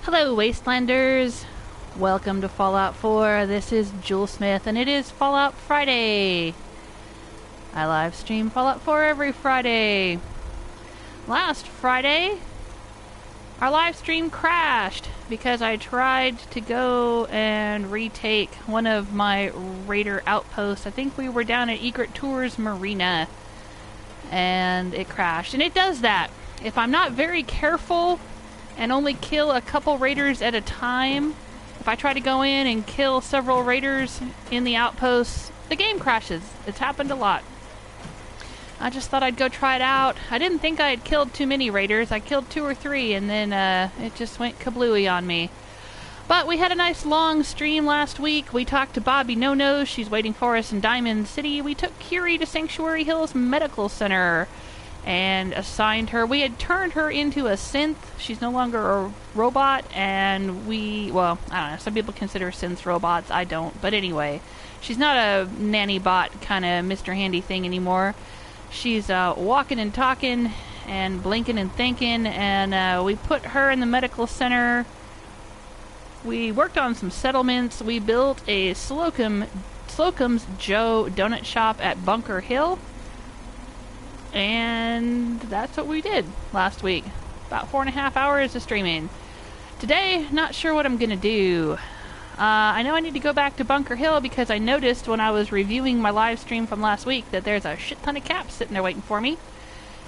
Hello, Wastelanders! Welcome to Fallout 4. This is Jewel Smith, and it is Fallout Friday. I live stream Fallout 4 every Friday. Last Friday, our live stream crashed because I tried to go and retake one of my raider outposts. I think we were down at Egret Tours Marina, and it crashed. And it does that. If I'm not very careful and only kill a couple raiders at a time, if I try to go in and kill several raiders in the outposts, the game crashes. It's happened a lot. I just thought I'd go try it out. I didn't think I had killed too many raiders. I killed 2 or 3, and then it just went kablooey on me. But we had a nice long stream last week. We talked to Bobby No-Nose. She's waiting for us in Diamond City. We took Curie to Sanctuary Hills Medical Center and assigned her. We had turned her into a synth. She's no longer a robot, and well, I don't know, some people consider synths robots. I don't, but anyway, she's not a nanny bot kind of Mr. Handy thing anymore. She's walking and talking and blinking and thinking, and we put her in the medical center. We worked on some settlements. We built a Slocum's Joe donut shop at Bunker Hill. And that's what we did last week. About 4.5 hours of streaming. Today, not sure what I'm going to do. I know I need to go back to Bunker Hill because I noticed when I was reviewing my live stream from last week that there's a shit ton of caps sitting there waiting for me.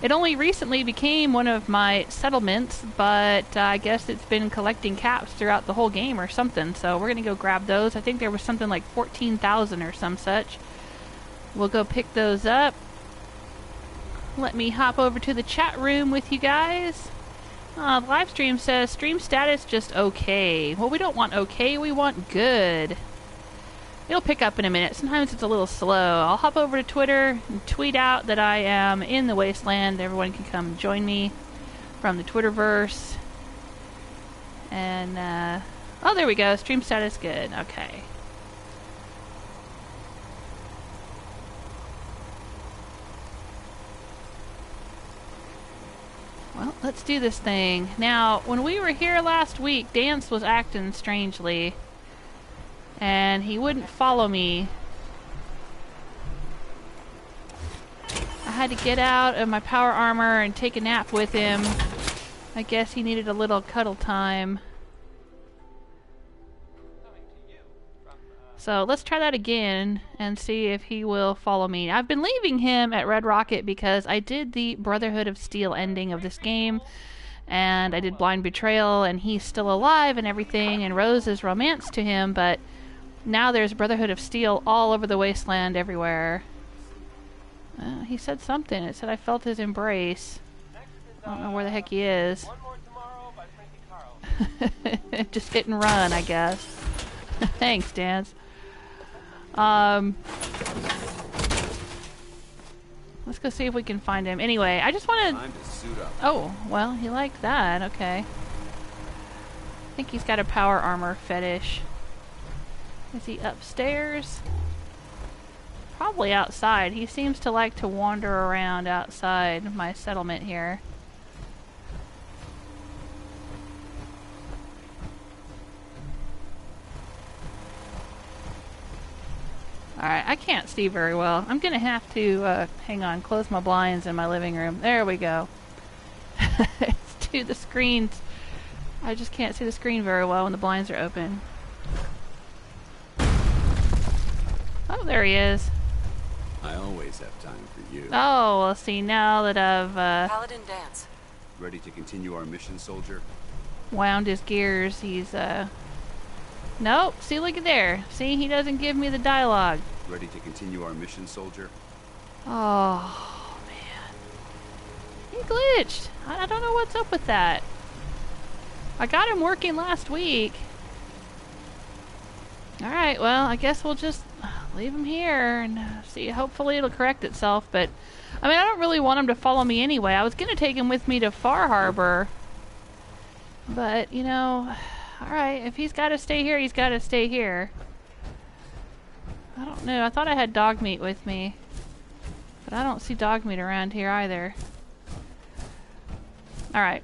It only recently became one of my settlements, but I guess it's been collecting caps throughout the whole game or something, so we're going to go grab those. I think there was something like 14,000 or some such. We'll go pick those up. Let me hop over to the chat room with you guys. The live stream says stream status just okay. Well, we don't want okay, we want good. It'll pick up in a minute. Sometimes it's a little slow. I'll hop over to Twitter and tweet out that I am in the Wasteland. Everyone can come join me from the Twitterverse. And, oh, there we go. Stream status good. Okay. Well, let's do this thing. Now, when we were here last week, Dance was acting strangely. And he wouldn't follow me. I had to get out of my power armor and take a nap with him. I guess he needed a little cuddle time. So let's try that again and see if he will follow me. I've been leaving him at Red Rocket because I did the Brotherhood of Steel ending of this game, and I did Blind Betrayal, and he's still alive and everything, and Rose is romance to him, but now there's Brotherhood of Steel all over the Wasteland everywhere. He said something. It said I felt his embrace. I don't know where the heck he is. Just hit and run, I guess. Thanks, Dance. Let's go see if we can find him. Anyway, I just want to... Oh, well, he liked that. Okay. I think he's got a power armor fetish. Is he upstairs? Probably outside. He seems to like to wander around outside my settlement here. Alright, I can't see very well. I'm gonna have to, hang on, close my blinds in my living room. There we go. It's to the screens. I just can't see the screen very well when the blinds are open. Oh, there he is. I always have time for you. Oh, well, see, now that I've, Paladin Dance. Ready to continue our mission, soldier? wound his gears, he's, Nope, see, look at there. See, he doesn't give me the dialogue. Ready to continue our mission, soldier? Oh, man. He glitched. I don't know what's up with that. I got him working last week. Alright, well, I guess we'll just leave him here and see. Hopefully it'll correct itself, but I mean, I don't really want him to follow me anyway. I was going to take him with me to Far Harbor, but, you know, alright, if he's got to stay here, he's got to stay here. I don't know. I thought I had dog meat with me, but I don't see dog meat around here either. Alright.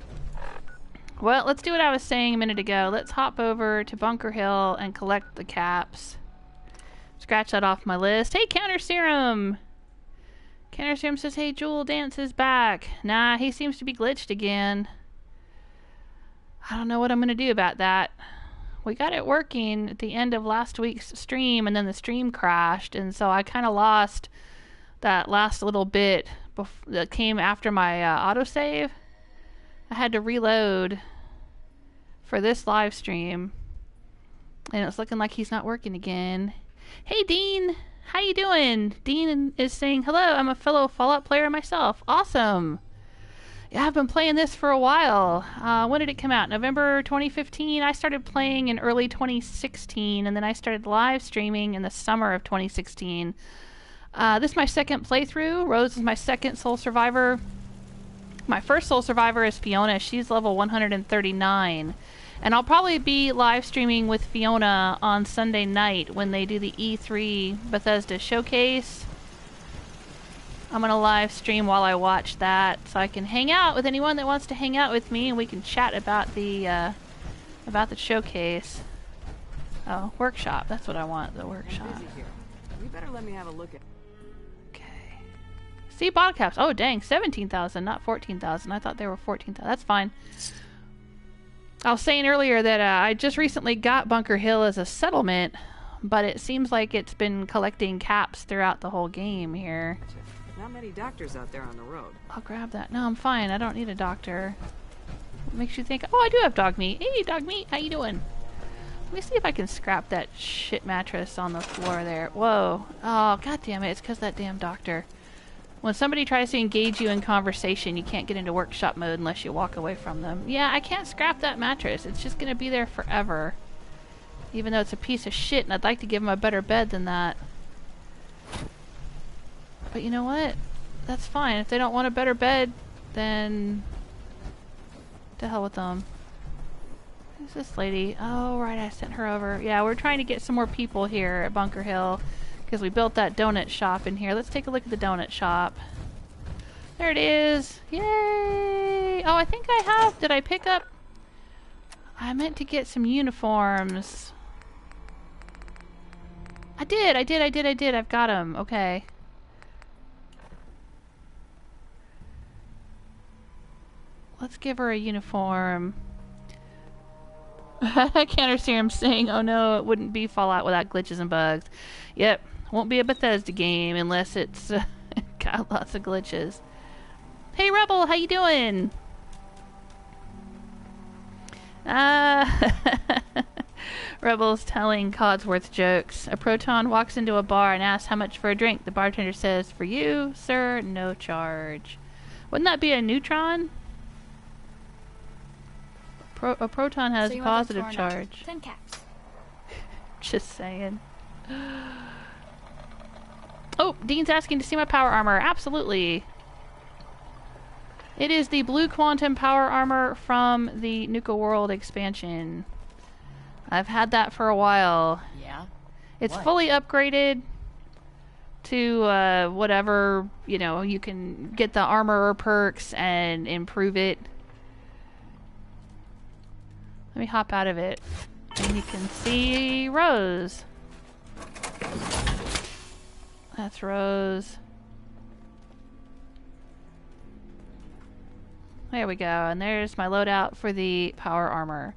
Well, let's do what I was saying a minute ago. Let's hop over to Bunker Hill and collect the caps. Scratch that off my list. Hey, Counter Serum! Counter Serum says, hey, Jewel Dance is back. Nah, he seems to be glitched again. I don't know what I'm going to do about that. We got it working at the end of last week's stream, and then the stream crashed, and so I kind of lost that last little bit that came after my autosave. I had to reload for this live stream, and it's looking like he's not working again. Hey, Dean! How you doing? Dean is saying, hello, I'm a fellow Fallout player myself. Awesome! Yeah, I've been playing this for a while. When did it come out? November 2015? I started playing in early 2016, and then I started live streaming in the summer of 2016. This is my second playthrough. Rose is my second Soul Survivor. My first Soul Survivor is Fiona. She's level 139. And I'll probably be live streaming with Fiona on Sunday night when they do the E3 Bethesda showcase. I'm going to live stream while I watch that so I can hang out with anyone that wants to hang out with me, and we can chat about the showcase. Oh, workshop. That's what I want, the workshop. I'm busy here. You better let me have a look at... Okay. See, bottle caps. Oh, dang. 17,000, not 14,000. I thought they were 14,000. That's fine. I was saying earlier that I just recently got Bunker Hill as a settlement, but it seems like it's been collecting caps throughout the whole game here. Not many doctors out there on the road. I'll grab that. No, I'm fine. I don't need a doctor. What makes you think... Oh, I do have dog meat. Hey, dog meat. How you doing? Let me see if I can scrap that shit mattress on the floor there. Whoa. Oh, god damn it. It's because that damn doctor. When somebody tries to engage you in conversation, you can't get into workshop mode unless you walk away from them. Yeah, I can't scrap that mattress. It's just going to be there forever. Even though it's a piece of shit, and I'd like to give him a better bed than that. But you know what? That's fine. If they don't want a better bed, then... to hell with them. Who's this lady? Oh, right, I sent her over. Yeah, we're trying to get some more people here at Bunker Hill, because we built that donut shop in here. Let's take a look at the donut shop. There it is. Yay! Oh, I think I have. Did I pick up? I meant to get some uniforms. I did. I've got them. Okay. Let's give her a uniform. I can't understand him saying, oh no, it wouldn't be Fallout without glitches and bugs. Yep. Won't be a Bethesda game unless it's got lots of glitches. Hey Rebel, how you doing? Rebel's telling Codsworth jokes. A proton walks into a bar and asks how much for a drink. The bartender says, for you, sir, no charge. Wouldn't that be a neutron? A proton has so positive charge. 10 caps. Just saying. Oh, Dean's asking to see my power armor. Absolutely. It is the blue quantum power armor from the Nuka World expansion. I've had that for a while. Yeah? It's What? fully upgraded to whatever, you know, you can get the armor perks and improve it. Let me hop out of it. And you can see Rose. That's Rose. There we go. And there's my loadout for the power armor.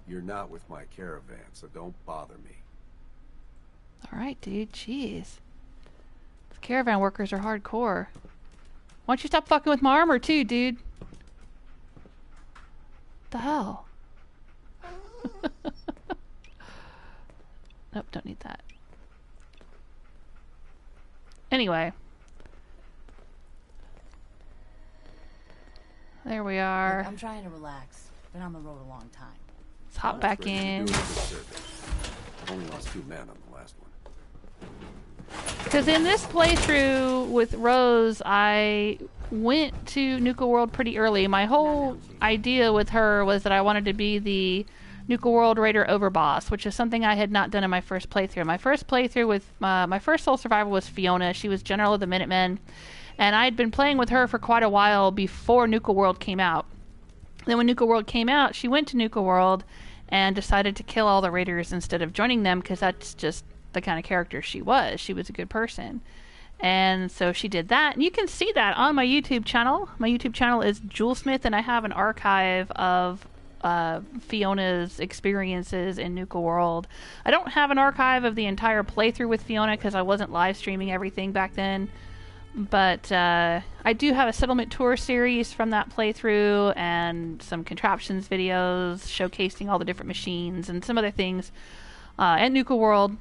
You're not with my caravan, so don't bother me. Alright, dude. Jeez. The caravan workers are hardcore. Why don't you stop fucking with my armor too, dude? What the hell? Nope, don't need that. Anyway. There we are. Look, I'm trying to relax. Been on the road a long time. Let's hop back You're in. doing a good service. Only lost 2 men on the last one. Because in this playthrough with Rose, I went to Nuka World pretty early. My whole idea with her was that I wanted to be the Nuka World Raider Overboss, which is something I had not done in my first playthrough. My first playthrough with my first Soul Survivor was Fiona. She was General of the Minutemen. And I'd been playing with her for quite a while before Nuka World came out. Then when Nuka World came out, she went to Nuka World and decided to kill all the raiders instead of joining them, because that's just the kind of character she was. She was a good person. And so she did that. And you can see that on my YouTube channel. My YouTube channel is Julesmith, and I have an archive of Fiona's experiences in Nuka World. I don't have an archive of the entire playthrough with Fiona because I wasn't live streaming everything back then. But I do have a settlement tour series from that playthrough and some contraptions videos showcasing all the different machines and some other things at Nuka World.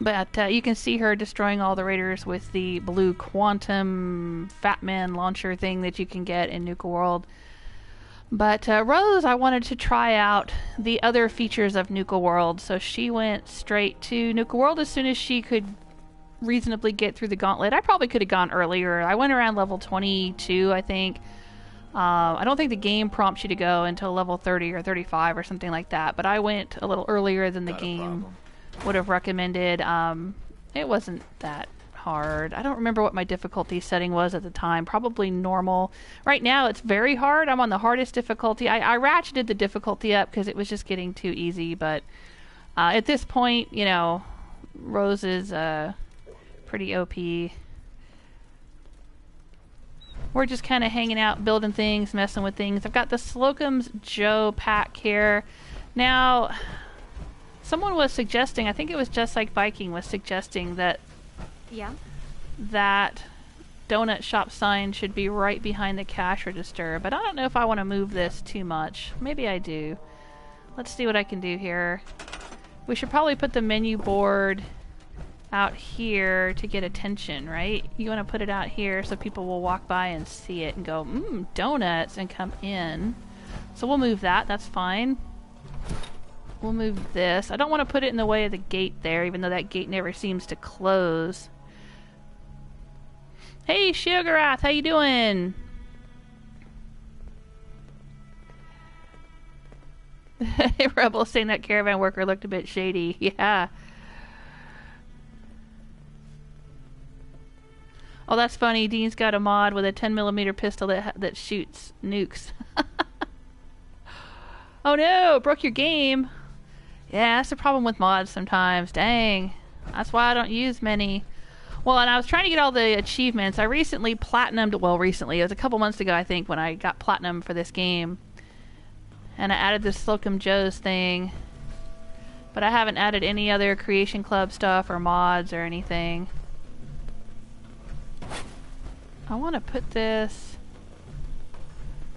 But you can see her destroying all the raiders with the blue quantum Fat Man launcher thing that you can get in Nuka World. But Rose, I wanted to try out the other features of Nuka World, so she went straight to Nuka World as soon as she could reasonably get through the gauntlet. I probably could have gone earlier. I went around level 22, I think. I don't think the game prompts you to go until level 30 or 35 or something like that, but I went a little earlier than the game would have recommended. It wasn't that hard. I don't remember what my difficulty setting was at the time. Probably normal. Right now it's very hard. I'm on the hardest difficulty. I ratcheted the difficulty up because it was just getting too easy, but at this point, you know, Rose is pretty OP. We're just kind of hanging out, building things, messing with things. I've got the Slocum's Joe pack here. Now, someone was suggesting, I think it was Just Like Viking was suggesting that that donut shop sign should be right behind the cash register, but I don't know if I want to move this too much. Maybe I do. Let's see what I can do here. We should probably put the menu board out here to get attention, right? You want to put it out here so people will walk by and see it and go, donuts, and come in. So we'll move that. That's fine. We'll move this. I don't want to put it in the way of the gate there, even though that gate never seems to close. Hey, Shogarath, how you doing? Rebel saying that caravan worker looked a bit shady. Yeah. Oh, that's funny. Dean's got a mod with a 10mm pistol that shoots nukes. Oh no, broke your game. Yeah, that's the problem with mods sometimes. Dang. That's why I don't use many. Well, and I was trying to get all the achievements. I recently platinumed, well, recently. It was a couple months ago, I think, when I got platinum for this game. And I added this Slocum Joe's thing. But I haven't added any other Creation Club stuff or mods or anything. I want to put this...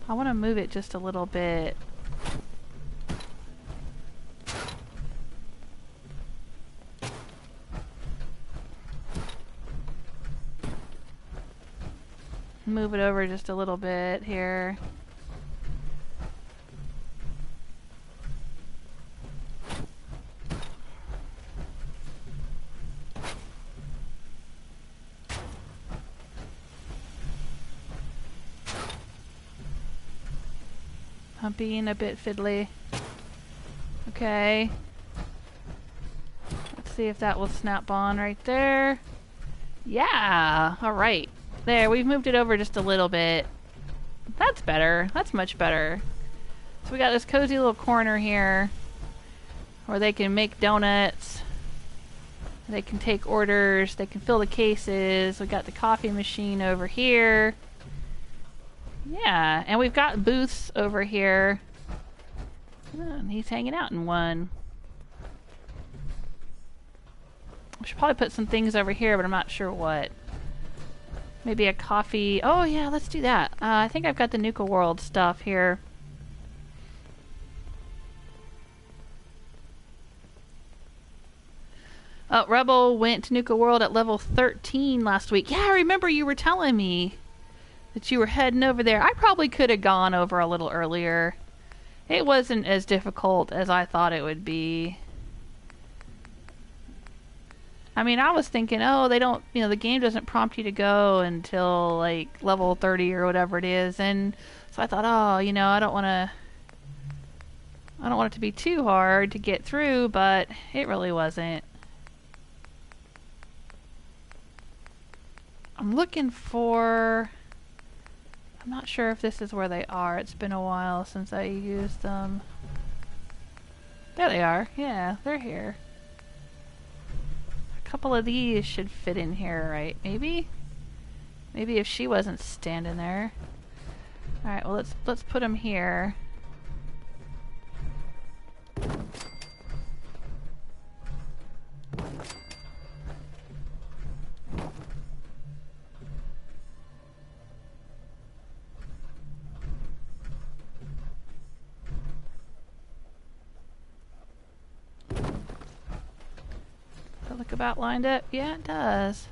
I want to move it just a little bit. Move it over just a little bit here. I'm being a bit fiddly. Okay. Let's see if that will snap on right there. Yeah! Alright. There, we've moved it over just a little bit. That's better. That's much better. So we got this cozy little corner here where they can make donuts. They can take orders. They can fill the cases. We got the coffee machine over here. Yeah, and we've got booths over here. Oh, and he's hanging out in one. We should probably put some things over here, but I'm not sure what. Maybe a coffee. Oh yeah, let's do that. I think I've got the Nuka World stuff here. Oh, Rebel went to Nuka World at level 13 last week. Yeah, I remember you were telling me that you were heading over there. I probably could have gone over a little earlier. It wasn't as difficult as I thought it would be. I mean, I was thinking, oh, they don't, you know, the game doesn't prompt you to go until like level 30 or whatever it is, and so I thought, oh, you know, I don't want it to be too hard to get through, but it really wasn't. I'm looking for... I'm not sure if this is where they are. It's been a while since I used them. There they are. Yeah, they're here. A couple of these should fit in here, right? Maybe? Maybe if she wasn't standing there. Alright, well let's put them here. Look about lined up? Yeah, it does.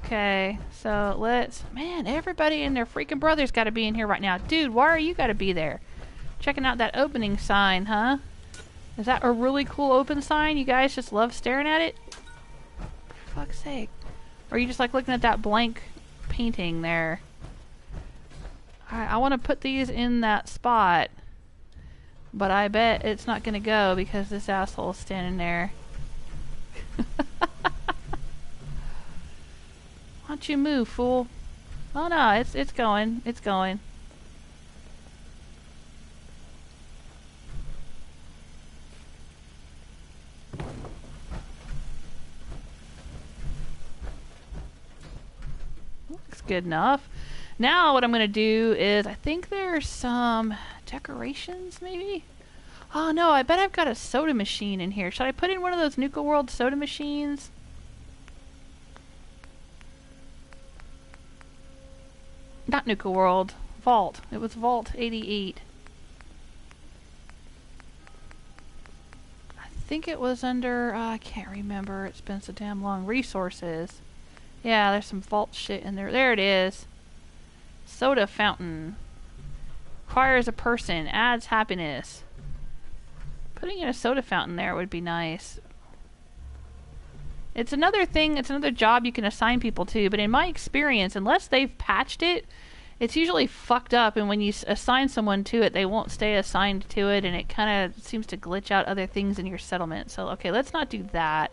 Okay, so let's... Man, everybody and their freaking brother's got to be in here right now. Dude, why are you got to be there? Checking out that opening sign, huh? Is that a really cool open sign? You guys just love staring at it? For fuck's sake. Or are you just like looking at that blank painting there? Alright, I want to put these in that spot. But I bet it's not going to go because this asshole's standing there. Why don't you move, fool? Oh no, it's going. It's going. Looks good enough. Now what I'm going to do is, I think there's some decorations maybe? Oh no, I bet I've got a soda machine in here. Should I put in one of those Nuka World soda machines? Not Nuka World. Vault. It was Vault 88. I think it was under... I can't remember. It's been so damn long. Resources. Yeah, there's some Vault shit in there. There it is. Soda fountain. Requires a person. Adds happiness. Putting in a soda fountain there would be nice. It's another thing, it's another job you can assign people to, but in my experience, unless they've patched it, it's usually fucked up, and when you assign someone to it, they won't stay assigned to it, and it kind of seems to glitch out other things in your settlement. So, okay, let's not do that.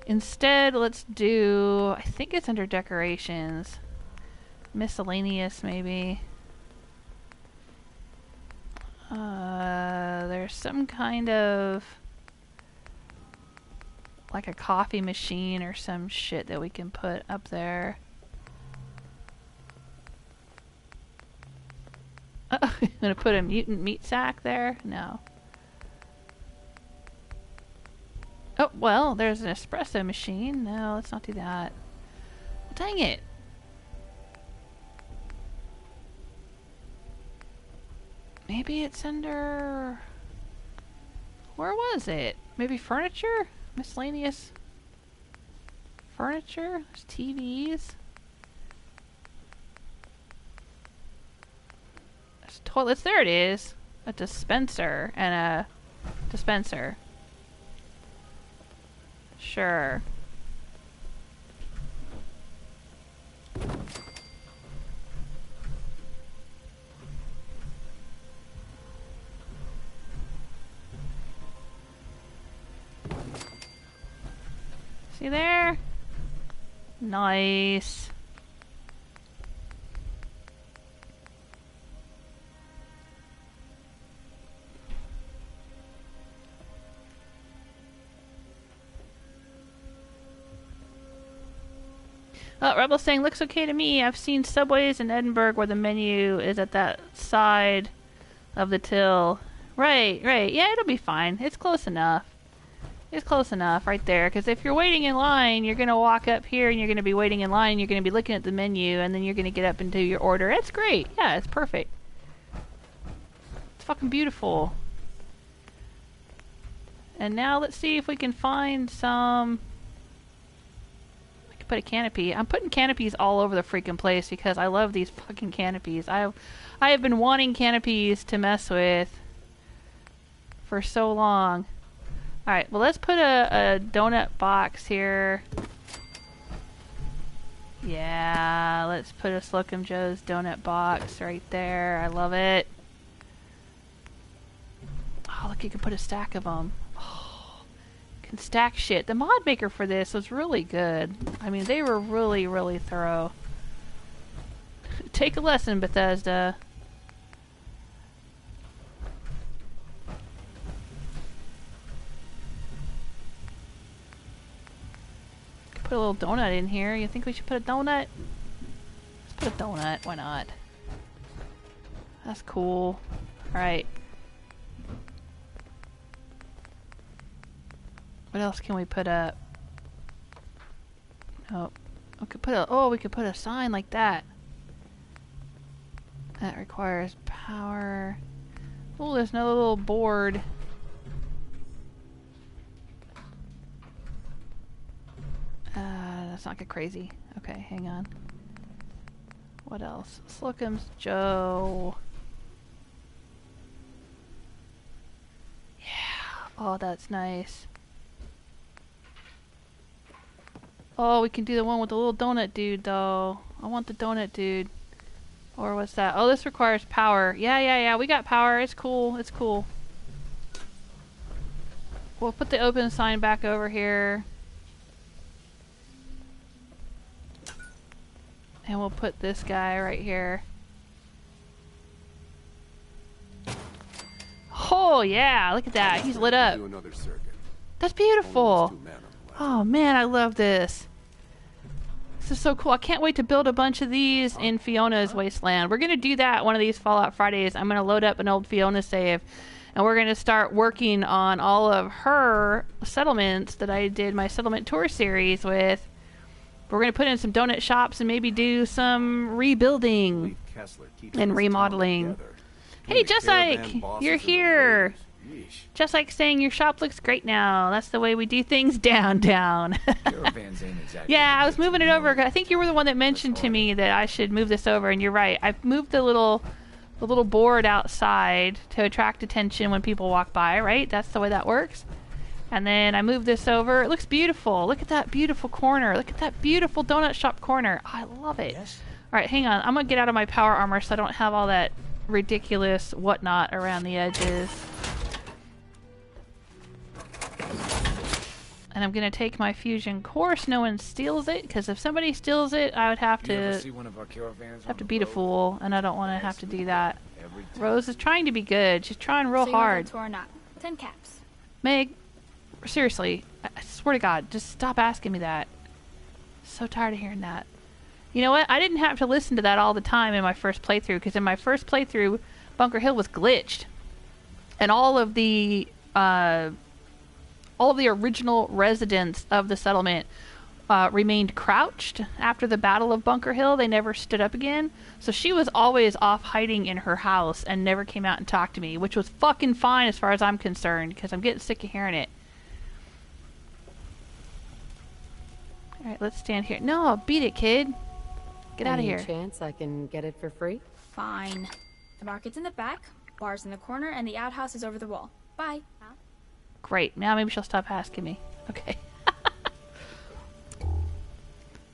Instead, let's do... I think it's under decorations. Miscellaneous, maybe. There's some kind of... like a coffee machine or some shit that we can put up there. I'm gonna put a mutant meat sack there? No. Oh, well, there's an espresso machine. No, let's not do that. Dang it. Maybe it's under... Where was it? Maybe furniture? Miscellaneous furniture? There's TVs. There's toilets. There it is. A dispenser and a dispenser. Sure. See there? Nice. Oh, Rebel's saying, looks okay to me. I've seen subways in Edinburgh where the menu is at that side of the till. Right, right. Yeah, it'll be fine. It's close enough. It's close enough right there, because if you're waiting in line, you're going to walk up here and you're going to be waiting in line and you're going to be looking at the menu and then you're going to get up and do your order. It's great. Yeah, it's perfect. It's fucking beautiful. And now let's see if we can find some... I can put a canopy. I'm putting canopies all over the freaking place because I love these fucking canopies. I have been wanting canopies to mess with for so long. Alright, well let's put a donut box here. Yeah, let's put a Slocum Joe's donut box right there. I love it. Oh, look, you can put a stack of them. Oh, can stack shit. The mod maker for this was really good. I mean, they were really, really thorough. Take a lesson, Bethesda. Put a little donut in here. You think we should put a donut? Let's put a donut. Why not? That's cool. Alright. What else can we put up? Oh, we could put a sign like that. That requires power. Oh, there's another little board. Let's not get crazy. Okay, hang on. What else? Slocum's Joe. Yeah. Oh, that's nice. Oh, we can do the one with the little donut dude, though. I want the donut dude. Or what's that? Oh, this requires power. Yeah. We got power. It's cool. It's cool. We'll put the open sign back over here. And we'll put this guy right here. Oh, yeah. Look at that. He's lit up. Do another circuit. That's beautiful. Only those 2 men on the left. Oh, man, I love this. This is so cool. I can't wait to build a bunch of these in Fiona's Wasteland. We're going to do that one of these Fallout Fridays. I'm going to load up an old Fiona save. And we're going to start working on all of her settlements that I did my settlement tour series with. We're going to put in some donut shops and maybe do some rebuilding and remodeling. Hey, Just Like, you're here. Just like saying your shop looks great now. That's the way we do things down. Yeah, I was moving it over. I think you were the one that mentioned to me that I should move this over, and you're right. I've moved the little board outside to attract attention when people walk by, right? That's the way that works. And then I move this over. It looks beautiful. Look at that beautiful corner. Look at that beautiful donut shop corner. Oh, I love it. Yes. All right, hang on. I'm going to get out of my power armor so I don't have all that ridiculous whatnot around the edges. And I'm going to take my fusion core so no one steals it, because if somebody steals it, I would have to beat a fool, and I don't want to have to do that. Rose is trying to be good. She's trying real hard. Or not. 10 caps. Meg, seriously, I swear to God, just stop asking me that. So tired of hearing that. You know what? I didn't have to listen to that all the time in my first playthrough, because in my first playthrough, Bunker Hill was glitched. And all of the original residents of the settlement remained crouched after the Battle of Bunker Hill. They never stood up again. So she was always off hiding in her house and never came out and talked to me, which was fucking fine as far as I'm concerned, because I'm getting sick of hearing it. Alright, let's stand here. No, beat it, kid. Get out of here. Any chance I can get it for free? Fine. The market's in the back, bar's in the corner, and the outhouse is over the wall. Bye. Great. Now maybe she'll stop asking me. Okay.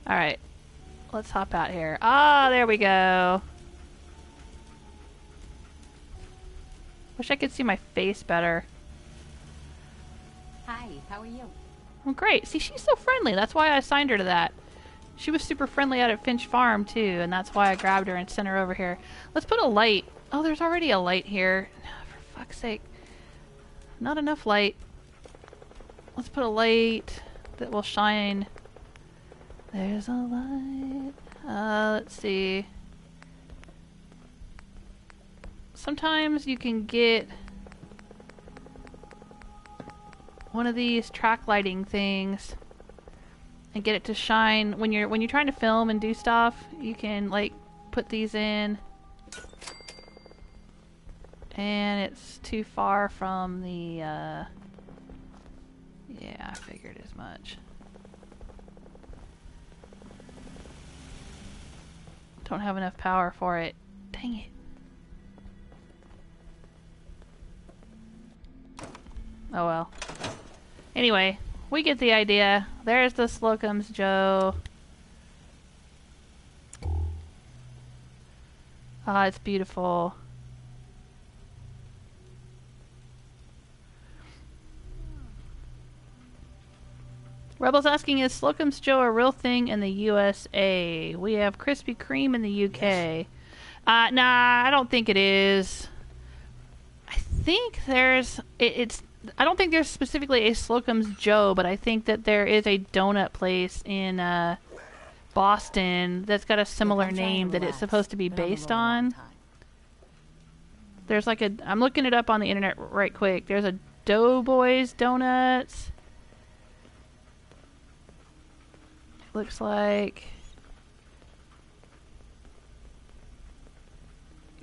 Alright. Let's hop out here. Ah, there we go. Wish I could see my face better. Hi, how are you? Well, great. See, she's so friendly. That's why I assigned her to that. She was super friendly out at Finch Farm, too, and that's why I grabbed her and sent her over here. Let's put a light. Oh, there's already a light here. For fuck's sake. Not enough light. Let's put a light that will shine. There's a light. Let's see. Sometimes you can get one of these track lighting things and get it to shine when you're trying to film and do stuff. You can like put these in, and it's too far from the yeah, I figured as much. Don't have enough power for it. Dang it. Oh well. Anyway, we get the idea. There's the Slocum's Joe. Ah, it's beautiful. Rebels asking, is Slocum's Joe a real thing in the USA? We have Krispy Kreme in the UK. Nah, I don't think it is. I think there's... I don't think there's specifically a Slocum's Joe, but I think that there is a donut place in Boston that's got a similar name that it's supposed to be based on. There's like a... I'm looking it up on the internet right quick. There's a Doughboys Donuts. Looks like...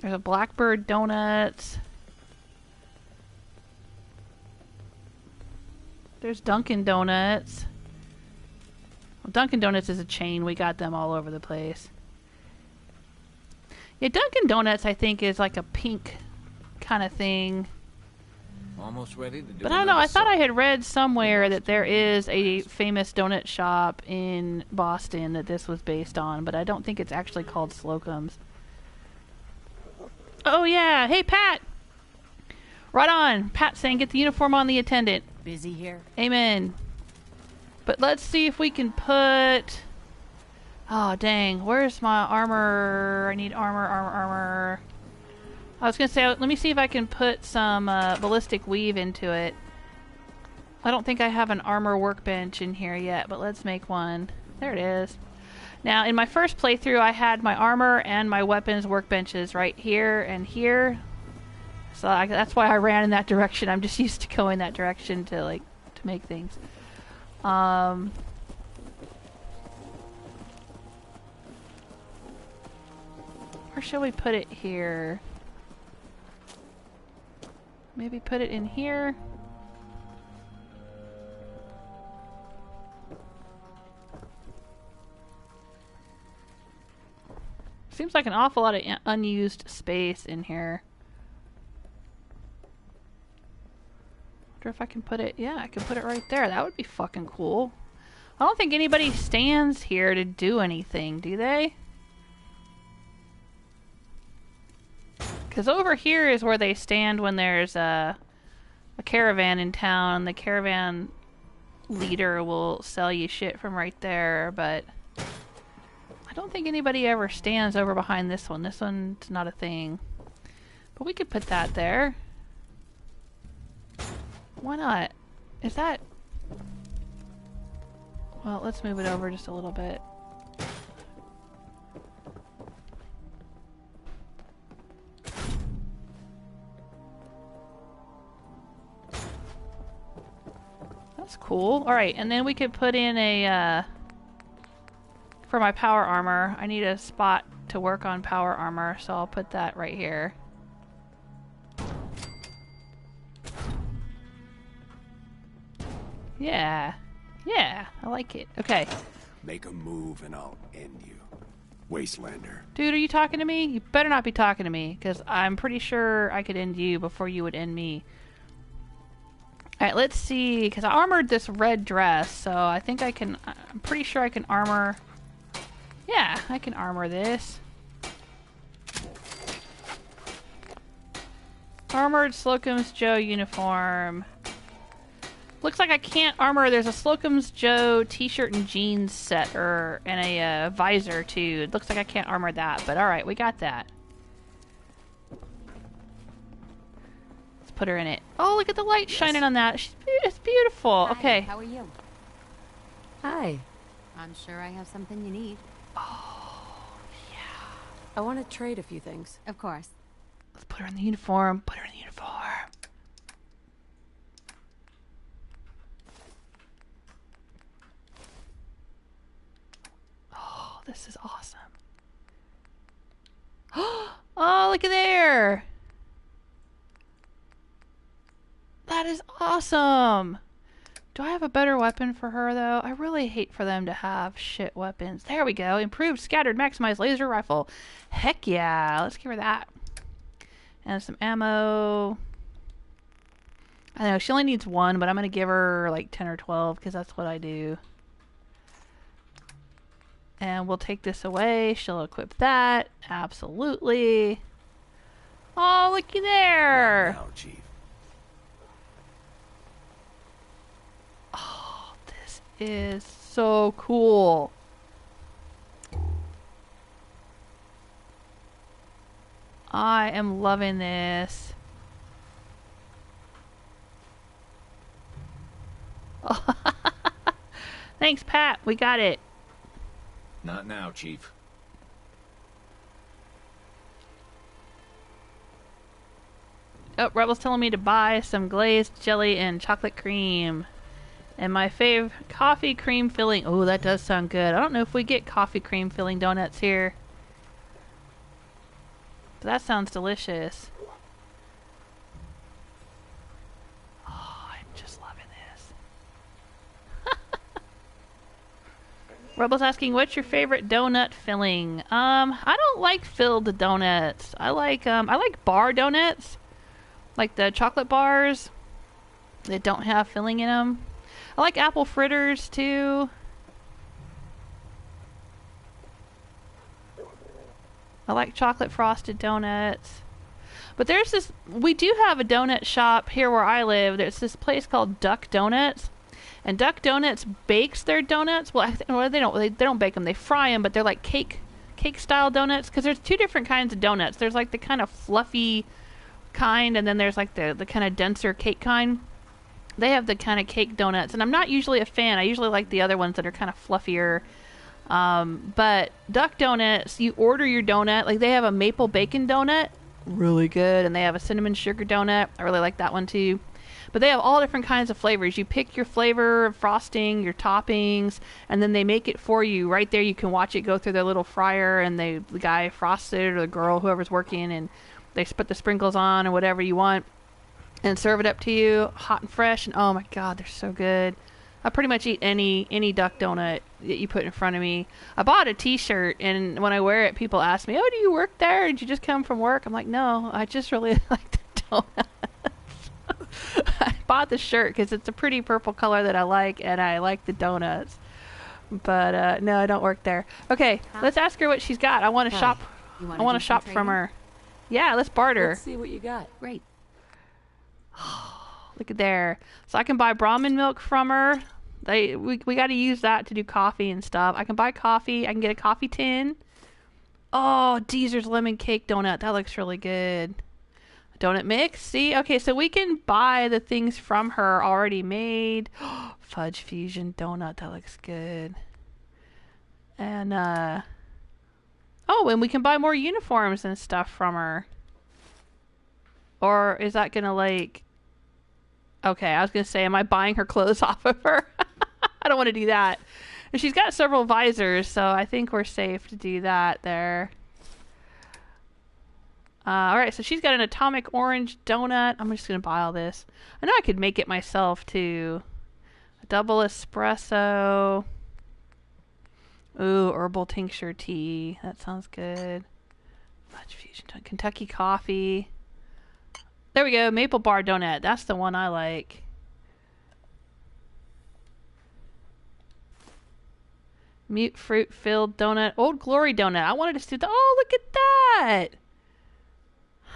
There's a Blackbird Donuts. There's Dunkin' Donuts. Well, Dunkin' Donuts is a chain. We got them all over the place. Yeah, Dunkin' Donuts, I think, is like a pink kind of thing. Almost ready to do. But I don't know. I thought I had read somewhere that there is a famous donut shop in Boston that this was based on, but I don't think it's actually called Slocum's. Oh, yeah. Hey, Pat. Right on. Pat saying, get the uniform on the attendant. Busy here? Amen. But let's see if we can put... Oh, dang. Where's my armor? I need armor. I was going to say, let me see if I can put some ballistic weave into it. I don't think I have an armor workbench in here yet, but let's make one. There it is. Now, in my first playthrough, I had my armor and my weapons workbenches right here and here. So that's why I ran in that direction. I'm just used to going that direction to make things. Where shall we put it here? Maybe put it in here. Seems like an awful lot of unused space in here. Wonder if I can put it... Yeah, I can put it right there. That would be fucking cool. I don't think anybody stands here to do anything, do they? Because over here is where they stand when there's a caravan in town. The caravan leader will sell you shit from right there, but... I don't think anybody ever stands over behind this one. This one's not a thing. But we could put that there. Why not? Is that... Well, let's move it over just a little bit. That's cool. Alright, and then we could put in a... For my power armor, I need a spot to work on power armor, so I'll put that right here. Yeah. Yeah, I like it. Okay. Make a move and I'll end you. Wastelander. Dude, are you talking to me? You better not be talking to me, because I'm pretty sure I could end you before you would end me. Alright, let's see, because I armored this red dress, so I think I can... I'm pretty sure I can armor... Yeah, I can armor this. Armored Slocum's Joe uniform. Looks like I can't armor. There's a Slocum's Joe t-shirt and jeans set, and a visor too. It looks like I can't armor that, but alright, we got that. Let's put her in it. Oh, look at the light shining on that. It's beautiful. Hi, okay. How are you? Hi. I'm sure I have something you need. Oh, yeah. I want to trade a few things. Of course. Let's put her in the uniform. Put her in the uniform. Oh, this is awesome. Oh, look at there. That is awesome. Do I have a better weapon for her, though? I really hate for them to have shit weapons. There we go. Improved, scattered, maximized laser rifle. Heck yeah. Let's give her that. And some ammo. I know, she only needs one, but I'm going to give her like 10 or 12 because that's what I do. And we'll take this away. She'll equip that. Absolutely. Oh, looky there. Now, Chief. Oh, this is so cool. I am loving this. Thanks, Pat. We got it. Not now, Chief. Oh, Rebel's telling me to buy some glazed jelly and chocolate cream. And my fave, coffee cream filling. Oh, that does sound good. I don't know if we get coffee cream filling donuts here. But that sounds delicious. Oh, I'm just loving this. Rebel's asking, what's your favorite donut filling? I don't like filled donuts. I like bar donuts. Like the chocolate bars that don't have filling in them. I like apple fritters too. I like chocolate frosted donuts. But there's this, we do have a donut shop here where I live. There's this place called Duck Donuts. And Duck Donuts bakes their donuts. Well, they don't bake them. They fry them, but they're like cake style donuts. Because there's two different kinds of donuts. There's like the kind of fluffy kind, and then there's like the kind of denser cake kind. They have the kind of cake donuts, and I'm not usually a fan. I usually like the other ones that are kind of fluffier. But Duck Donuts, you order your donut. Like they have a maple bacon donut, really good, and they have a cinnamon sugar donut. I really like that one too. But they have all different kinds of flavors. You pick your flavor, frosting, your toppings, and then they make it for you right there. You can watch it go through their little fryer, and the guy frosts it, or the girl, whoever's working, and they put the sprinkles on or whatever you want and serve it up to you hot and fresh. And oh my god, they're so good. I pretty much eat any duck donut that you put in front of me. I bought a t-shirt, and when I wear it, people ask me, oh, do you work there? Did you just come from work? I'm like, no, I just really like the donuts. I bought the shirt because it's a pretty purple color that I like, and I like the donuts. But no, I don't work there. Okay, let's ask her what she's got. I want to shop. I want to shop from her. Yeah, let's barter. Let's see what you got. Great. Look at there. So I can buy Brahmin milk from her. We got to use that to do coffee and stuff. I can buy coffee. I can get a coffee tin. Oh, Deezer's lemon cake donut. That looks really good. Donut mix. See? Okay, so we can buy the things from her already made. Fudge fusion donut. That looks good. And, oh, and we can buy more uniforms and stuff from her. Or is that going to, like... Okay, I was going to say, am I buying her clothes off of her? I don't want to do that. And she's got several visors, so I think we're safe to do that there. Alright, so she's got an atomic orange donut. I'm just going to buy all this. I know I could make it myself, too. A double espresso. Ooh, herbal tincture tea. That sounds good. Fudge fusion donut. Kentucky coffee. There we go. Maple bar donut. That's the one I like. Mute fruit filled donut. Old Glory donut. I wanted to see the... Oh, look at that!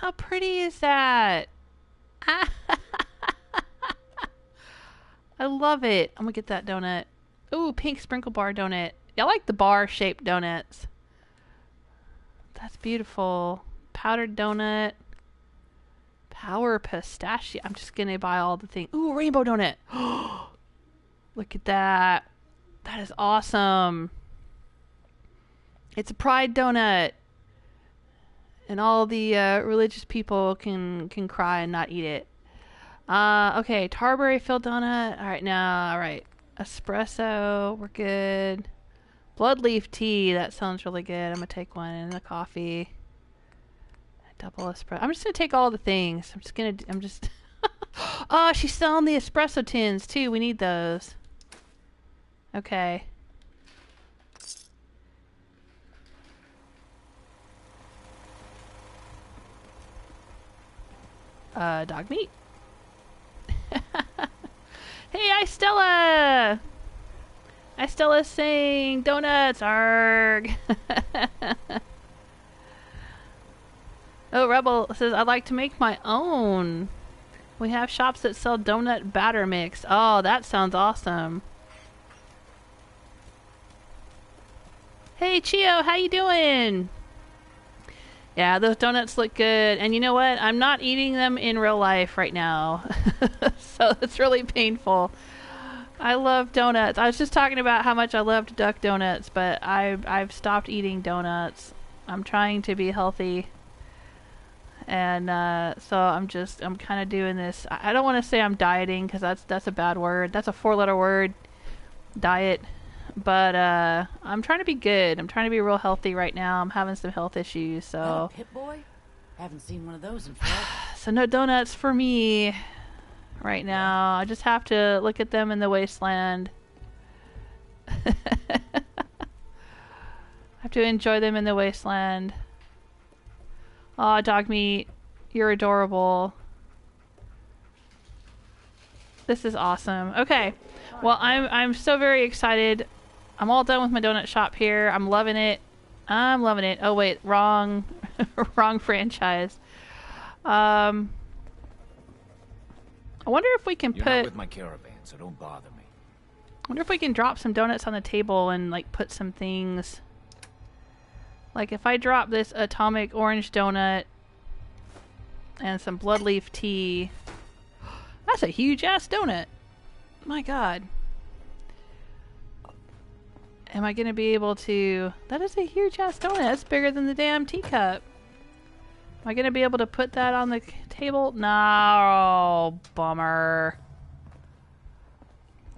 How pretty is that? I love it. I'm gonna get that donut. Ooh, pink sprinkle bar donut. I like the bar-shaped donuts. That's beautiful. Powdered donut. Power pistachio. I'm just gonna buy all the things. Ooh, rainbow donut. Look at that. That is awesome. It's a pride donut. And all the religious people can cry and not eat it. Okay, tarberry filled donut. Alright, now, alright. Espresso, we're good. Blood leaf tea, that sounds really good. I'm gonna take one and a coffee. Double espresso. I'm just gonna take all the things. I'm just oh, she's selling the espresso tins too. We need those. Okay. Dog meat. Hey, Istella! Istella's saying donuts. Arg. Oh, Rebel says, I'd like to make my own. We have shops that sell donut batter mix. Oh, that sounds awesome. Hey, Chio, how you doing? Yeah, those donuts look good. And you know what? I'm not eating them in real life right now. So it's really painful. I love donuts. I was just talking about how much I loved duck donuts, but I've stopped eating donuts. I'm trying to be healthy. And so I'm kind of doing this. I don't want to say I'm dieting because that's a bad word. That's a 4-letter word, diet. But I'm trying to be good. I'm trying to be real healthy right now. I'm having some health issues, so. Pit Boy? Haven't seen one of those in forever. So no donuts for me right now. I just have to look at them in the wasteland. I have to enjoy them in the wasteland. Aw, dog meat, you're adorable. This is awesome. Okay, well I'm so very excited. I'm all done with my donut shop here. I'm loving it. I'm loving it. Oh wait, wrong, wrong franchise. I wonder if we can You're put. not with my caravan, so don't bother me. I wonder if we can drop some donuts on the table and like put some things. Like if I drop this atomic orange donut and some bloodleaf tea. That's a huge ass donut. My God. Am I gonna be able to... That is a huge ass donut. That's bigger than the damn teacup. Am I gonna be able to put that on the table? No, bummer.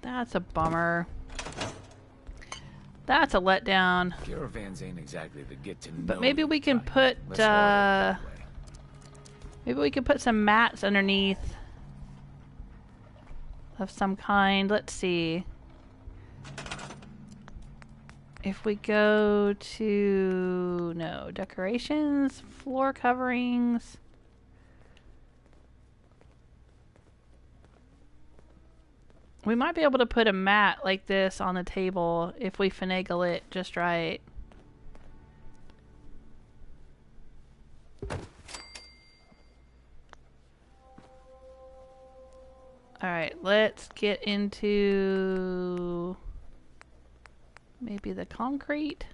That's a bummer. That's a letdown. Caravans ain't exactly the get to know. But maybe we can put maybe we can put some mats underneath of some kind. Let's see. If we go to decorations, floor coverings. We might be able to put a mat like this on the table if we finagle it just right. Alright, let's get into maybe the concrete.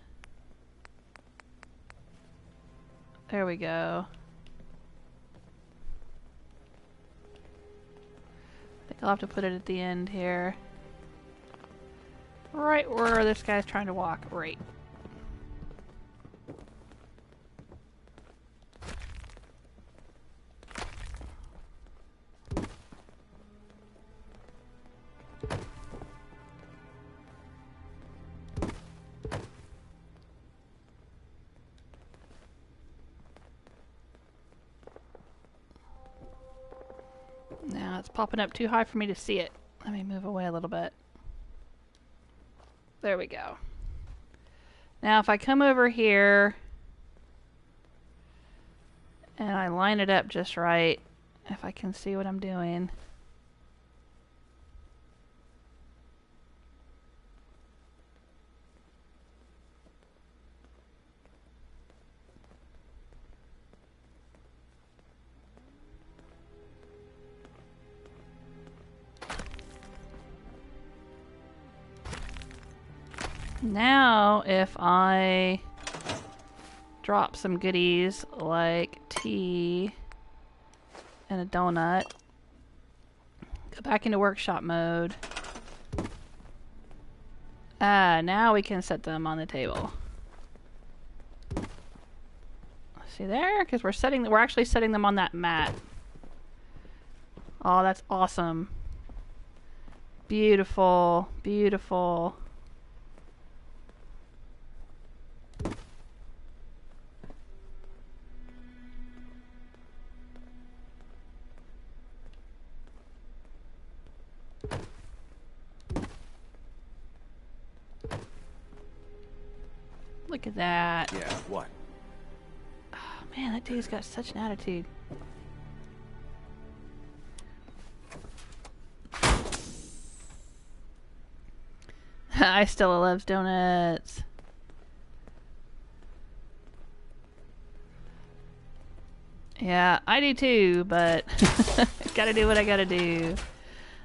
There we go. I think I'll have to put it at the end here. Right where this guy's trying to walk. Right. Now it's popping up too high for me to see it. Let me move away a little bit. There we go. Now if I come over here and I line it up just right, if I can see what I'm doing. Now, if I drop some goodies like tea and a donut, go back into workshop mode. Now we can set them on the table. See there? Because we're actually setting them on that mat. Oh, that's awesome. Beautiful, beautiful. Look at that. Yeah, what? Oh, man, that dude's got such an attitude. I still loves donuts. Yeah, I do too, but gotta do what I gotta do.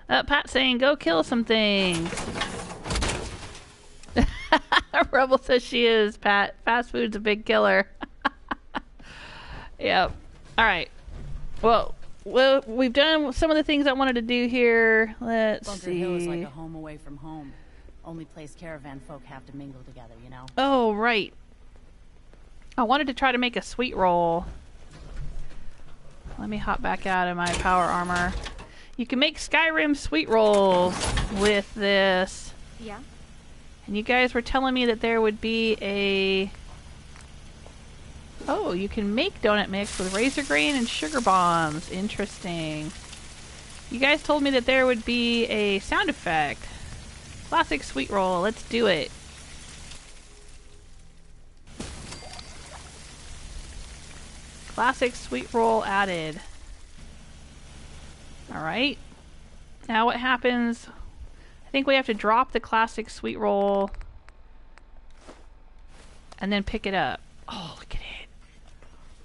Pat saying, go kill some things. Rebel says she is, Pat. Fast food's a big killer. Yep. Alright. Well, we've done some of the things I wanted to do here. Let's Bunker see. Hill is like a home away from home. Only place caravan folk have to mingle together, you know? Oh, right. I wanted to try to make a sweet roll. Let me hop back out of my power armor. You can make Skyrim sweet rolls with this. Yeah. And you guys were telling me that there would be a... Oh, you can make donut mix with razor grain and sugar bombs. Interesting. You guys told me that there would be a sound effect. Classic sweet roll. Let's do it. Classic sweet roll added. Alright. Now what happens... I think we have to drop the classic sweet roll and then pick it up. Oh, look at it.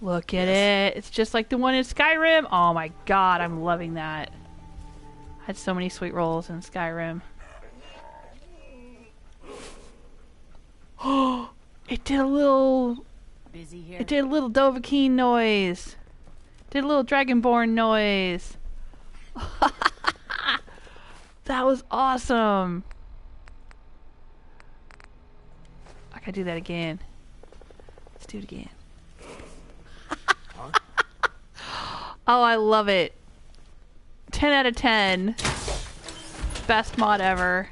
Look at it. It's just like the one in Skyrim. Oh my god, I'm loving that. I had so many sweet rolls in Skyrim. Oh, it did a little... Busy here? It did a little Dovahkiin noise. Did a little Dragonborn noise. That was awesome. I gotta do that again. Let's do it again. Oh, I love it. 10 out of 10. Best mod ever.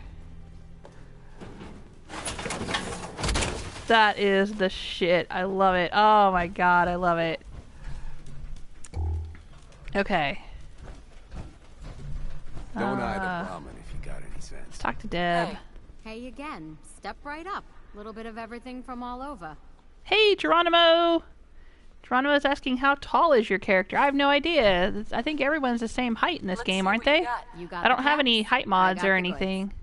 That is the shit. I love it. Oh my god, I love it. Okay. Don't hide a ramen if you got any Let's sense. talk to Deb. Hey again. Step right up. Little bit of everything from all over. Hey, Geronimo! Geronimo's asking, how tall is your character? I have no idea. I think everyone's the same height in this game, aren't they? You got I don't the have caps, any height I mods got or the anything. goods.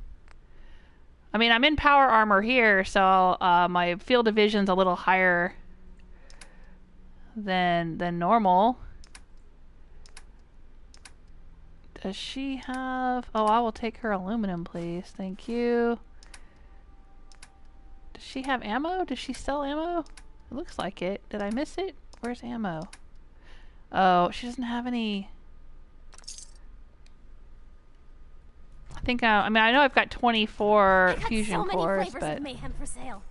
I mean, I'm in power armor here, so my field of vision's a little higher than normal. Does she have... Oh, I will take her aluminum, please. Thank you. Does she have ammo? Does she sell ammo? It looks like it. Did I miss it? Where's ammo? Oh, she doesn't have any... I think I mean, I know I've got 24 fusion cores, but mayhem for sale.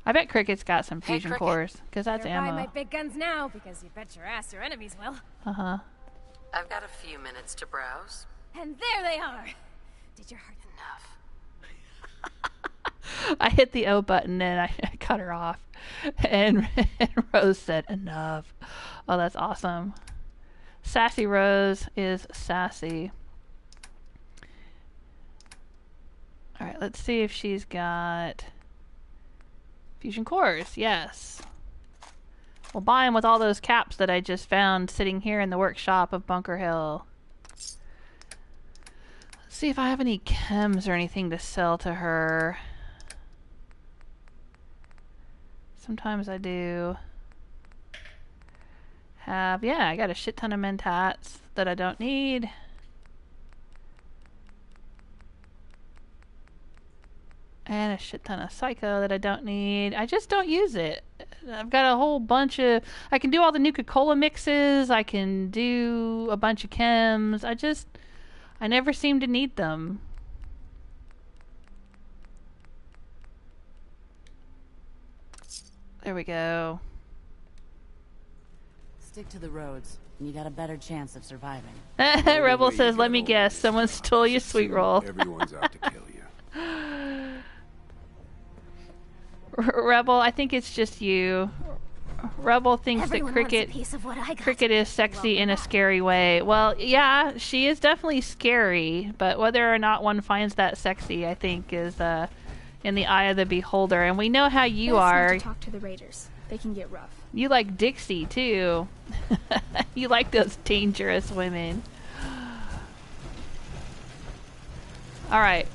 I bet Cricket's got some fusion cores, because that's Better buy ammo. my big guns now, because you bet your ass your enemies will. Uh-huh. I've got a few minutes to browse. And there they are. Did your heart Enough. I hit the O button and I cut her off. And Rose said, enough. Oh, that's awesome. Sassy Rose is sassy. Alright, let's see if she's got fusion cores. Yes. We'll buy them with all those caps that I just found sitting here in the workshop of Bunker Hill. Let's see if I have any chems or anything to sell to her. Sometimes I do have, yeah, I got a shit ton of mentats that I don't need. And a shit ton of Psycho that I don't need. I just don't use it. I've got a whole bunch of... I can do all the Nuka-Cola mixes. I can do a bunch of chems. I never seem to need them. There we go. Stick to the roads, and you got a better chance of surviving. Rebel says, let me guess. Someone stole your sweet roll. Everyone's out to kill you. Rebel, I think it's just you. Rebel thinks Everyone that wants a piece of what I got. Cricket is sexy in a scary way. Well, yeah, she is definitely scary, but whether or not one finds that sexy, I think, is in the eye of the beholder. And we know how you Best not are. to talk to the raiders. They can get rough. You like Dixie, too. You like those dangerous women. Alright.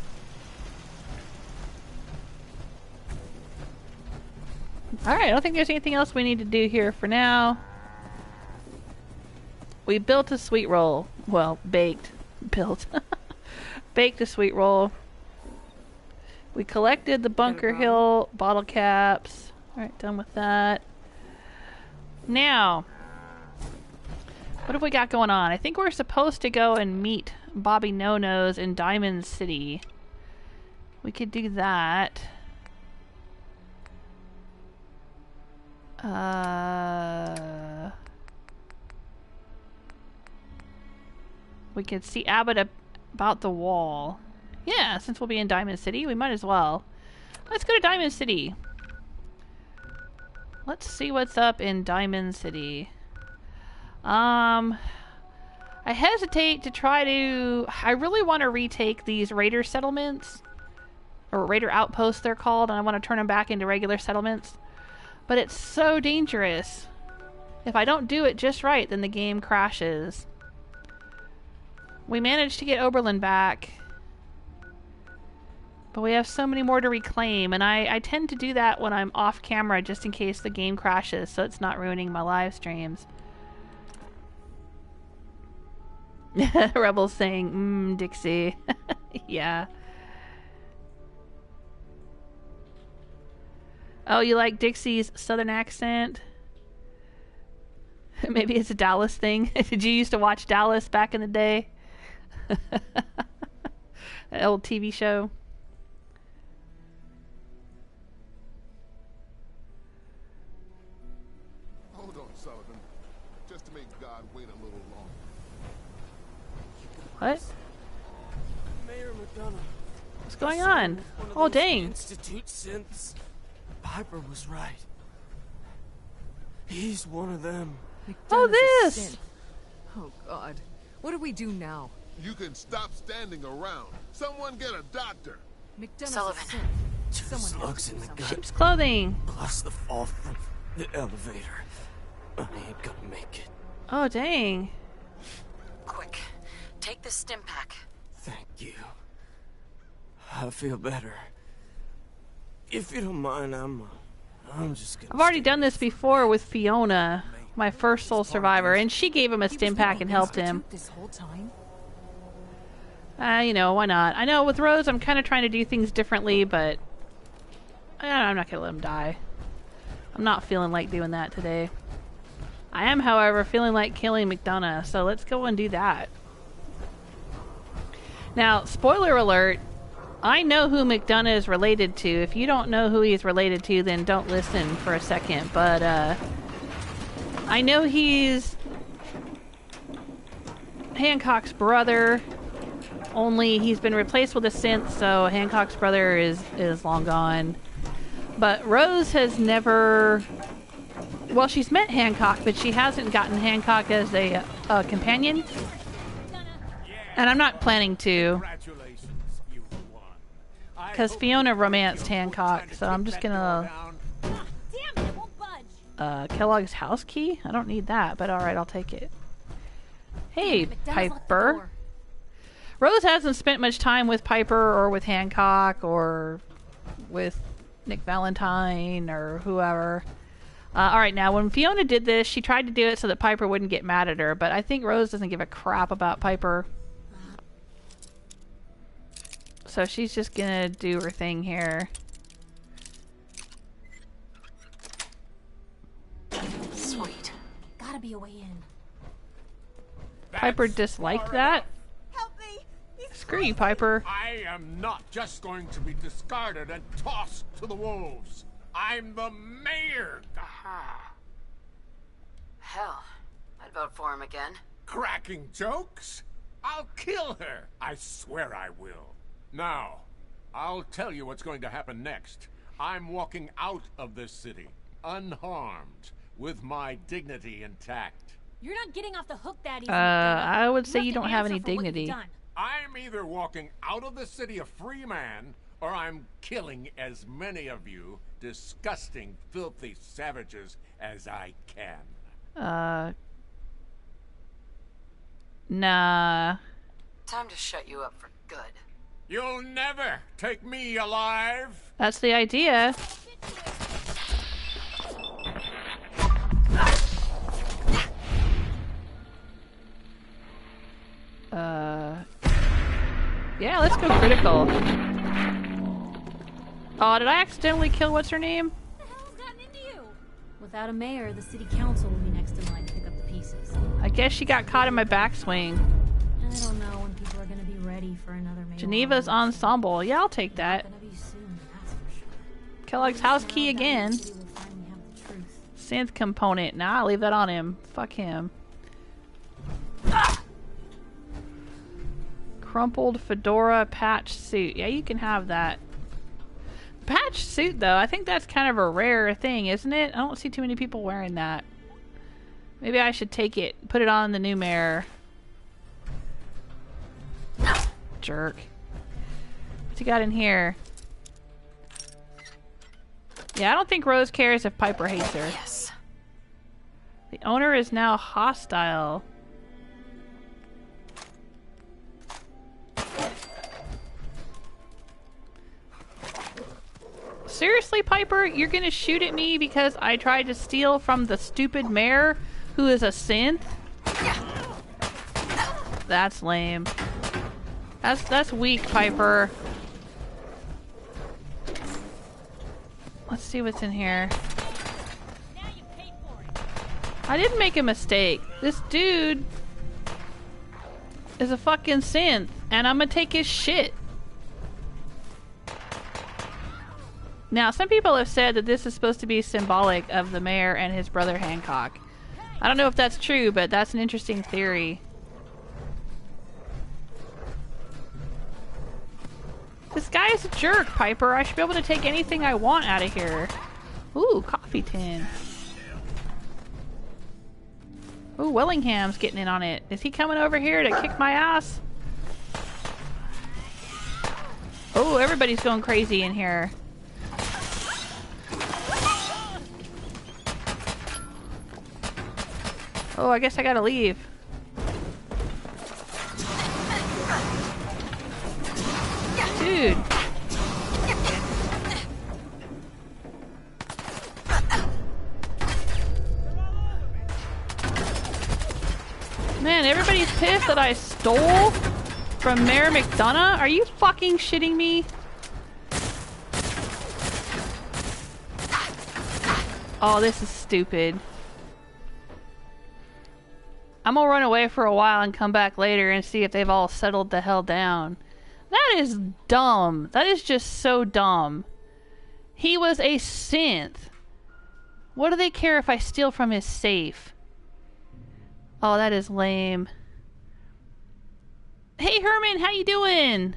Alright, I don't think there's anything else we need to do here for now. We built a sweet roll. Well, baked. Built. Baked a sweet roll. We collected the Bunker Hill bottle caps. Alright, done with that. Now, what have we got going on? I think we're supposed to go and meet Bobby No-Nos in Diamond City. We could do that. We could see Abbott about the wall. Yeah, since we'll be in Diamond City, we might as well. Let's go to Diamond City. Let's see what's up in Diamond City. I hesitate to try to... I really want to retake these raider settlements. Or raider outposts they're called, and I want to turn them back into regular settlements. But it's so dangerous. If I don't do it just right, then the game crashes. We managed to get Oberlin back. But we have so many more to reclaim, and I tend to do that when I'm off camera just in case the game crashes, so it's not ruining my live streams. Rebels saying, Dixie. Yeah. Oh, you like Dixie's southern accent? Maybe it's a Dallas thing. Did you used to watch Dallas back in the day? An old TV show. Hold on, Sullivan. Just to make God wait a little longer. What? Mayor McDonough. What's going on? Oh, dang. Institute synths. Piper was right. He's one of them. Oh, this! Oh, God. What do we do now? You can stop standing around. Someone get a doctor. Sullivan. Two slugs in the gut. Sheep's clothing. Plus the fall from the elevator. I ain't gonna make it. Oh, dang. Quick, take this stim pack. Thank you. I feel better. If you don't mind, I'm just gonna... I've already done this before with Fiona, my first Soul Survivor, and she gave him a stim pack and helped him. This whole time? You know, why not? I know with Rose I'm kind of trying to do things differently, but I'm not going to let him die. I'm not feeling like doing that today. I am, however, feeling like killing McDonough, so let's go and do that. Now, spoiler alert, I know who McDonough is related to. If you don't know who he's related to, then don't listen for a second, but I know he's Hancock's brother, only he's been replaced with a synth, so Hancock's brother is long gone. But Rose has never... Well, she's met Hancock, but she hasn't gotten Hancock as a companion. And I'm not planning to. Because Fiona romanced Hancock, so I'm just gonna... Kellogg's house key? I don't need that, but alright, I'll take it. Hey, Piper. Rose hasn't spent much time with Piper or with Hancock or with Nick Valentine or whoever. Alright, now when Fiona did this, she tried to do it so that Piper wouldn't get mad at her, but I think Rose doesn't give a crap about Piper. So she's just gonna do her thing here. Sweet. Gotta be a way in. Piper disliked that? Help me! Screw you, Piper. I am not just going to be discarded and tossed to the wolves. I'm the mayor. Hell, I'd vote for him again. Cracking jokes? I'll kill her. I swear I will. Now, I'll tell you what's going to happen next. I'm walking out of this city, unharmed, with my dignity intact. You're not getting off the hook that easy. I would say you don't have any dignity. I'm either walking out of the city a free man, or I'm killing as many of you disgusting, filthy savages as I can. Nah. Time to shut you up for good. You'll never take me alive. That's the idea. Yeah, let's go critical. Oh, did I accidentally kill what's her name? What the hell's gotten into you? Without a mayor, the city council will be next in line to pick up the pieces. I guess she got caught in my backswing. I don't know when people are gonna be ready for another mayor. Geneva's ensemble. Yeah, I'll take that. Gonna be soon, that's for sure. Kellogg's house key again. Synth component. Nah, I'll leave that on him. Fuck him. Ah! Crumpled fedora patch suit. Yeah, you can have that. Patch suit, though, I think that's kind of a rare thing, isn't it? I don't see too many people wearing that. Maybe I should take it, put it on the new mayor. Jerk. What's he got in here? Yeah, I don't think Rose cares if Piper hates her. Yes. The owner is now hostile. Seriously, Piper? You're gonna shoot at me because I tried to steal from the stupid mayor who is a synth? That's lame. That's weak, Piper. Let's see what's in here. I didn't make a mistake. This dude is a fucking synth, and I'm gonna take his shit. Now, some people have said that this is supposed to be symbolic of the mayor and his brother Hancock. I don't know if that's true, but that's an interesting theory. This guy is a jerk, Piper. I should be able to take anything I want out of here. Ooh, coffee tin. Ooh, Willingham's getting in on it. Is he coming over here to kick my ass? Oh, everybody's going crazy in here. Oh, I guess I gotta leave. Dude. Man, everybody's pissed that I stole from Mayor McDonough? Are you fucking shitting me? Oh, this is stupid. I'm gonna run away for a while and come back later and see if they've all settled the hell down. That is dumb. That is just so dumb. He was a synth. What do they care if I steal from his safe? Oh, that is lame. Hey, Herman, how you doing?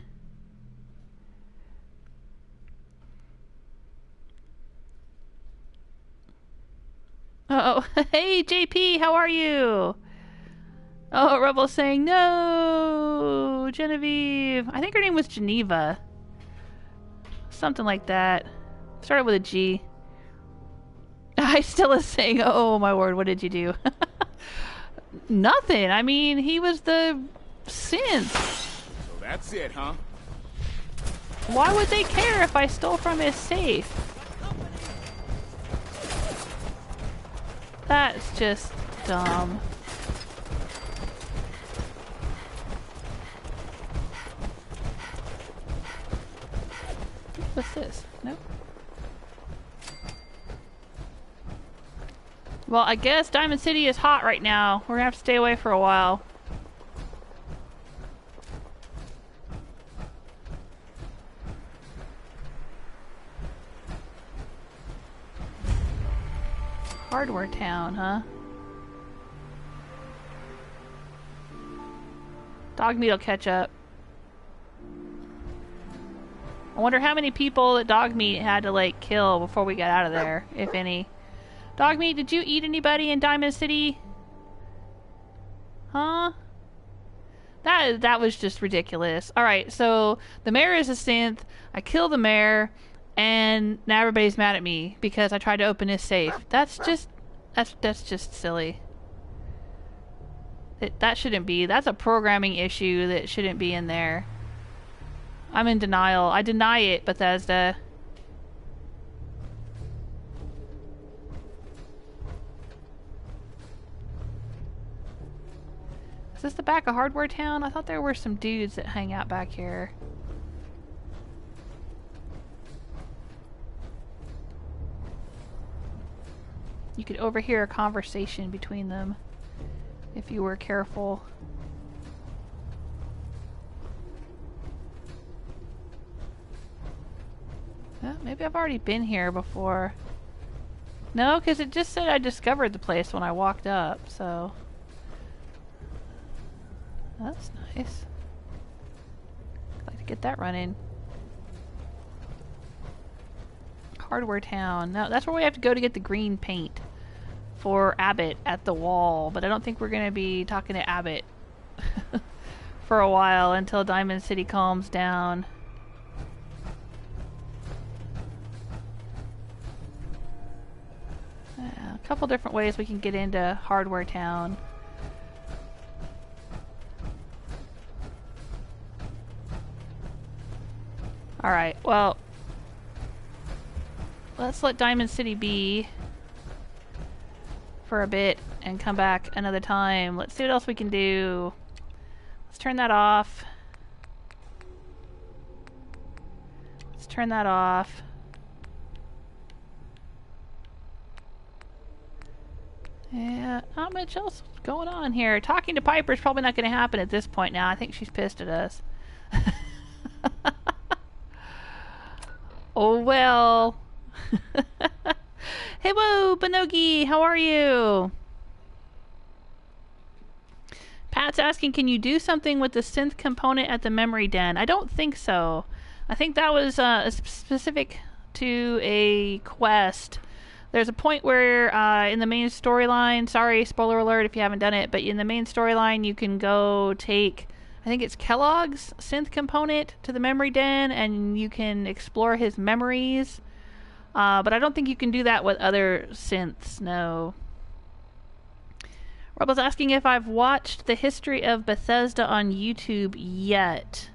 Uh oh. Hey, JP, how are you? Oh, Rebel's saying no! Genevieve. I think her name was Geneva. Something like that. Started with a G. I still is saying, oh my word, what did you do? Nothing. I mean, he was the synth. So that's it, huh? Why would they care if I stole from his safe? That's just dumb. What's this? Nope. Well, I guess Diamond City is hot right now. We're gonna have to stay away for a while. Hardware town, huh? Dogmeat will catch up. I wonder how many people that Dogmeat had to, like, kill before we got out of there, if any. Dogmeat, did you eat anybody in Diamond City? Huh? That was just ridiculous. Alright, so the mayor is a synth. I kill the mayor, and now everybody's mad at me because I tried to open his safe. That's just silly. That shouldn't be. That's a programming issue that shouldn't be in there. I'm in denial. I deny it, Bethesda. Is this the back of Hardware Town? I thought there were some dudes that hang out back here. You could overhear a conversation between them if you were careful. Maybe I've already been here before. No, because it just said I discovered the place when I walked up, so... That's nice. I'd like to get that running. Hardware Town. No, that's where we have to go to get the green paint for Abbott at the wall, but I don't think we're going to be talking to Abbott for a while until Diamond City calms down. A couple different ways we can get into Hardware Town. Alright, well, let's let Diamond City be for a bit and come back another time. Let's see what else we can do. Let's turn that off. Let's turn that off. Yeah, not much else going on here. Talking to Piper is probably not going to happen at this point now. I think she's pissed at us. Oh well. Hey, whoa, Banogi, how are you? Pat's asking, can you do something with the synth component at the memory den? I don't think so. I think that was specific to a quest. There's a point where in the main storyline, sorry, spoiler alert if you haven't done it, but in the main storyline you can go take, I think it's Kellogg's synth component to the memory den and you can explore his memories. But I don't think you can do that with other synths, no. Rebel's asking if I've watched the history of Bethesda on YouTube yet.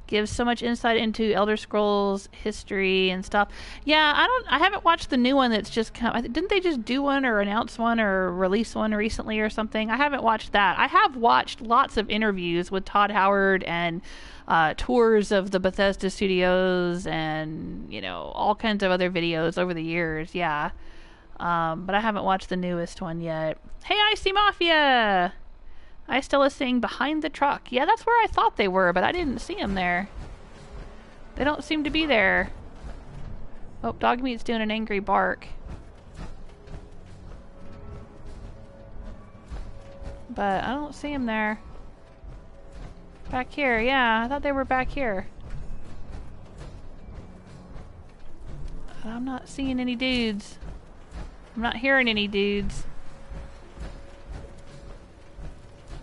Gives so much insight into Elder Scrolls history and stuff. Yeah, I haven't watched the new one that's just come. Didn't they just do one or announce one or release one recently or something? I haven't watched that. I have watched lots of interviews with Todd Howard and tours of the Bethesda studios and, you know, all kinds of other videos over the years, yeah. But I haven't watched the newest one yet. Hey, Icy Mafia! I still is saying behind the truck. Yeah, that's where I thought they were, but I didn't see them there. They don't seem to be there. Oh, Dogmeat's doing an angry bark. But I don't see them there. Back here, yeah, I thought they were back here. But I'm not seeing any dudes. I'm not hearing any dudes.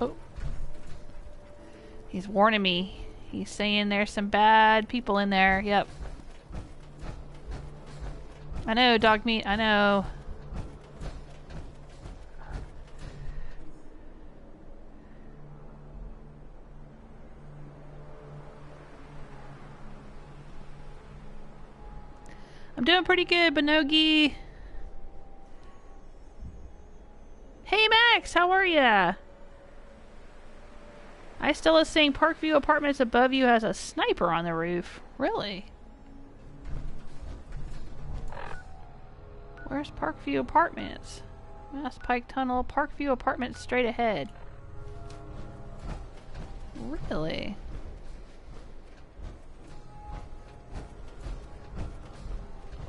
Oh. He's warning me. He's saying there's some bad people in there. Yep. I know, Dogmeat, I know. I'm doing pretty good, Banogi. Hey, Max, how are ya? I still is saying Parkview Apartments above you has a sniper on the roof. Really? Where's Parkview Apartments? Mass Pike Tunnel, Parkview Apartments straight ahead. Really?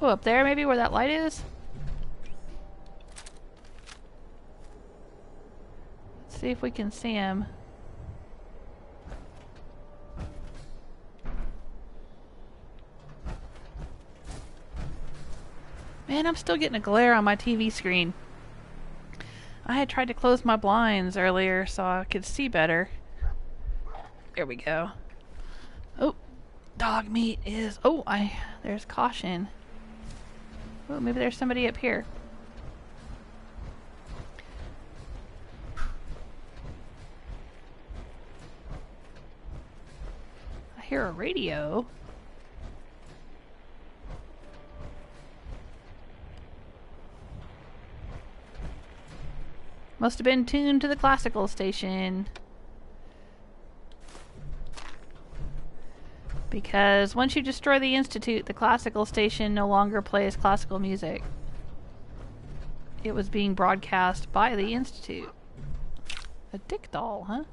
Oh, up there maybe where that light is? Let's see if we can see him. Man, I'm still getting a glare on my TV screen. I had tried to close my blinds earlier so I could see better. There we go. Oh, Dogmeat is... Oh, there's caution. Oh, maybe there's somebody up here. I hear a radio. Must have been tuned to the classical station. Because once you destroy the Institute, the classical station no longer plays classical music. it was being broadcast by the Institute. A dick doll, huh?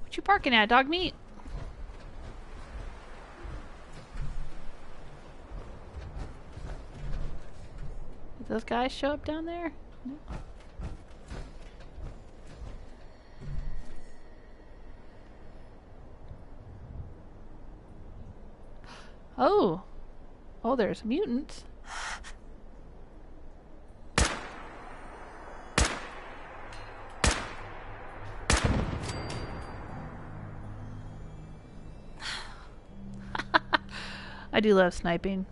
What you barking at, dog meat? Did those guys show up down there? No. Oh. Oh, there's mutants. I do love sniping.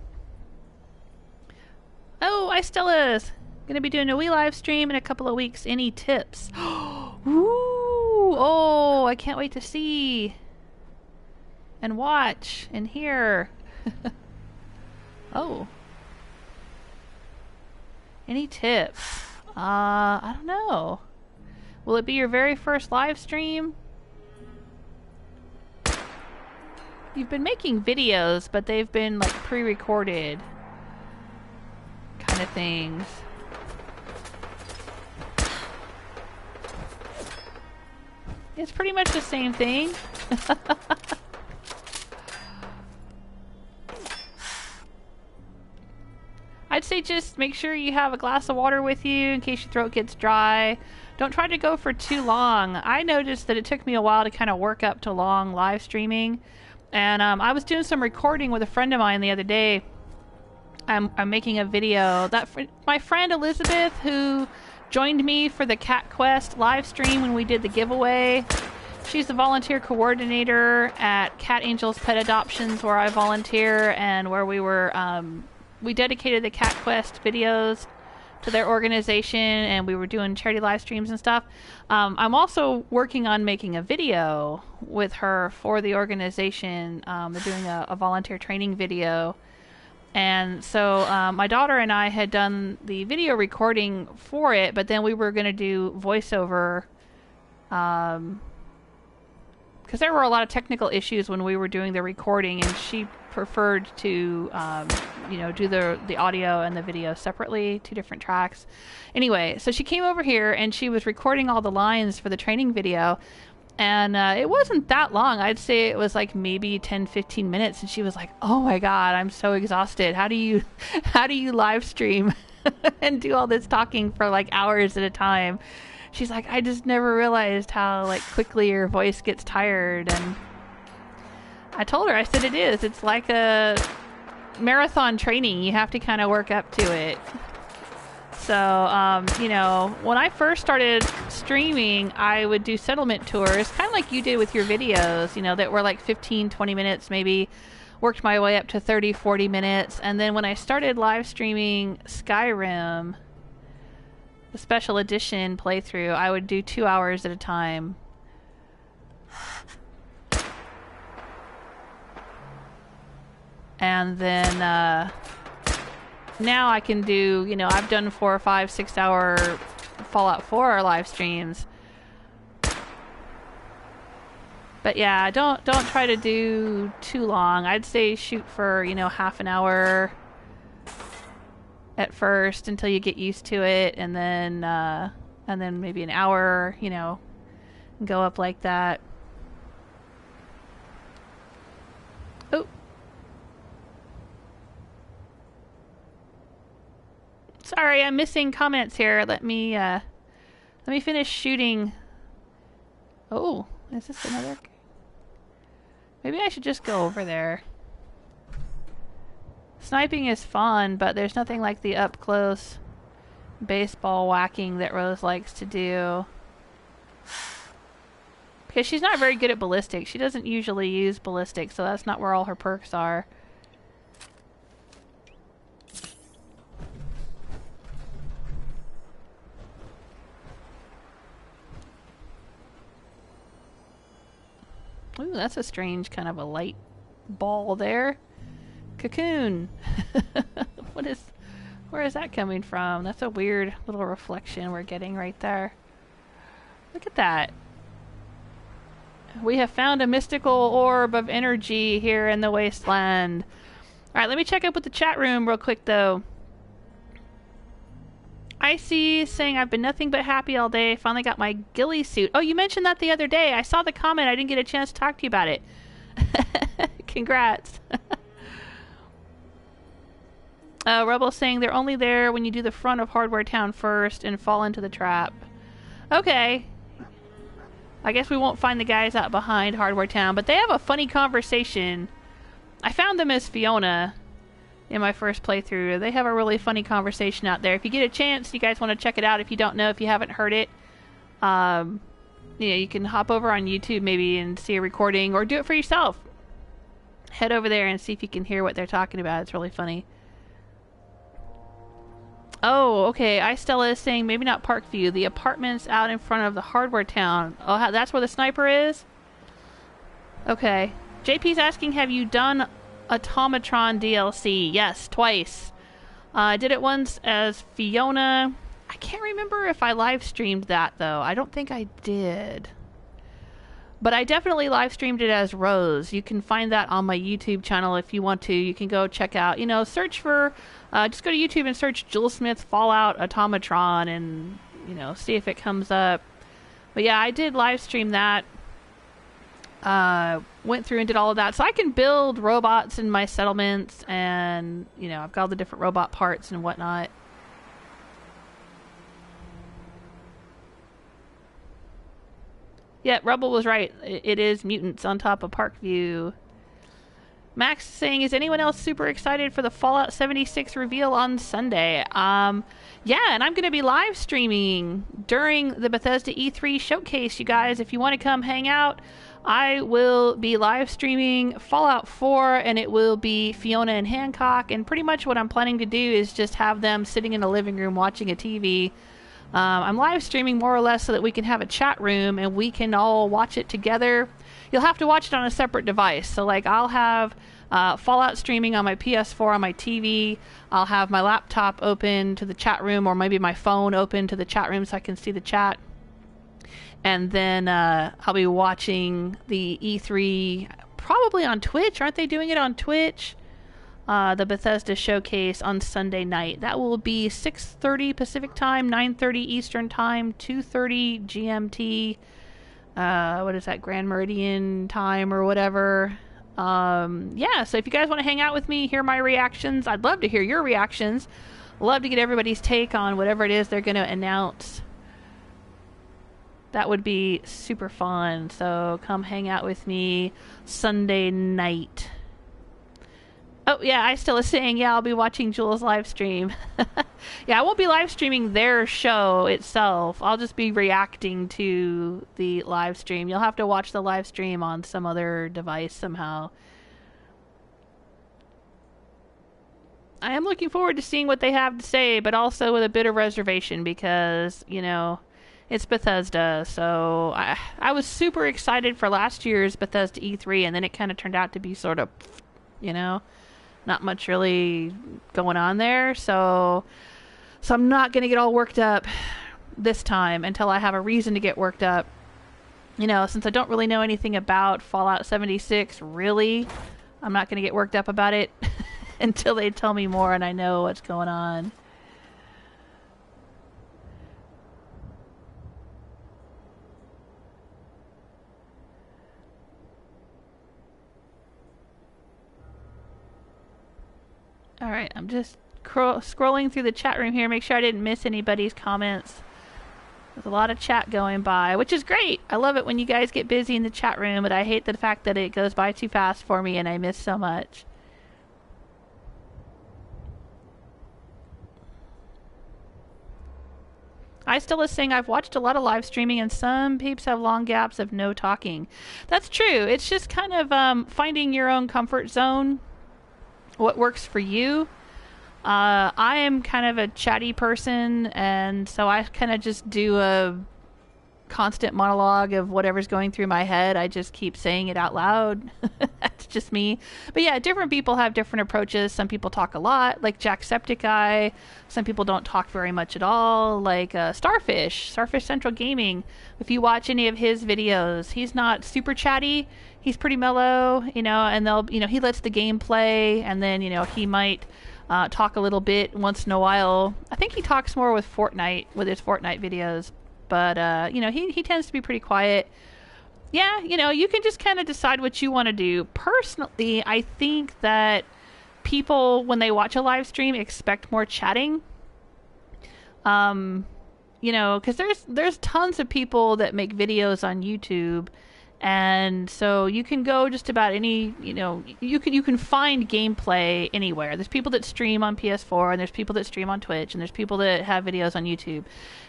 Oh, I still is gonna be doing a wee live stream in a couple of weeks. Any tips? Ooh, oh, I can't wait to see and watch and hear. Oh. Any tips? I don't know. Will it be your very first live stream? You've been making videos, but they've been like pre-recorded kind of things. It's pretty much the same thing. I'd say just make sure you have a glass of water with you in case your throat gets dry. Don't try to go for too long. I noticed that it took me a while to kind of work up to long live streaming. And I was doing some recording with a friend of mine the other day. I'm making a video. My friend Elizabeth, who joined me for the Cat Quest live stream when we did the giveaway. She's the volunteer coordinator at Cat Angels Pet Adoptions, where I volunteer, and where we were... we dedicated the Cat Quest videos to their organization, and we were doing charity live streams and stuff. I'm also working on making a video with her for the organization. They're doing a volunteer training video. And so my daughter and I had done the video recording for it, but then we were going to do voiceover because there were a lot of technical issues when we were doing the recording, and she preferred to do the audio and the video separately, 2 different tracks. Anyway, so she came over here and she was recording all the lines for the training video, and it wasn't that long. I'd say it was like maybe 10-15 minutes, and she was like, oh my god, I'm so exhausted. How do you live stream and do all this talking for like hours at a time? She's like, I just never realized how like quickly your voice gets tired. And I told her, I said, it is. It's like a marathon training. You have to kind of work up to it. So, when I first started streaming, I would do settlement tours, kind of like you did with your videos, that were like 15, 20 minutes maybe. Worked my way up to 30, 40 minutes. And then when I started live streaming Skyrim, the special edition playthrough, I would do 2 hours at a time. And then now I can do, I've done 4 or 5, 6 hour Fallout 4 live streams. But yeah, don't try to do too long. I'd say shoot for, half an hour at first until you get used to it, and then maybe an hour, go up like that. Oh. Sorry, I'm missing comments here. Let me finish shooting. Oh, is this another? Maybe I should just go over there. Sniping is fun, but there's nothing like the up-close baseball whacking that Rose likes to do. Because she's not very good at ballistics. She doesn't usually use ballistics, so that's not where all her perks are. Ooh, that's a strange kind of a light ball there. Cocoon. Where is that coming from? That's a weird little reflection we're getting right there. Look at that. We have found a mystical orb of energy here in the wasteland. Alright, let me check up with the chat room real quick though. Icy saying, I've been nothing but happy all day. Finally got my ghillie suit. Oh, you mentioned that the other day. I saw the comment. I didn't get a chance to talk to you about it. Congrats. Rebel saying they're only there when you do the front of Hardware Town first and fall into the trap. Okay. I guess we won't find the guys out behind Hardware Town, but they have a funny conversation. I found them as Fiona in my first playthrough. They have a really funny conversation out there. If you get a chance, you guys want to check it out. If you don't know, if you haven't heard it, you can hop over on YouTube maybe and see a recording, or do it for yourself. Head over there and see if you can hear what they're talking about. It's really funny. Oh, okay. Stella is saying maybe not Parkview. The apartments out in front of the Hardware Town. Oh, that's where the sniper is? Okay. JP's asking, have you done Automatron DLC? Yes, twice. I did it once as Fiona. I can't remember if I live streamed that though. I don't think I did. But I definitely live streamed it as Rose. You can find that on my YouTube channel if you want to. You can go check out, search for, just go to YouTube and search Jules Smith Fallout Automatron and, see if it comes up. But yeah, I did live stream that. Went through and did all of that. So I can build robots in my settlements, and, I've got all the different robot parts and whatnot. Yeah, Rebel was right. It is mutants on top of Parkview. Max saying, is anyone else super excited for the Fallout 76 reveal on Sunday? Yeah, and I'm going to be live streaming during the Bethesda E3 showcase, you guys. If you want to come hang out, I will be live streaming Fallout 4, and it will be Fiona and Hancock, and pretty much what I'm planning to do is just have them sitting in a living room watching a TV. I'm live streaming more or less so that we can have a chat room and we can all watch it together. You'll have to watch it on a separate device. So like I'll have Fallout streaming on my PS4 on my TV. I'll have my laptop open to the chat room, or maybe my phone open to the chat room so I can see the chat. And then I'll be watching the E3 probably on Twitch. Aren't they doing it on Twitch? The Bethesda showcase on Sunday night. That will be 6:30 Pacific time, 9:30 Eastern time, 2:30 GMT. What is that, Grand Meridian time or whatever? Yeah, so if you guys want to hang out with me, hear my reactions, I'd love to hear your reactions. Love to get everybody's take on whatever it is they're going to announce. That would be super fun. So come hang out with me Sunday night. Oh, yeah, I still is saying, yeah, I'll be watching Jules' live stream. Yeah, I won't be live streaming their show itself. I'll just be reacting to the live stream. You'll have to watch the live stream on some other device somehow. I am looking forward to seeing what they have to say, but also with a bit of reservation because, it's Bethesda. So I was super excited for last year's Bethesda E3, and then it kind of turned out to be sort of, not much really going on there. So I'm not going to get all worked up this time until I have a reason to get worked up. Since I don't really know anything about Fallout 76, really, I'm not going to get worked up about it until they tell me more and I know what's going on. Alright, I'm just scrolling through the chat room here, make sure I didn't miss anybody's comments. There's a lot of chat going by, which is great. I love it when you guys get busy in the chat room, but I hate the fact that it goes by too fast for me and I miss so much. I still is saying I've watched a lot of live streaming and some peeps have long gaps of no talking. That's true. It's just kind of finding your own comfort zone. What works for you. I am kind of a chatty person, and so I kind of just do a constant monologue of whatever's going through my head. I just keep saying it out loud. That's just me. But yeah, different people have different approaches. Some people talk a lot, like Jacksepticeye. Some people don't talk very much at all, like Starfish Central Gaming. If you watch any of his videos, he's not super chatty. He's pretty mellow, and they'll, he lets the game play, and then, he might talk a little bit once in a while. I think he talks more with Fortnite, with his Fortnite videos. But, you know, he tends to be pretty quiet. Yeah, you know, you can just kind of decide what you want to do. Personally, I think that people, when they watch a live stream, expect more chatting. You know, because there's tons of people that make videos on YouTube, and so you can go just about any, you know, you can find gameplay anywhere. There's people that stream on PS4, and there's people that stream on Twitch, and there's people that have videos on YouTube.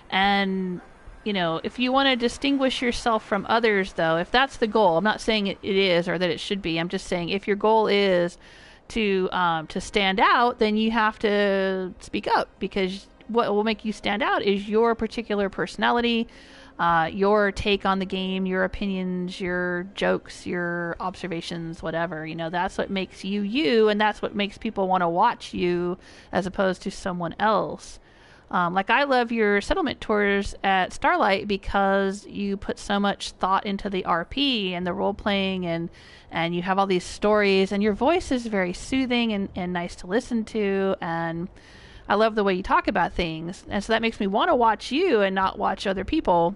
And, you know, if you want to distinguish yourself from others, though, if that's the goal, I'm not saying it is or that it should be. I'm just saying if your goal is to stand out, then you have to speak up, because what will make you stand out is your particular personality, your take on the game, your opinions, your jokes, your observations, whatever. You know, that's what makes you you, and that's what makes people want to watch you as opposed to someone else. Like, I love your settlement tours at Starlight because you put so much thought into the RP and the role-playing, and you have all these stories, and your voice is very soothing and nice to listen to, and I love the way you talk about things. And so that makes me want to watch you and not watch other people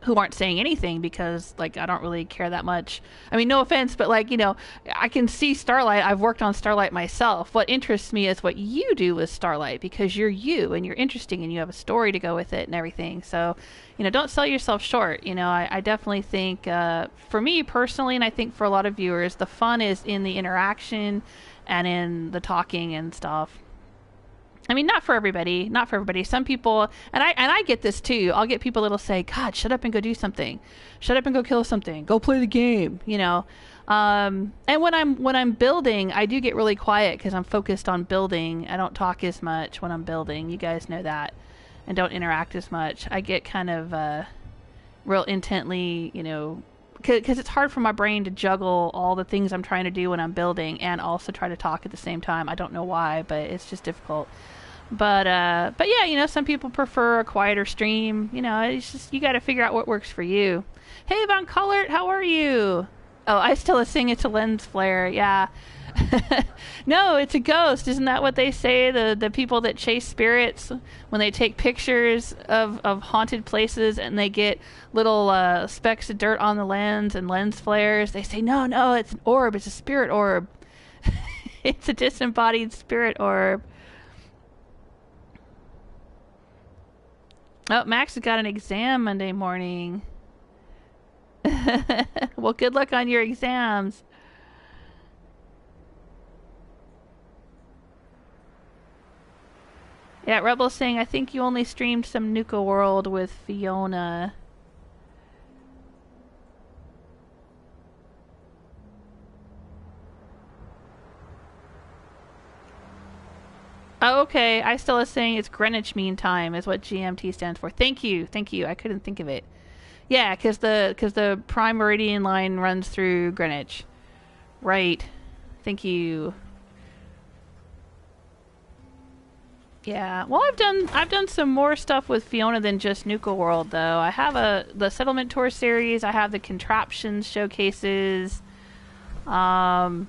who aren't saying anything, because, like, I don't really care that much. I mean, no offense, but, like, you know, I can see Starlight. I've worked on Starlight myself. What interests me is what you do with Starlight, because you're you and you're interesting and you have a story to go with it and everything. So, you know, don't sell yourself short. You know, I definitely think, for me personally, and I think for a lot of viewers, the fun is in the interaction and in the talking and stuff. I mean, not for everybody. Some people, and I get this too. I'll get people that'll say, "God, shut up and go do something. Shut up and go kill something. Go play the game." You know, and when I'm building, I do get really quiet because I'm focused on building. I don't talk as much when I'm building. You guys know that, and don't interact as much. I get kind of real intently, you know, because it's hard for my brain to juggle all the things I'm trying to do when I'm building and also try to talk at the same time. I don't know why, but it's just difficult. But yeah, you know, some people prefer a quieter stream. You know, it's just, you got to figure out what works for you. Hey, Von Collert, how are you? Oh, I still sing it to lens flare. Yeah. No, it's a ghost. Isn't that what they say? The people that chase spirits, when they take pictures of haunted places and they get little specks of dirt on the lens and lens flares, they say, no, it's an orb. It's a spirit orb. It's a disembodied spirit orb. Oh, Max has got an exam Monday morning. Well, good luck on your exams. Yeah, Rebel's saying, I think you only streamed some Nuka World with Fiona. Oh, okay. I still is saying it's Greenwich Mean Time is what GMT stands for. Thank you. I couldn't think of it. Yeah, because the Prime Meridian line runs through Greenwich. Right. Thank you. Yeah. Well, I've done some more stuff with Fiona than just Nuka World, though. I have the Settlement Tour series. I have the Contraptions showcases. But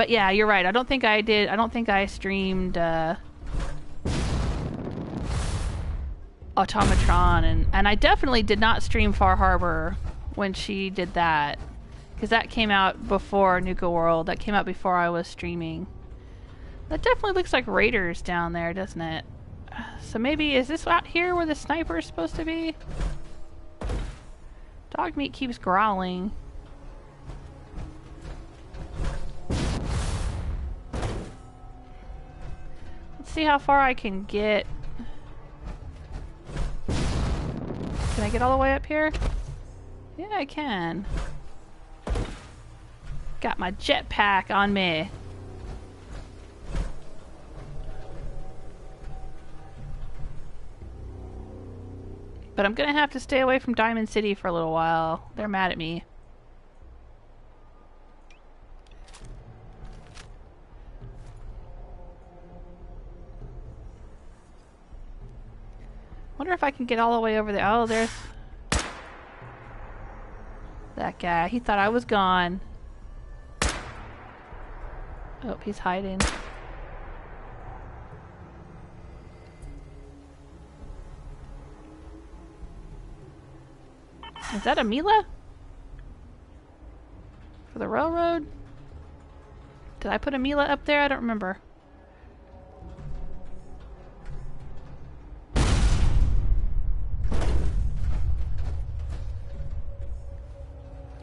yeah, you're right. I don't think I streamed Automatron, and I definitely did not stream Far Harbor when she did that, because that came out before Nuka World. That came out before I was streaming. That definitely looks like raiders down there, doesn't it? So maybe, is this out here where the sniper is supposed to be? Dog meat keeps growling. Let's see how far I can get. Can I get all the way up here? Yeah, I can. Got my jetpack on me. But I'm gonna have to stay away from Diamond City for a little while. They're mad at me. Wonder if I can get all the way over there. Oh, there's that guy. He thought I was gone. Oh, he's hiding. Is that a Mila? For the railroad? Did I put a Mila up there? I don't remember.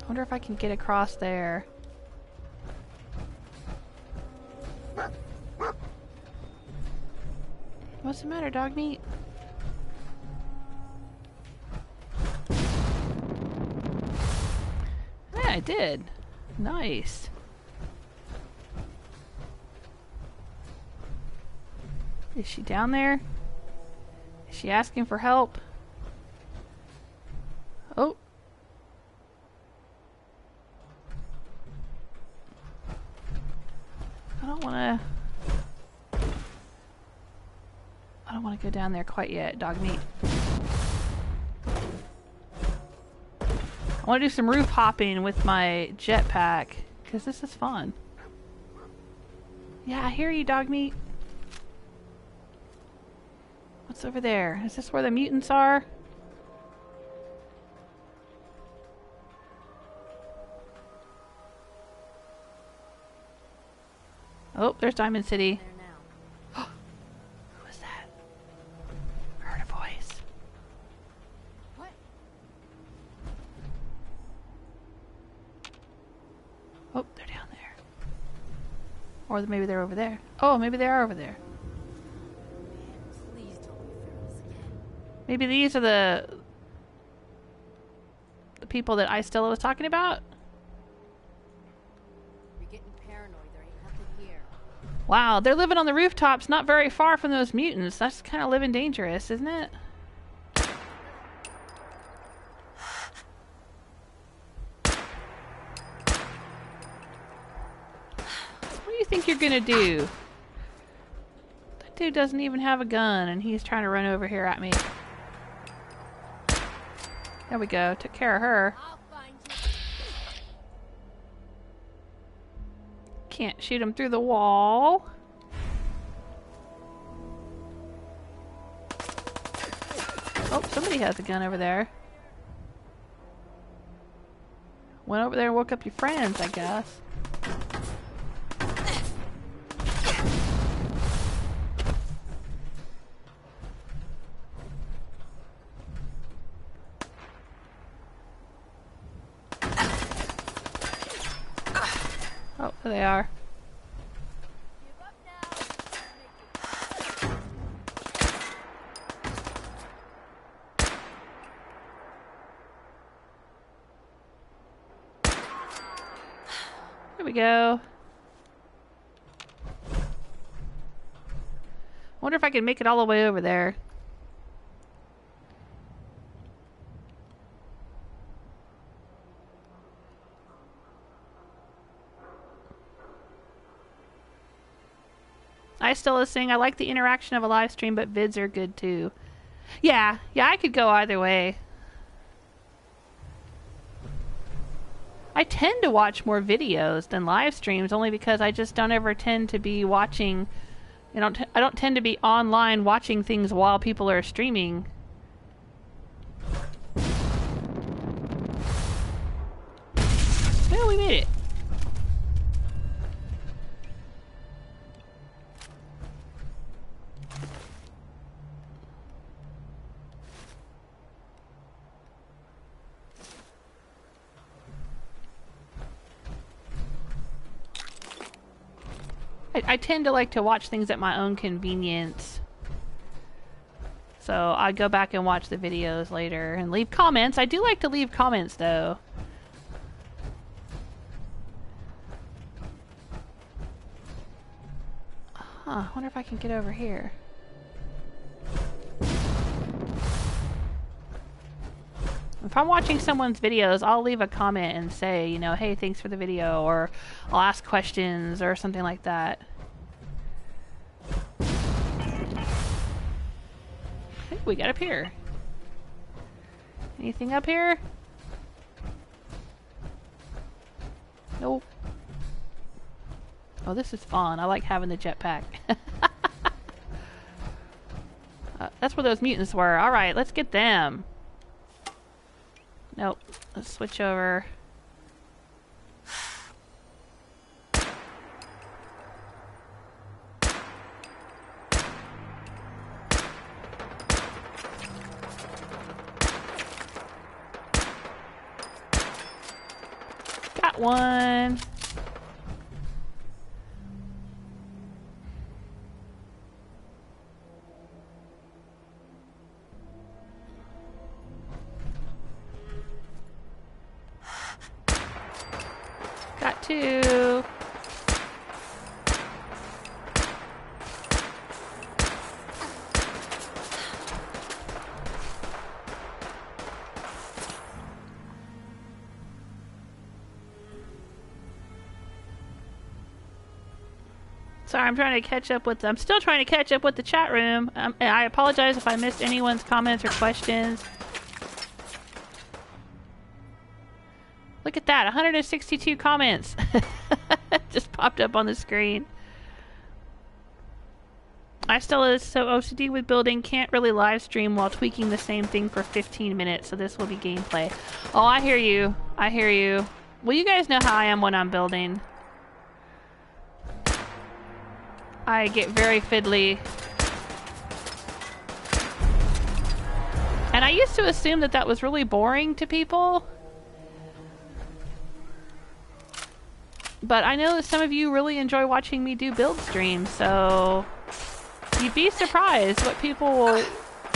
I wonder if I can get across there. What's the matter, dog meat? Yeah, I did. Nice. Is she down there? Is she asking for help? Oh. I don't want to go down there quite yet, dog meat. I want to do some roof hopping with my jetpack, because this is fun. Yeah, I hear you, dog meat. What's over there? Is this where the mutants are? Oh, there's Diamond City. Who was that? Heard a voice. What? Oh, they're down there. Or maybe they're over there. Oh, maybe they are over there. Maybe these are the people that Stella was talking about? You're getting paranoid. There ain't nothing here. Wow, they're living on the rooftops not very far from those mutants. That's kind of living dangerous, isn't it? What do you think you're gonna do? That dude doesn't even have a gun and he's trying to run over here at me. There we go. Took care of her. Can't shoot him through the wall. Oh, somebody has a gun over there. Went over there and woke up your friends, I guess. Oh, there they are. There we go. Wonder if I can make it all the way over there. I still listening. I like the interaction of a live stream, but vids are good too. Yeah, I could go either way. I tend to watch more videos than live streams only because I just don't ever tend to be watching. I don't tend to be online watching things while people are streaming. Well, we made it. I tend to like to watch things at my own convenience. So I go back and watch the videos later and leave comments. I do like to leave comments though. Huh, I wonder if I can get over here. If I'm watching someone's videos, I'll leave a comment and say, you know, hey, thanks for the video, or I'll ask questions or something like that. Hey, we got up here. Anything up here? Nope. Oh, this is fun. I like having the jetpack. That's where those mutants were. Alright, let's get them. Nope. Let's switch over. Got one. Got two. Sorry, I'm trying to catch up with. I'm still trying to catch up with the chat room. And I apologize if I missed anyone's comments or questions. Look at that, 162 comments. Just popped up on the screen. I still is so OCD with building, can't really live stream while tweaking the same thing for 15 minutes, so this will be gameplay. Oh, I hear you. I hear you. Well, you guys know how I am when I'm building. I get very fiddly. And I used to assume that that was really boring to people. But I know that some of you really enjoy watching me do build streams, so you'd be surprised what people will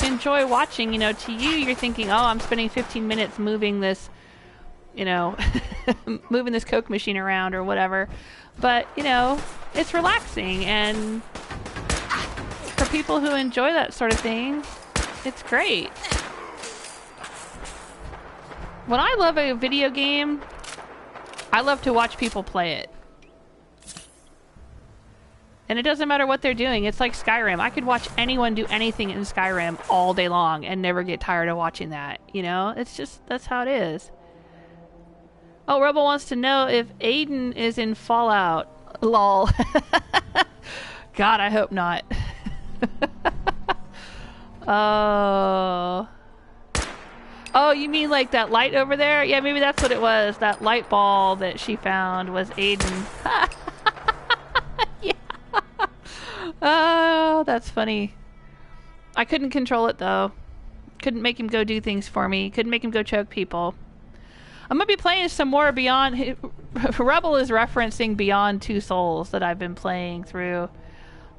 enjoy watching. You know, to you, you're thinking, oh, I'm spending 15 minutes moving this, you know, moving this Coke machine around or whatever. But, you know, it's relaxing, and for people who enjoy that sort of thing, it's great. When I love a video game, I love to watch people play it. And it doesn't matter what they're doing. It's like Skyrim. I could watch anyone do anything in Skyrim all day long and never get tired of watching that. You know? It's just, that's how it is. Oh, Rebel wants to know if Aiden is in Fallout. Lol. God, I hope not. Oh. Oh, you mean like that light over there? Yeah, maybe that's what it was. That light ball that she found was Aiden. Yeah. Oh, that's funny. I couldn't control it though. Couldn't make him go do things for me. Couldn't make him go choke people. I'm gonna be playing some more Beyond. Rebel is referencing Beyond Two Souls that I've been playing through.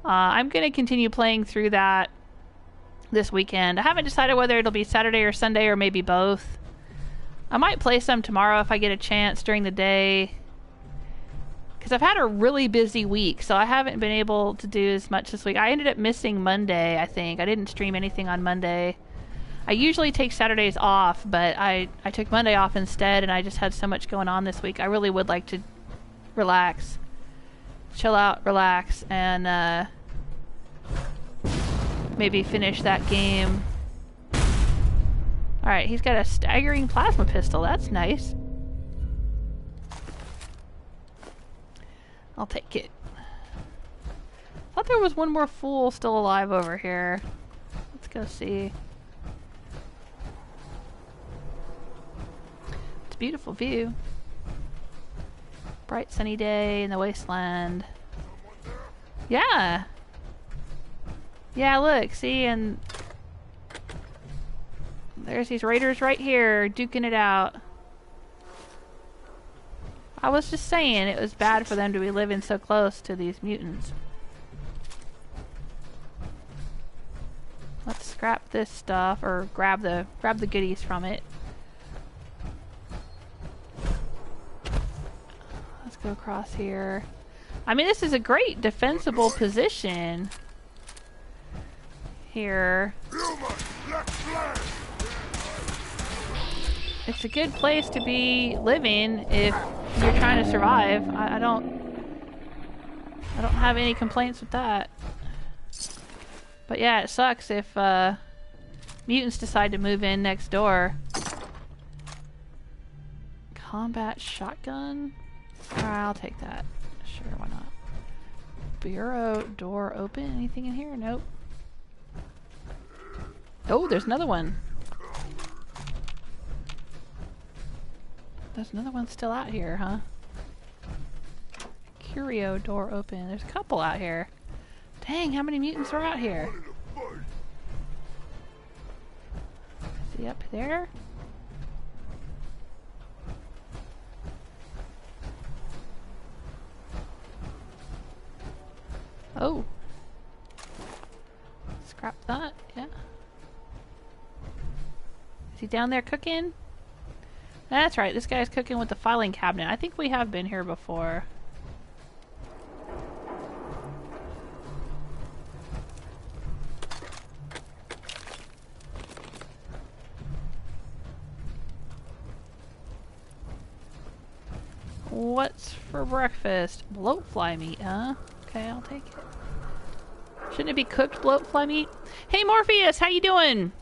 I'm gonna continue playing through that this weekend. I haven't decided whether it'll be Saturday or Sunday or maybe both. I might play some tomorrow if I get a chance during the day, because I've had a really busy week, so I haven't been able to do as much this week. I ended up missing Monday, I think. I didn't stream anything on Monday. I usually take Saturdays off, but I took Monday off instead, and I just had so much going on this week. I really would like to relax, chill out, relax, and maybe finish that game. Alright, he's got a staggering plasma pistol. That's nice. I'll take it. I thought there was one more fool still alive over here. Let's go see. It's a beautiful view. Bright sunny day in the wasteland. Yeah. Yeah, look, see, and there's these raiders right here duking it out. I was just saying it was bad for them to be living so close to these mutants. Let's scrap this stuff, or grab the goodies from it. Let's go across here. I mean, this is a great defensible position here. It's a good place to be living if you're trying to survive. I don't have any complaints with that. But yeah, it sucks if mutants decide to move in next door. Combat shotgun? Alright, I'll take that. Sure, why not? Bureau door open? Anything in here? Nope. Oh, there's another one. There's another one still out here, huh? Curio door open. There's a couple out here. Dang, how many mutants are out here? Is he up there? Oh. Scrap that, yeah. Is he down there cooking? That's right, this guy's cooking with the filing cabinet. I think we have been here before. What's for breakfast? Bloatfly meat, huh? Okay, I'll take it. Shouldn't it be cooked bloatfly meat? Hey Morpheus, how you doing?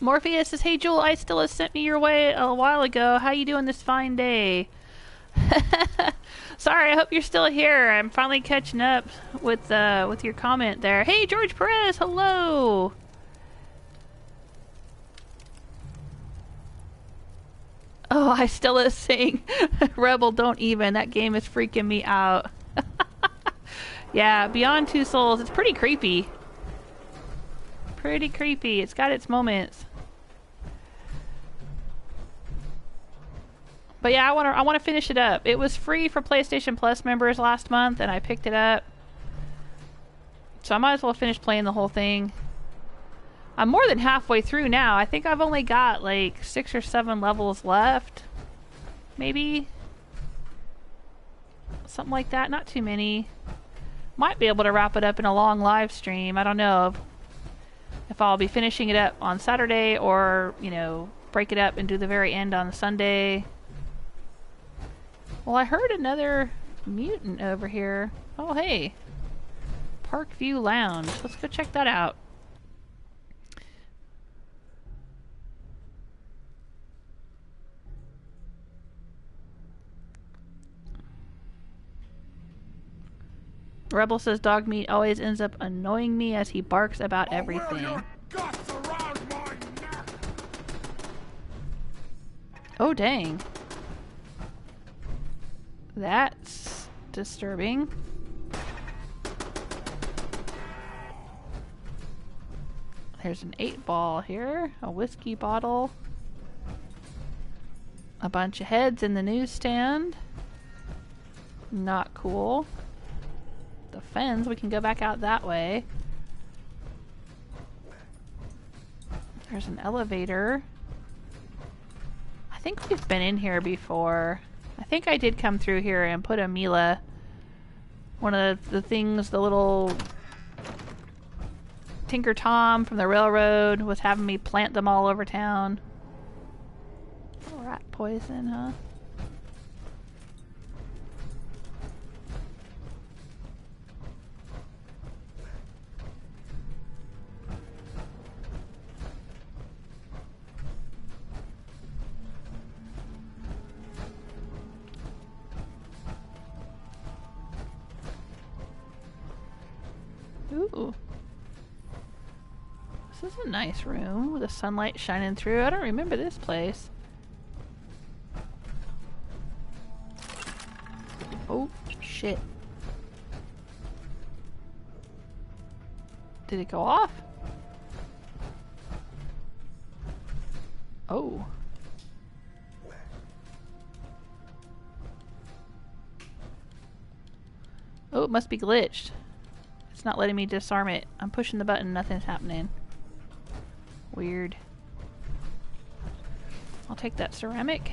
Morpheus says, hey Jewel, Istilla sent me your way a while ago. How you doing this fine day? Sorry, I hope you're still here. I'm finally catching up with your comment there. Hey George Perez, hello! Oh, Istilla saying, Rebel, don't even. That game is freaking me out. Yeah, Beyond Two Souls, it's pretty creepy. Pretty creepy. It's got its moments. But yeah, I want to finish it up. It was free for PlayStation Plus members last month, and I picked it up. So I might as well finish playing the whole thing. I'm more than halfway through now. I think I've only got like 6 or 7 levels left. Maybe. Something like that. Not too many. Might be able to wrap it up in a long live stream. I don't know if I'll be finishing it up on Saturday or, you know, break it up and do the very end on Sunday. Well, I heard another mutant over here. Oh, hey. Parkview Lounge. Let's go check that out. Rebel says dog meat always ends up annoying me as he barks about everything. Oh, dang. That's disturbing. There's an 8-ball here, a whiskey bottle, a bunch of heads in the newsstand. Not cool. The fence, we can go back out that way. There's an elevator. I think we've been in here before. I think I did come through here and put a Mila. One of the things, the little Tinker Tom from the railroad was having me plant them all over town. Oh, rat poison, huh? Ooh. This is a nice room with the sunlight shining through. I don't remember this place. Oh, shit. Did it go off? Oh. Oh, it must be glitched. It's not letting me disarm it. I'm pushing the button, nothing's happening. Weird. I'll take that ceramic.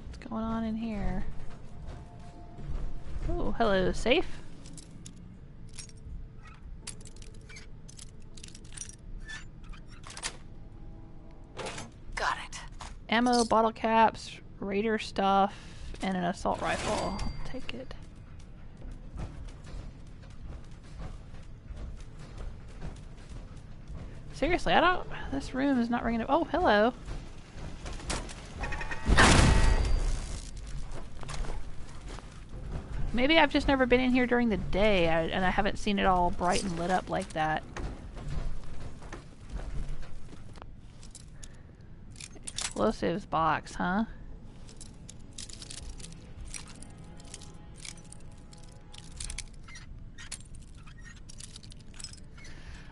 What's going on in here? Oh, hello, safe. Got it. Ammo, bottle caps, raider stuff, and an assault rifle. I'll take it. Seriously, this room is not ringing up. Oh, hello. Maybe I've just never been in here during the day, and I haven't seen it all bright and lit up like that. explosives box, huh?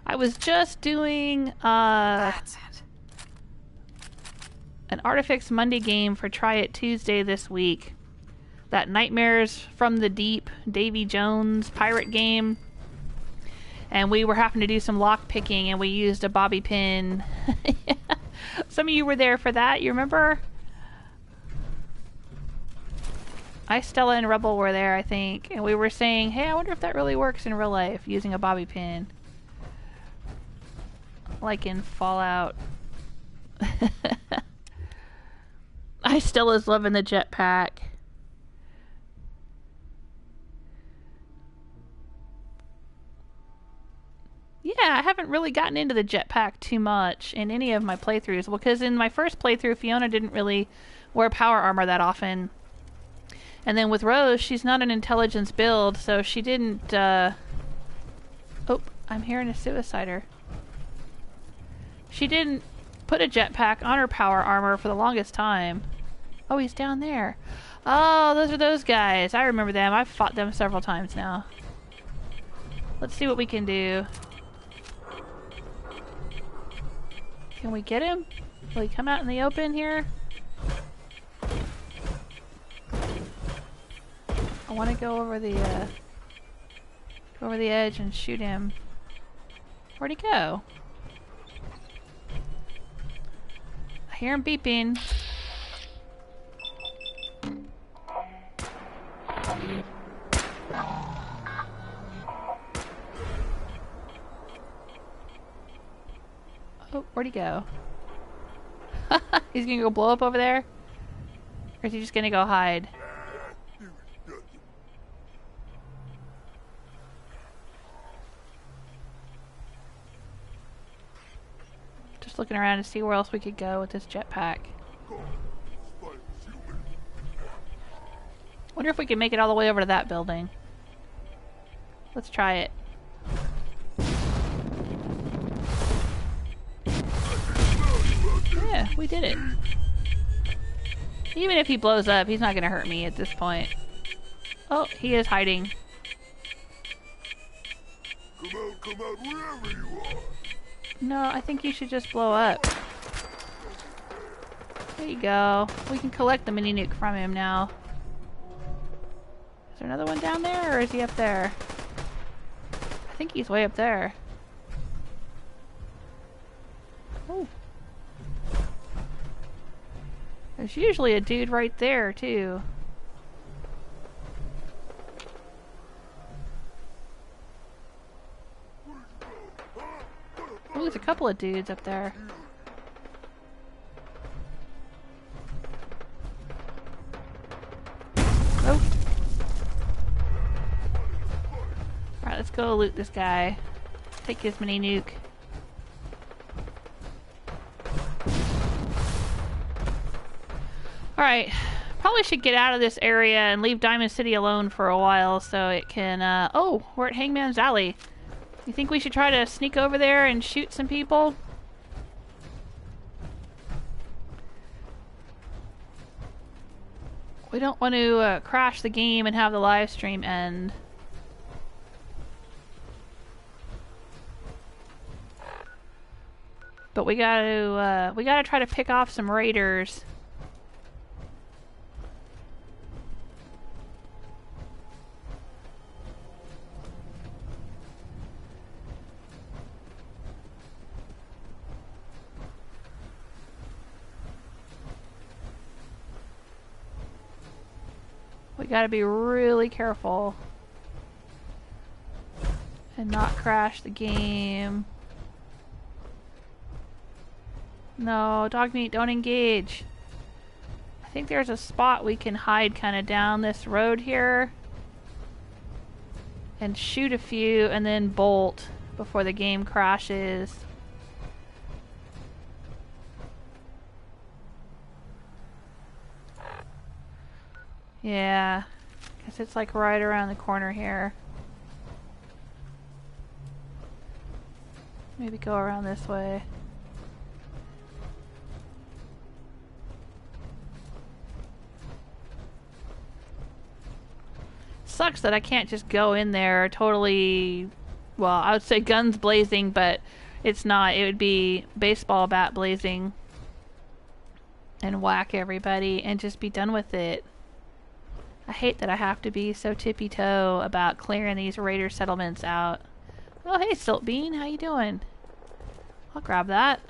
I was just doing That's it. an Artifacts Monday game for Try It Tuesday this week. That Nightmares from the Deep, Davy Jones pirate game. And we were having to do some lock picking, and we used a bobby pin. Some of you were there for that, you remember? Stella and Rebel were there, I think. And we were saying, hey, I wonder if that really works in real life, using a bobby pin. Like in Fallout. Stella's loving the jetpack. Yeah, I haven't really gotten into the jetpack too much in any of my playthroughs. Well, because in my first playthrough, Fiona didn't really wear power armor that often. And then with Rose, she's not an intelligence build, so she didn't, Oh, I'm hearing a suicider. She didn't put a jetpack on her power armor for the longest time. Oh, he's down there. Oh, those are those guys. I remember them. I've fought them several times now. Let's see what we can do. Can we get him? Will he come out in the open here? I want to go over the edge and shoot him. Where'd he go? I hear him beeping. Oh, where'd he go? He's gonna go blow up over there? Or is he just gonna go hide? Just looking around to see where else we could go with this jetpack. Wonder if we can make it all the way over to that building. Let's try it. Yeah, we did it. Even if he blows up, he's not gonna hurt me at this point. Oh, he is hiding. Come out, wherever you are. No, I think you should just blow up. There you go. We can collect the mini nuke from him now. Is there another one down there, or is he up there? I think he's way up there. Oh. There's usually a dude right there, too. Oh, there's a couple of dudes up there. Oh. Alright, let's go loot this guy. Take his mini nuke. Alright, probably should get out of this area and leave Diamond City alone for a while so it can, oh, we're at Hangman's Alley. You think we should try to sneak over there and shoot some people? We don't want to crash the game and have the live stream end. But we gotta try to pick off some raiders. We gotta be really careful and not crash the game. No, dog meat, don't engage. I think there's a spot we can hide kind of down this road here and shoot a few and then bolt before the game crashes. Yeah, guess it's like right around the corner here. Maybe go around this way. sucks that I can't just go in there totally, well, I would say guns blazing, but it's not. It would be baseball bat blazing and whack everybody and just be done with it. I hate that I have to be so tippy-toe about clearing these raider settlements out. Oh, hey, Silt Bean, how you doing? I'll grab that.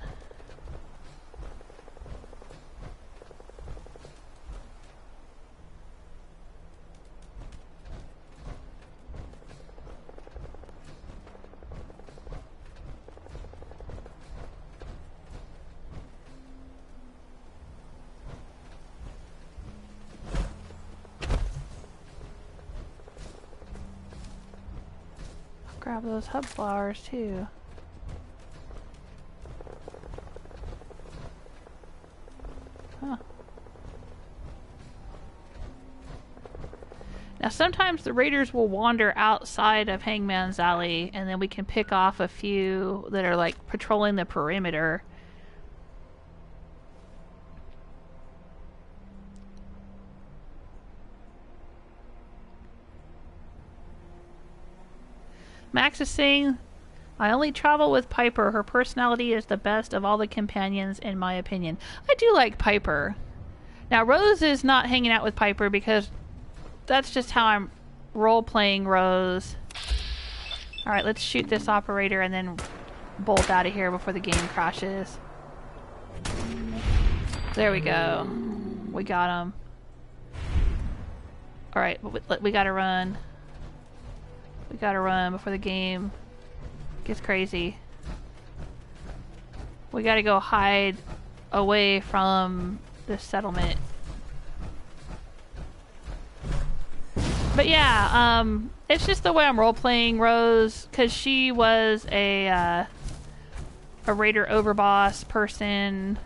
Grab those hub flowers too. Huh. Now sometimes the raiders will wander outside of Hangman's Alley, and then we can pick off a few that are like patrolling the perimeter. Max is saying, I only travel with Piper. Her personality is the best of all the companions, in my opinion. I do like Piper. Now, Rose is not hanging out with Piper because that's just how I'm role-playing Rose. Alright, let's shoot this operator and then bolt out of here before the game crashes. There we go. We got him. Alright, we gotta run. We gotta run before the game gets crazy. We gotta go hide away from this settlement. But yeah, it's just the way I'm role-playing Rose, because she was a raider overboss person.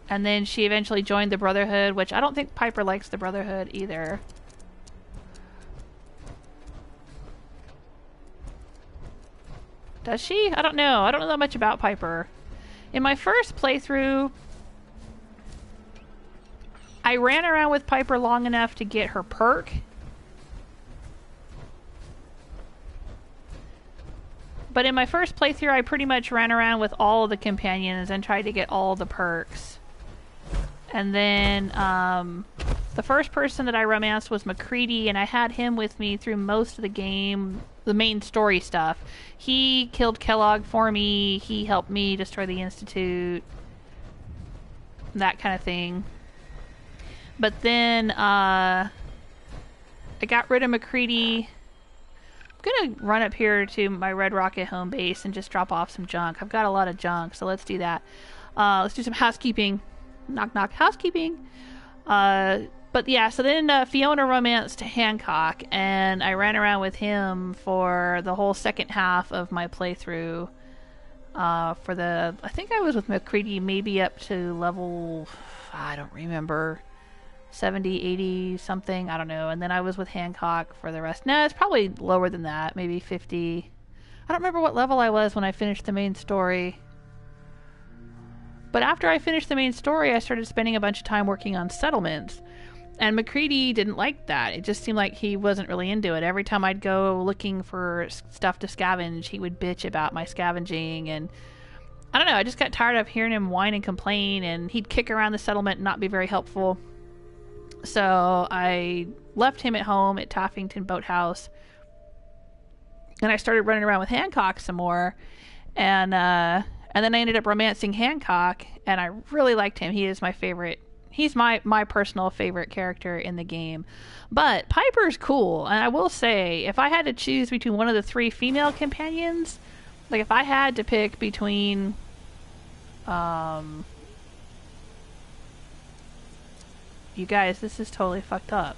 And then she eventually joined the Brotherhood, which I don't think Piper likes the Brotherhood either. Does she? I don't know. I don't know that much about Piper. In my first playthrough, I ran around with Piper long enough to get her perk. But in my first playthrough, I pretty much ran around with all of the companions and tried to get all the perks. And then, the first person that I romanced was McCready, and I had him with me through most of the game, the main story stuff. He killed Kellogg for me, he helped me destroy the Institute, that kind of thing. But then, I got rid of McCready. I'm gonna run up here to my Red Rocket home base and just drop off some junk. I've got a lot of junk, so let's do that. Let's do some housekeeping. Knock knock, housekeeping. But yeah, so then Fiona romanced Hancock, and I ran around with him for the whole second half of my playthrough. I think I was with McCready maybe up to level, I don't remember, 70, 80, something, I don't know. And then I was with Hancock for the rest. No, it's probably lower than that, maybe 50. I don't remember what level I was when I finished the main story. But after I finished the main story, I started spending a bunch of time working on settlements. And McCready didn't like that. It just seemed like he wasn't really into it. Every time I'd go looking for stuff to scavenge, he would bitch about my scavenging. And I don't know, I just got tired of hearing him whine and complain. And he'd kick around the settlement and not be very helpful. So I left him at home at Taffington Boathouse. And I started running around with Hancock some more. And then I ended up romancing Hancock, and I really liked him. He is my favorite. He's my personal favorite character in the game. But Piper's cool, and I will say, if I had to choose between one of the three female companions, like if I had to pick between, you guys, this is totally fucked up.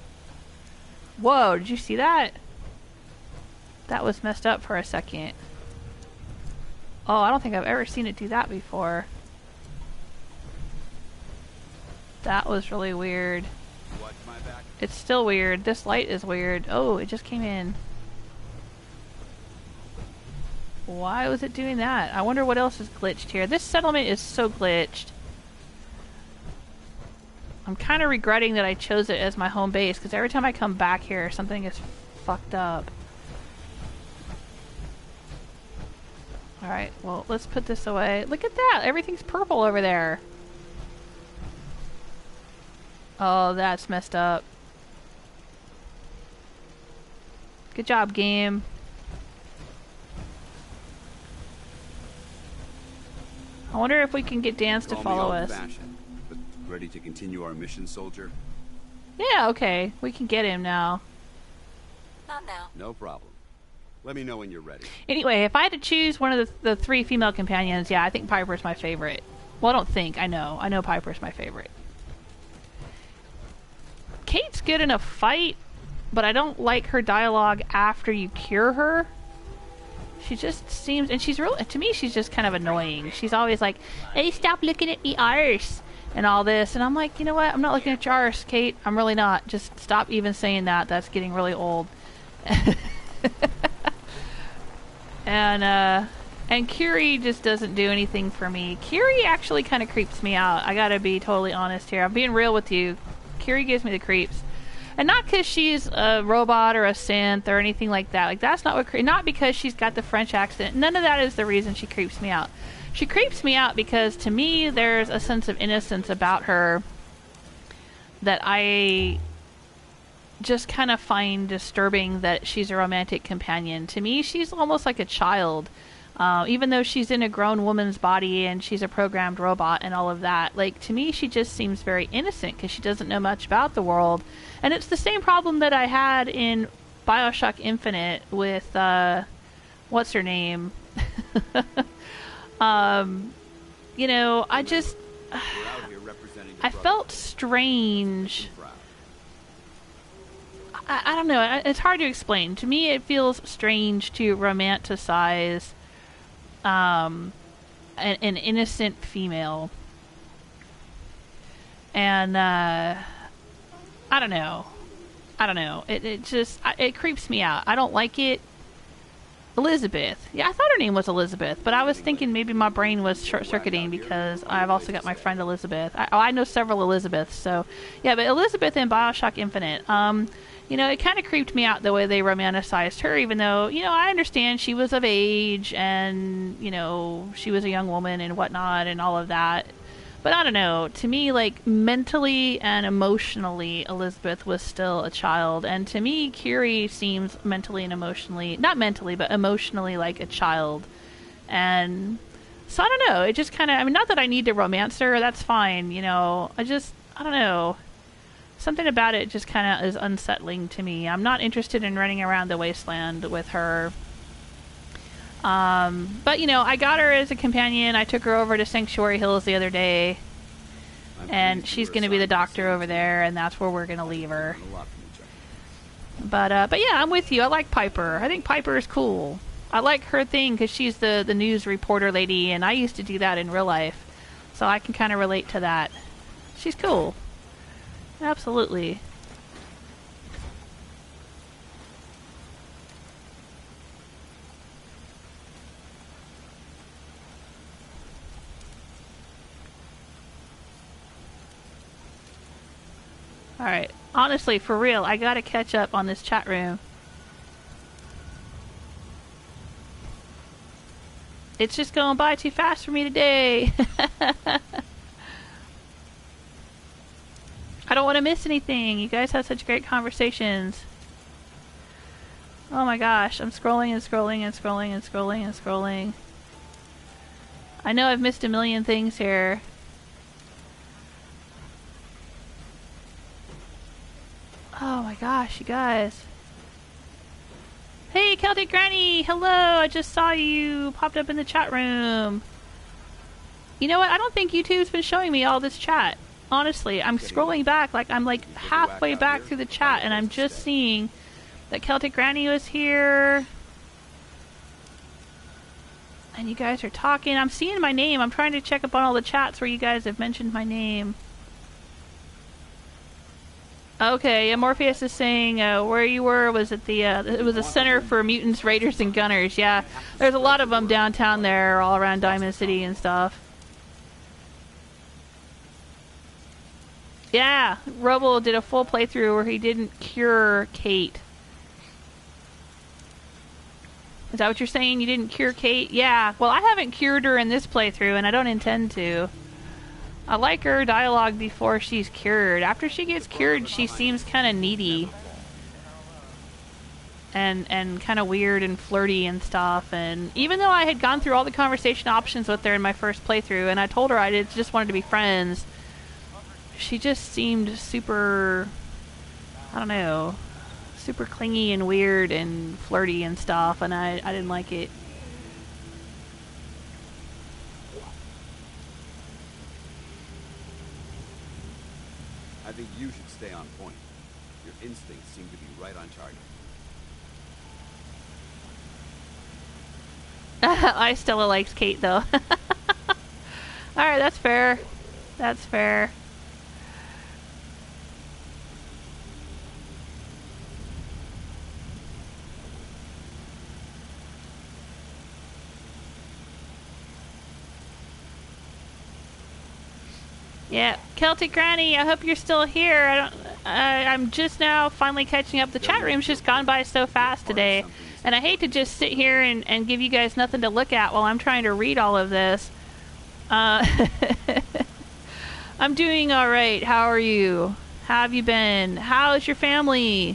Whoa, did you see that? That was messed up for a second. Oh, I don't think I've ever seen it do that before. That was really weird. Watch my back. It's still weird. This light is weird. Oh, it just came in. Why was it doing that? I wonder what else is glitched here. This settlement is so glitched. I'm kind of regretting that I chose it as my home base, because every time I come back here, something is fucked up. Alright, well, let's put this away. Look at that! Everything's purple over there. Oh, that's messed up. Good job, game. I wonder if we can get Dance to follow us. But ready to continue our mission, soldier? Yeah, okay. We can get him now. Not now. No problem. Let me know when you're ready. Anyway, if I had to choose one of the 3 female companions, yeah, I think Piper's my favorite. Well, I don't think. I know. I know Piper's my favorite. Kate's good in a fight, but I don't like her dialogue after you cure her. She just seems, and she's real, to me, she's just kind of annoying. She's always like, hey, stop looking at me arse, and all this. And I'm like, you know what? I'm not looking at your arse, Kate. I'm really not. Just stop even saying that. That's getting really old. And Curie just doesn't do anything for me. Curie actually kind of creeps me out. I gotta be totally honest here. I'm being real with you. Curie gives me the creeps. And not because she's a robot or a synth or anything like that. Like, that's not what... Not because she's got the French accent. None of that is the reason she creeps me out. She creeps me out because, to me, there's a sense of innocence about her that I just kind of find disturbing, that she's a romantic companion. To me, she's almost like a child. Even though she's in a grown woman's body and she's a programmed robot and all of that, like, to me, she just seems very innocent because she doesn't know much about the world. And it's the same problem that I had in BioShock Infinite with, what's her name? You know, I just... I felt strange. I don't know, it's hard to explain. To me, it feels strange to romanticize an innocent female. And, I don't know. It just, it creeps me out. I don't like it. Elizabeth. Yeah, I thought her name was Elizabeth, but I was thinking maybe my brain was short-circuiting because I've also got my friend Elizabeth. I know several Elizabeths, so... Yeah, but Elizabeth in BioShock Infinite, you know, it kind of creeped me out the way they romanticized her, even though, you know, I understand she was of age and, you know, she was a young woman and whatnot and all of that. But I don't know, to me, like, mentally and emotionally, Elizabeth was still a child. And to me, Curie seems mentally and emotionally, not mentally, but emotionally like a child. And so I don't know, it just kind of, I mean, not that I need to romance her, that's fine, you know, I don't know. Something about it just kind of is unsettling to me. I'm not interested in running around the wasteland with her. But, you know, I got her as a companion. I took her over to Sanctuary Hills the other day. And she's going to be the doctor over there, and that's where we're going to leave her. But yeah, I'm with you. I like Piper. I think Piper is cool. I like her thing because she's the news reporter lady, and I used to do that in real life. So I can kind of relate to that. She's cool. Absolutely. Alright, honestly, for real, I gotta catch up on this chat room. It's just going by too fast for me today. I don't want to miss anything. You guys have such great conversations. Oh my gosh, I'm scrolling and scrolling and scrolling and scrolling and scrolling. I know I've missed a million things here. Oh my gosh, you guys. Hey, Celtic Granny! Hello! I just saw you popped up in the chat room. You know what? I don't think YouTube's been showing me all this chat. Honestly, I'm scrolling back, like I'm like halfway back through the chat, and I'm just seeing that Celtic Granny was here. And you guys are talking. I'm seeing my name. I'm trying to check up on all the chats where you guys have mentioned my name. Okay, yeah, Morpheus is saying where you were was at the it was a center for mutants, raiders, and gunners. Yeah, there's a lot of them downtown there, all around Diamond City and stuff. Yeah, Rubble did a full playthrough where he didn't cure Kate. Is that what you're saying? You didn't cure Kate? Yeah. Well, I haven't cured her in this playthrough, and I don't intend to. I like her dialogue before she's cured. After she gets cured, she seems kind of needy. And kind of weird and flirty and stuff. And even though I had gone through all the conversation options with her in my first playthrough, and I told her I just wanted to be friends, she just seemed super, I don't know, super clingy and weird and flirty and stuff, and I didn't like it. I think you should stay on point. Your instincts seem to be right on target. I Stella likes Kate, though. Alright, that's fair. That's fair. Yeah, Celtic Granny, I hope you're still here. I'm just now finally catching up. The chat room's just gone by so fast today. And I hate to just sit here and give you guys nothing to look at while I'm trying to read all of this. I'm doing alright. How are you? How have you been? How's your family?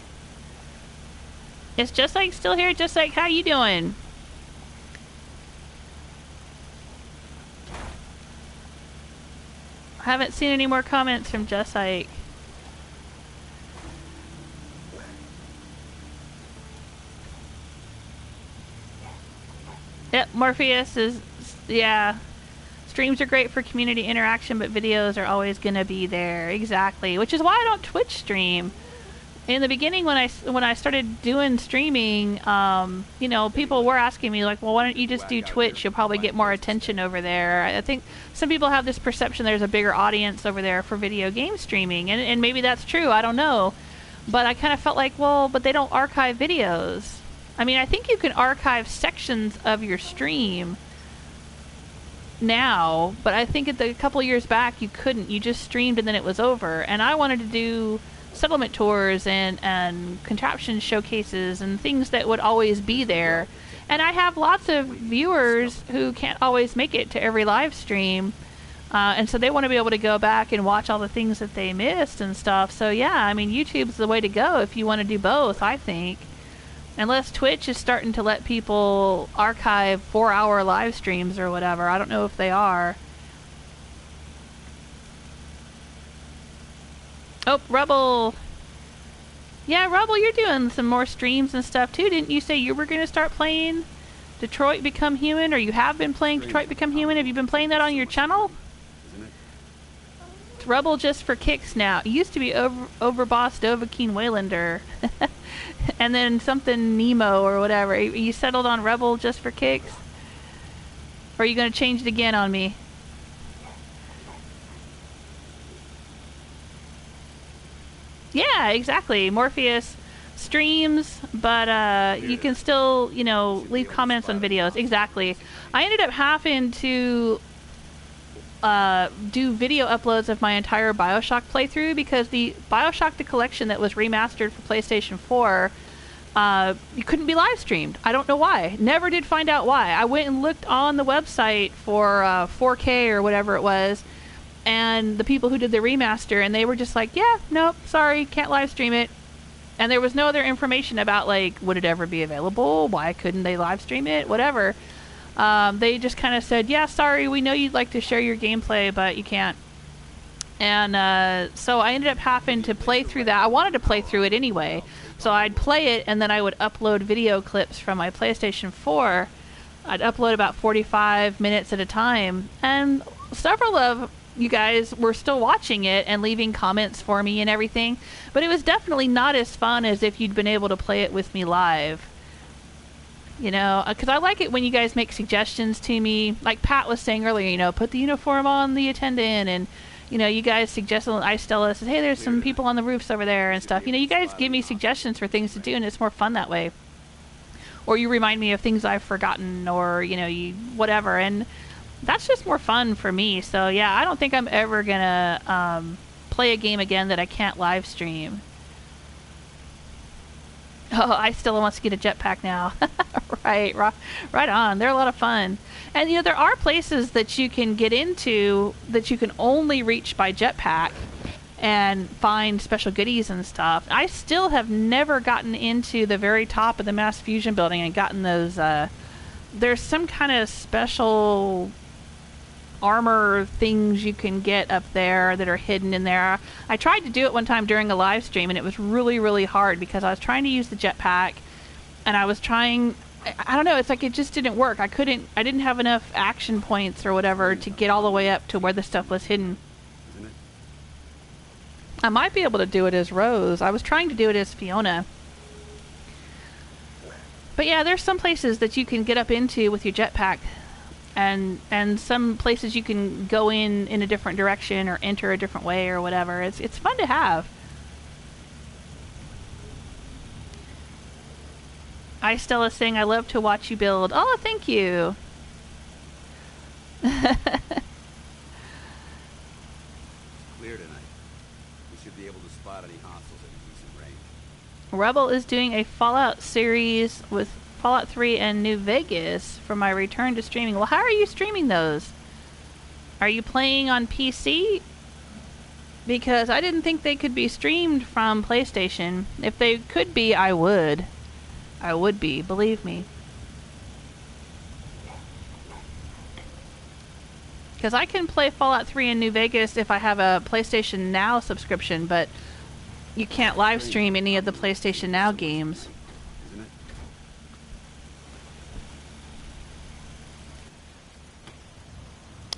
It's Just Like still here. Just Like, how you doing? I haven't seen any more comments from Just Like. Yep, Morpheus is, yeah. Streams are great for community interaction, but videos are always gonna be there. Exactly, which is why I don't Twitch stream. In the beginning, when I started doing streaming, you know, people were asking me like, well, why don't you just do Twitch? You'll probably get more attention over there. I think some people have this perception there's a bigger audience over there for video game streaming, and maybe that's true. I don't know, but I kind of felt like, well, but they don't archive videos. I mean, I think you can archive sections of your stream now, but I think a couple years back you couldn't. You just streamed and then it was over. And I wanted to do settlement tours and contraption showcases and things that would always be there. And I have lots of viewers who can't always make it to every live stream, and so they want to be able to go back and watch all the things that they missed and stuff. So yeah, I mean, YouTube's the way to go if you want to do both, I think. Unless Twitch is starting to let people archive 4-hour live streams or whatever. I don't know if they are. Oh, Rubble. Yeah, Rubble, you're doing some more streams and stuff too. Didn't you say you were going to start playing Detroit Become Human? Or you have been playing Detroit Become Human? Have you been playing that on your channel? It's Rubble just for kicks now. It used to be Overboss Dovahkiin Waylander. And then something Nemo or whatever. You settled on Rebel just for kicks? Or are you going to change it again on me? Yeah, exactly. Morpheus streams, but you can still, you know, leave comments on videos. Exactly. I ended up having to do video uploads of my entire Bioshock playthrough because the Bioshock the Collection that was remastered for PlayStation 4, you couldn't be live streamed. I don't know why. Never did find out why. I went and looked on the website for 4K or whatever it was, and the people who did the remaster, and they were just like, yeah, nope, sorry, can't live stream it. And there was no other information about, like, would it ever be available? Why couldn't they live stream it? Whatever. They just kind of said, yeah, sorry, we know you'd like to share your gameplay, but you can't. And so I ended up having to play through that. I wanted to play through it anyway. So I'd play it, and then I would upload video clips from my PlayStation 4. I'd upload about 45 minutes at a time. And several of you guys were still watching it and leaving comments for me and everything. But it was definitely not as fun as if you'd been able to play it with me live. You know, because I like it when you guys make suggestions to me. Like Pat was saying earlier, you know, put the uniform on the attendant, and, you know, you guys suggested, I Stella says, hey, there's some people on the roofs over there and stuff. You know, you guys give me suggestions for things to do, and it's more fun that way. Or you remind me of things I've forgotten, or, you know, you whatever, and that's just more fun for me. So, yeah, I don't think I'm ever gonna play a game again that I can't live stream. Oh, I still want to get a jetpack now. right on. They're a lot of fun. And, you know, there are places that you can get into that you can only reach by jetpack and find special goodies and stuff. I still have never gotten into the very top of the mass fusion building and gotten those, there's some kind of special armor things you can get up there that are hidden in there. I tried to do it one time during a live stream, and it was really, really hard because I was trying to use the jetpack, and I was trying, I don't know, it's like it just didn't work. I didn't have enough action points or whatever to get all the way up to where the stuff was hidden. I might be able to do it as Rose. I was trying to do it as Fiona. But yeah, there's some places that you can get up into with your jetpack, and some places you can go in a different direction or enter a different way or whatever. It's fun to have. Stella's saying, I love to watch you build. Oh, thank you. Clear tonight. We should be able to spot any hostiles at a decent range. Rebel is doing a Fallout series with Fallout 3 and New Vegas for my return to streaming. Well, how are you streaming those? Are you playing on PC? Because I didn't think they could be streamed from PlayStation. If they could be, I would. I would be, believe me. Because I can play Fallout 3 and New Vegas if I have a PlayStation Now subscription, but you can't live stream any of the PlayStation Now games.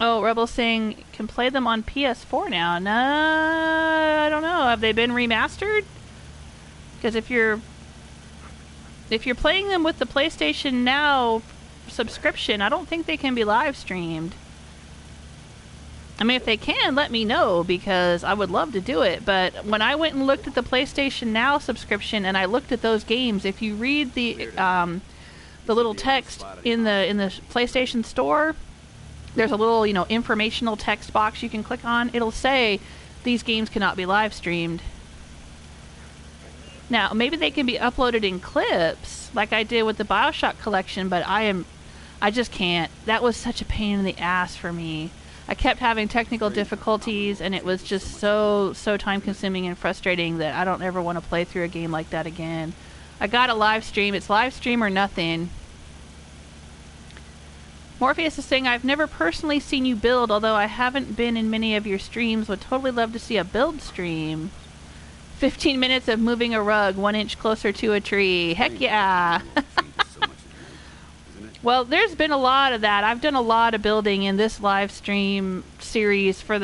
Oh, Rebel's saying can play them on PS4 now. No, I don't know. Have they been remastered? Because if you're playing them with the PlayStation Now subscription, I don't think they can be live streamed. I mean, if they can, let me know, because I would love to do it. But when I went and looked at the PlayStation Now subscription and I looked at those games, if you read the little text in the PlayStation Store, there's a little, you know, informational text box you can click on. It'll say these games cannot be live streamed. Now, maybe they can be uploaded in clips, like I did with the BioShock collection, but I just can't. That was such a pain in the ass for me. I kept having technical difficulties, and it was just so time-consuming and frustrating that I don't ever want to play through a game like that again. I got a live stream. It's live stream or nothing. Morpheus is saying, I've never personally seen you build, although I haven't been in many of your streams. Would totally love to see a build stream. 15 minutes of moving a rug 1 inch closer to a tree. Heck yeah. Well, there's been a lot of that. I've done a lot of building in this live stream series for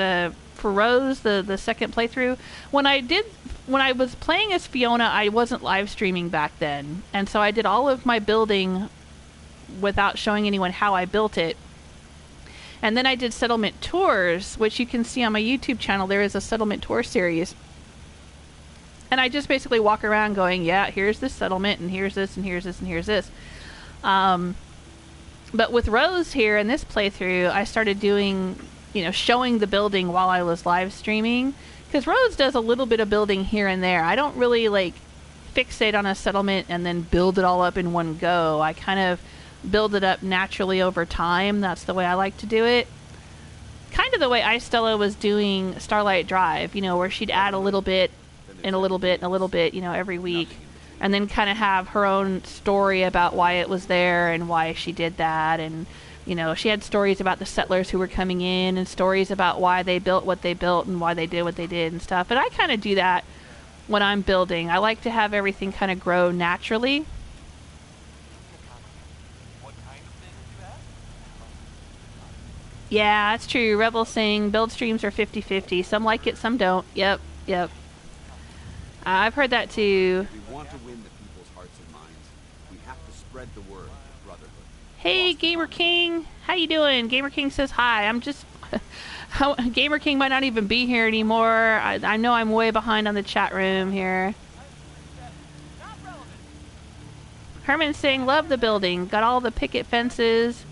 Rose, the second playthrough. When I was playing as Fiona, I wasn't live streaming back then. And so I did all of my building without showing anyone how I built it. And then I did settlement tours, which you can see on my YouTube channel. There is a settlement tour series. And I just basically walk around going, yeah, here's this settlement, and here's this, and here's this, and here's this. But with Rose here in this playthrough, I started doing, you know, showing the building while I was live streaming. Because Rose does a little bit of building here and there. I don't really, like, fixate on a settlement and then build it all up in one go. I kind of build it up naturally over time. That's the way I like to do it. Kind of the way Stella was doing Starlight Drive, you know, where she'd add a little bit and a little bit and a little bit, you know, every week. And then kind of have her own story about why it was there and why she did that. And, you know, she had stories about the settlers who were coming in and stories about why they built what they built and why they did what they did and stuff. And I kind of do that when I'm building. I like to have everything kind of grow naturally. Yeah, that's true. Rebel saying build streams are 50-50. Some like it, some don't. Yep. I've heard that too. If we want to win the people's hearts and minds, we have to spread the word of brotherhood. Hey, Gamer King. How you doing? Gamer King says hi. I'm just... Gamer King might not even be here anymore. I know I'm way behind on the chat room here. Herman's saying, love the building. Got all the picket fences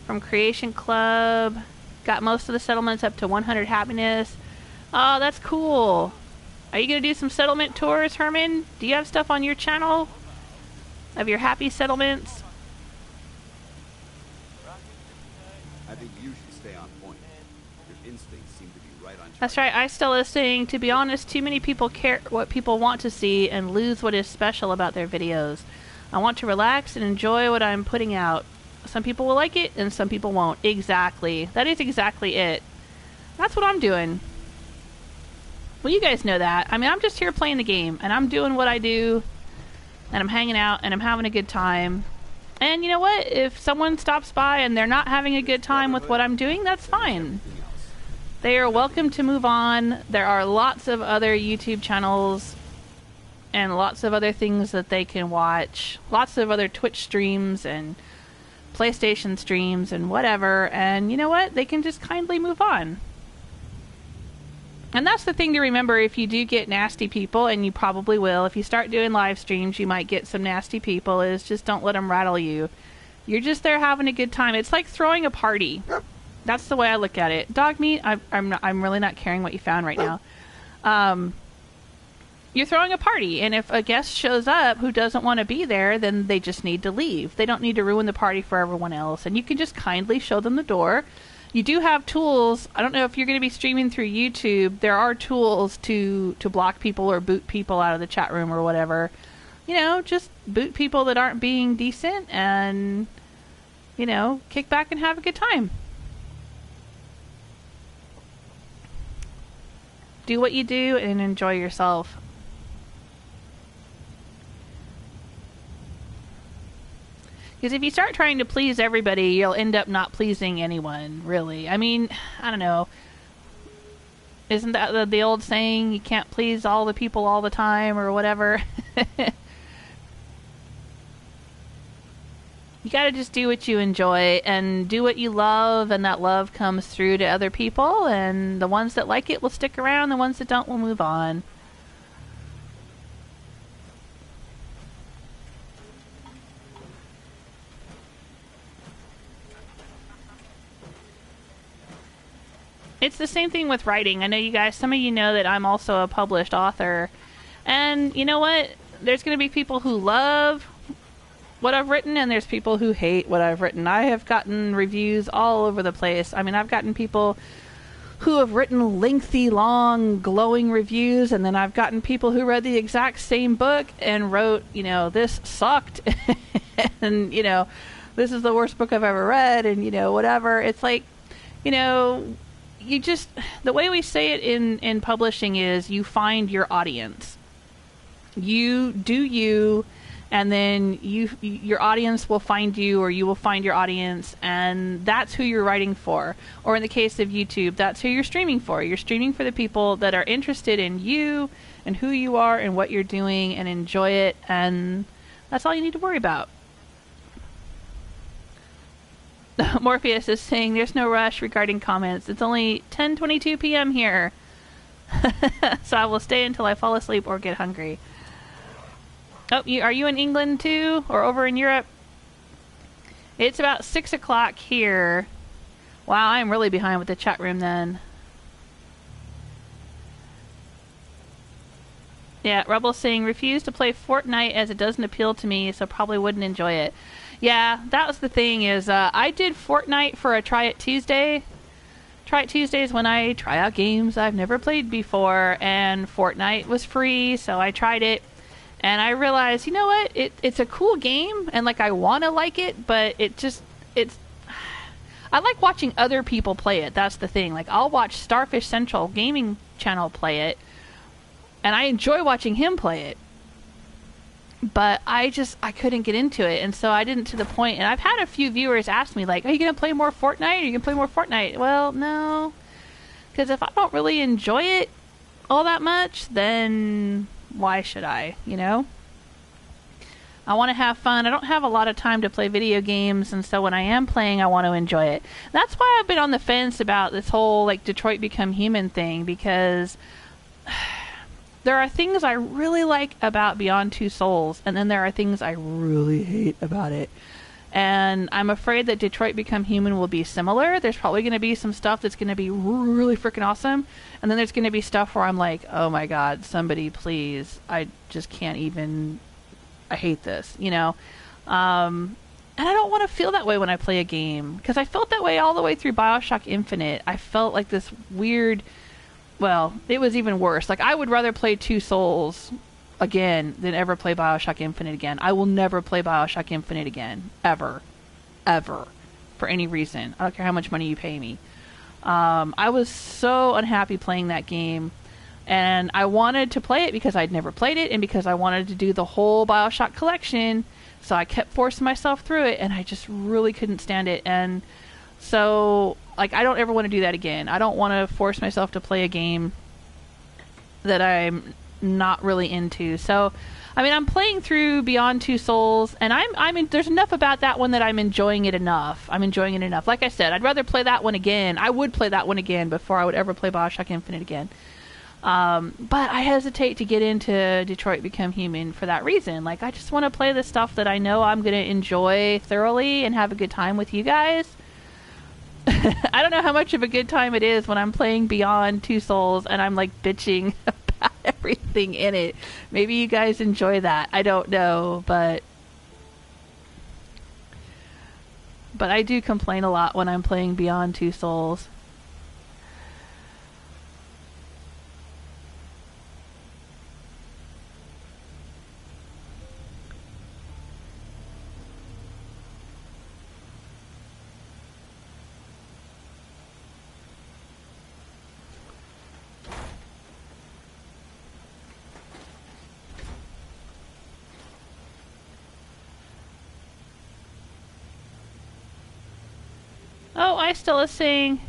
from Creation Club. Got most of the settlements up to 100 happiness. Oh, that's cool. Are you going to do some settlement tours, Herman? Do you have stuff on your channel of your happy settlements? I think you should stay on point. Your instincts seem to be right on track. That's right, I still is saying, to be honest, too many people care what people want to see and lose what is special about their videos. I want to relax and enjoy what I'm putting out. Some people will like it and some people won't. Exactly. That is exactly it. That's what I'm doing. Well, you guys know that. I mean, I'm just here playing the game, and I'm doing what I do, and I'm hanging out, and I'm having a good time. And you know what? If someone stops by and they're not having a good time with what I'm doing, that's fine. They are welcome to move on. There are lots of other YouTube channels and lots of other things that they can watch. Lots of other Twitch streams and PlayStation streams and whatever. And you know what? They can just kindly move on. And that's the thing to remember if you do get nasty people, and you probably will. If you start doing live streams, you might get some nasty people, is just don't let them rattle you. You're just there having a good time. It's like throwing a party. That's the way I look at it. Dog meat, I'm really not caring what you found right now. You're throwing a party, and if a guest shows up who doesn't want to be there, then they just need to leave. They don't need to ruin the party for everyone else, and you can just kindly show them the door. You do have tools. I don't know if you're going to be streaming through YouTube. There are tools to block people or boot people out of the chat room or whatever. You know, just boot people that aren't being decent and, you know, kick back and have a good time. Do what you do and enjoy yourself. Because if you start trying to please everybody, you'll end up not pleasing anyone, really. I mean, I don't know. Isn't that the old saying, you can't please all the people all the time, or whatever? You gotta just do what you enjoy, and do what you love, and that love comes through to other people, and the ones that like it will stick around, the ones that don't will move on. It's the same thing with writing. I know you guys, some of you know that I'm also a published author. And you know what? There's going to be people who love what I've written, and there's people who hate what I've written. I have gotten reviews all over the place. I mean, I've gotten people who have written lengthy, long, glowing reviews, and then I've gotten people who read the exact same book and wrote, you know, this sucked, and, you know, this is the worst book I've ever read, and, you know, whatever. It's like, you know, you just, the way we say it in publishing is you find your audience. You do you, and then your audience will find you, or you will find your audience, and that's who you're writing for. Or in the case of YouTube, that's who you're streaming for. You're streaming for the people that are interested in you and who you are and what you're doing and enjoy it, and that's all you need to worry about. Morpheus is saying there's no rush regarding comments. It's only 10:22 p.m. here. So I will stay until I fall asleep or get hungry. Oh, are you in England too? Or over in Europe? It's about 6 o'clock here. Wow, I'm really behind with the chat room then. Yeah, Rebel's saying, refuse to play Fortnite as it doesn't appeal to me, so probably wouldn't enjoy it. Yeah, that was the thing is, I did Fortnite for a Try It Tuesday. Try It Tuesday is when I try out games I've never played before, and Fortnite was free, so I tried it. And I realized, you know what, it's a cool game, and like I want to like it, but I like watching other people play it, that's the thing. Like, I'll watch Starfish Central Gaming Channel play it, and I enjoy watching him play it. But I couldn't get into it, and so I didn't to the point. And I've had a few viewers ask me, like, are you going to play more Fortnite? Are you going to play more Fortnite? Well, no. Because if I don't really enjoy it all that much, then why should I, you know? I want to have fun. I don't have a lot of time to play video games, and so when I am playing, I want to enjoy it. That's why I've been on the fence about this whole, like, Detroit Become Human thing, because there are things I really like about Beyond Two Souls, and then there are things I really hate about it. And I'm afraid that Detroit Become Human will be similar. There's probably going to be some stuff that's going to be really freaking awesome. And then there's going to be stuff where I'm like, oh my god, somebody please. I just can't even... I hate this, you know? And I don't want to feel that way when I play a game. Because I felt that way all the way through Bioshock Infinite. I felt like this weird... Well, it was even worse. Like, I would rather play Two Souls again than ever play Bioshock Infinite again. I will never play Bioshock Infinite again. Ever. Ever. For any reason. I don't care how much money you pay me. I was so unhappy playing that game. And I wanted to play it because I'd never played it, and because I wanted to do the whole Bioshock collection. So I kept forcing myself through it, and I just really couldn't stand it. And so, like, I don't ever want to do that again. I don't want to force myself to play a game that I'm not really into. So, I mean, I'm playing through Beyond Two Souls, and there's enough about that one that I'm enjoying it enough. I'm enjoying it enough. Like I said, I'd rather play that one again. I would play that one again before I would ever play Bioshock Infinite again. But I hesitate to get into Detroit Become Human for that reason. Like, I just want to play the stuff that I know I'm going to enjoy thoroughly and have a good time with you guys. I don't know how much of a good time it is when I'm playing Beyond Two Souls and I'm like bitching about everything in it. Maybe you guys enjoy that. I don't know, but I do complain a lot when I'm playing Beyond Two Souls. Oh, I still is saying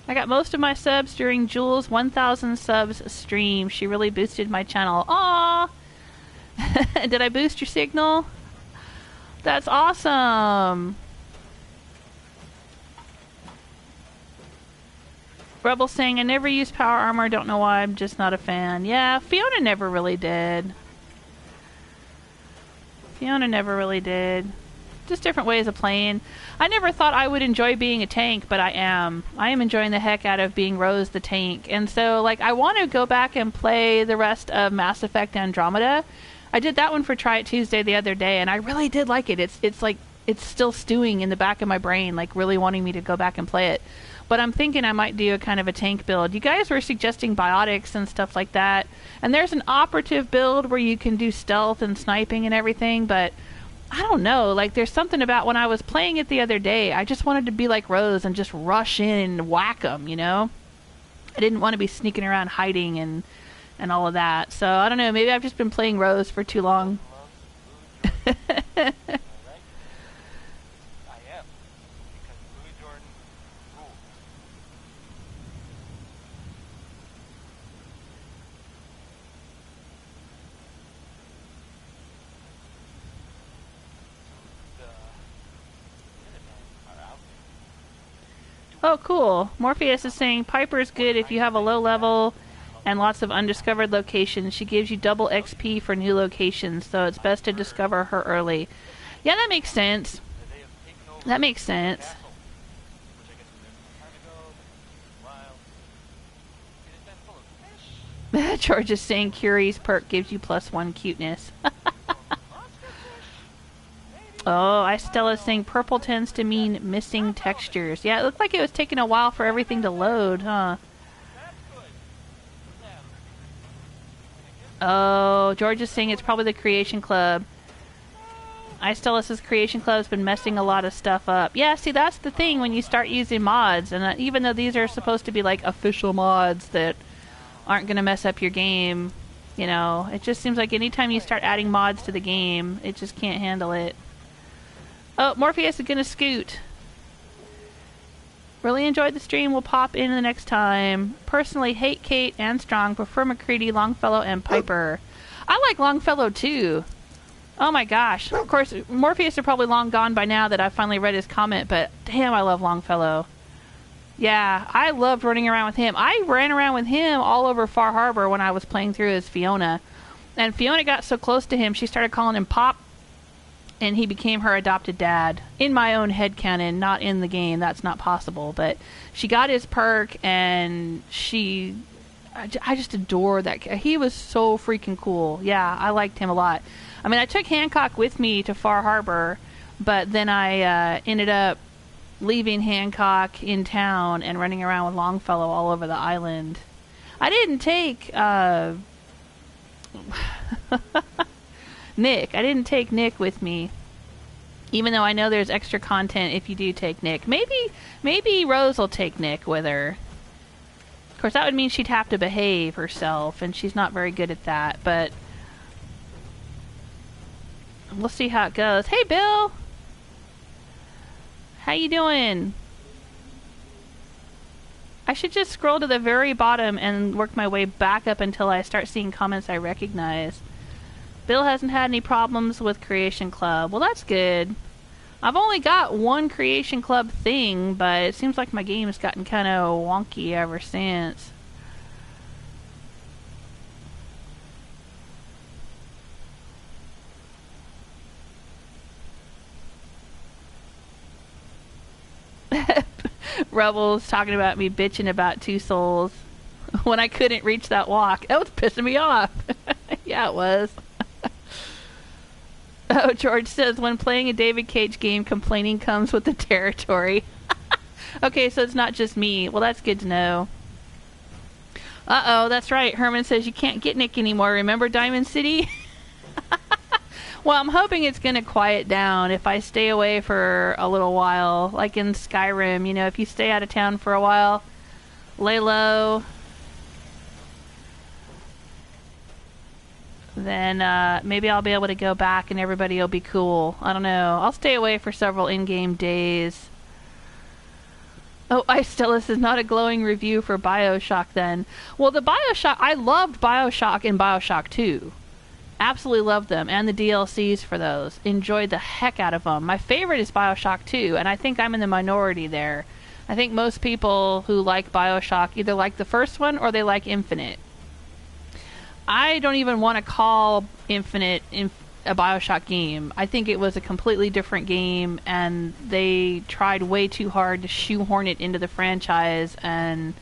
I got most of my subs during Jules' 1,000 subs stream. She really boosted my channel. Aww! Did I boost your signal? That's awesome! Rebel saying, I never used power armor, don't know why, I'm just not a fan. Yeah, Fiona never really did. Fiona never really did. Just different ways of playing. I never thought I would enjoy being a tank, but I am. I am enjoying the heck out of being Rose the tank. And so, like, I want to go back and play the rest of Mass Effect Andromeda. I did that one for Try It Tuesday the other day, and I really did like it. It's like, it's still stewing in the back of my brain, like really wanting me to go back and play it. But I'm thinking I might do a kind of a tank build. You guys were suggesting biotics and stuff like that. And there's an operative build where you can do stealth and sniping and everything, but I don't know, like, there's something about when I was playing it the other day, I just wanted to be like Rose and just rush in and whack them, you know? I didn't want to be sneaking around hiding and all of that. So, I don't know, maybe I've just been playing Rose for too long. Oh, cool. Morpheus is saying Piper's good if you have a low level and lots of undiscovered locations. She gives you double XP for new locations, so it's best to discover her early. Yeah, that makes sense. That makes sense. George is saying Curie's perk gives you +1 cuteness. Oh, Stella's saying purple tends to mean missing textures. Yeah, it looked like it was taking a while for everything to load, huh? Oh, George is saying it's probably the Creation Club. Stella says Creation Club's been messing a lot of stuff up. Yeah, see, that's the thing when you start using mods. And even though these are supposed to be like official mods that aren't going to mess up your game, you know, it just seems like anytime you start adding mods to the game, it just can't handle it. Oh, Morpheus is gonna scoot. Really enjoyed the stream. We'll pop in the next time. Personally, hate Kate and Strong. Prefer McCready, Longfellow, and Piper. I like Longfellow too. Oh my gosh. Of course, Morpheus are probably long gone by now that I finally read his comment, but damn, I love Longfellow. Yeah, I loved running around with him. I ran around with him all over Far Harbor when I was playing through as Fiona. And Fiona got so close to him, she started calling him Pop. and he became her adopted dad. In my own headcanon, not in the game. That's not possible. But she got his perk, and I just adore that. He was so freaking cool. Yeah, I liked him a lot. I mean, I took Hancock with me to Far Harbor, but then I ended up leaving Hancock in town and running around with Longfellow all over the island. I didn't take Nick. I didn't take Nick with me, even though I know there's extra content if you do take Nick. Maybe Rose will take Nick with her. Of course, that would mean she'd have to behave herself, and she's not very good at that, but we'll see how it goes. Hey, Bill! How you doing? I should just scroll to the very bottom and work my way back up until I start seeing comments I recognize. Bill hasn't had any problems with Creation Club. Well, that's good. I've only got one Creation Club thing, but it seems like my game has gotten kind of wonky ever since. Rebels talking about me bitching about 2 souls when I couldn't reach that walk. That was pissing me off. Yeah, it was. Oh, George says, when playing a David Cage game, complaining comes with the territory. Okay, so it's not just me. Well, that's good to know. Uh-oh, that's right. Herman says you can't get Nick anymore. Remember Diamond City? Well, I'm hoping it's going to quiet down if I stay away for a little while. Like in Skyrim, you know, if you stay out of town for a while, lay low, then maybe I'll be able to go back and everybody will be cool. I don't know. I'll stay away for several in-game days. Oh, Istellis is not a glowing review for Bioshock then. Well, the Bioshock, I loved Bioshock and Bioshock 2. Absolutely loved them, and the DLCs for those. Enjoyed the heck out of them. My favorite is Bioshock 2, and I think I'm in the minority there. I think most people who like Bioshock either like the first one or they like Infinite. I don't even want to call Infinite a Bioshock game. I think it was a completely different game, and they tried way too hard to shoehorn it into the franchise, and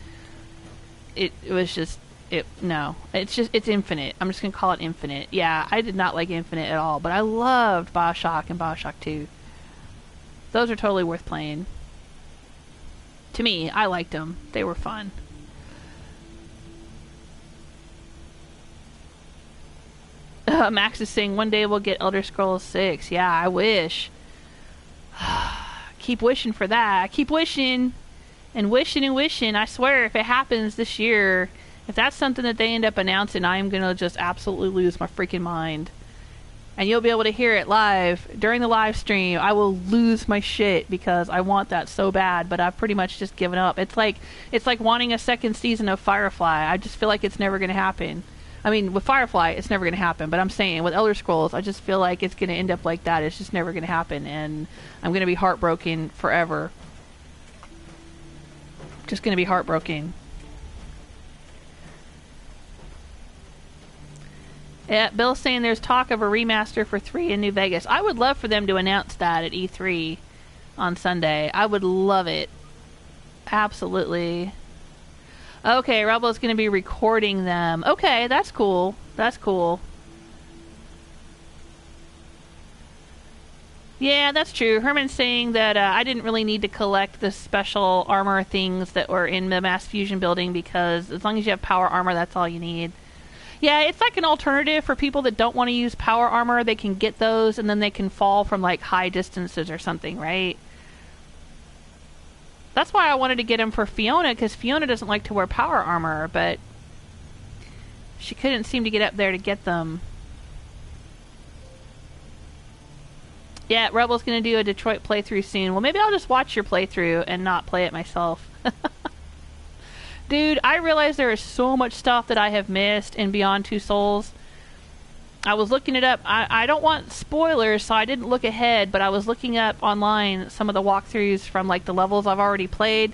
it was just... it's Infinite. I'm just gonna call it Infinite. Yeah, I did not like Infinite at all, but I loved Bioshock and Bioshock 2. Those are totally worth playing. To me, I liked them. They were fun. Max is saying one day we'll get Elder Scrolls 6. Yeah, I wish. Keep wishing for that. I keep wishing and wishing and wishing. I swear, if it happens this year, if that's something that they end up announcing, I'm going to just absolutely lose my freaking mind. And you'll be able to hear it live during the live stream. I will lose my shit because I want that so bad, but I've pretty much just given up. It's like wanting a second season of Firefly. I just feel like it's never going to happen. I mean, with Firefly, it's never going to happen, but I'm saying with Elder Scrolls, I just feel like it's going to end up like that. It's just never going to happen, and I'm going to be heartbroken forever. Just going to be heartbroken. Yeah, Bill's saying there's talk of a remaster for 3 in New Vegas. I would love for them to announce that at E3 on Sunday. I would love it. Absolutely. Okay, Rebel's going to be recording them. Okay, that's cool. That's cool. Yeah, that's true. Herman's saying that I didn't really need to collect the special armor things that were in the Mass Fusion building because as long as you have power armor, that's all you need. Yeah, it's like an alternative for people that don't want to use power armor. They can get those and then they can fall from like high distances or something, right? That's why I wanted to get him for Fiona, because Fiona doesn't like to wear power armor, but she couldn't seem to get up there to get them. Yeah, Rebel's going to do a Detroit playthrough soon. Well, maybe I'll just watch your playthrough and not play it myself. Dude, I realize there is so much stuff that I have missed in Beyond Two Souls. I was looking it up. I don't want spoilers, so I didn't look ahead, but I was looking up online some of the walkthroughs from like the levels I've already played.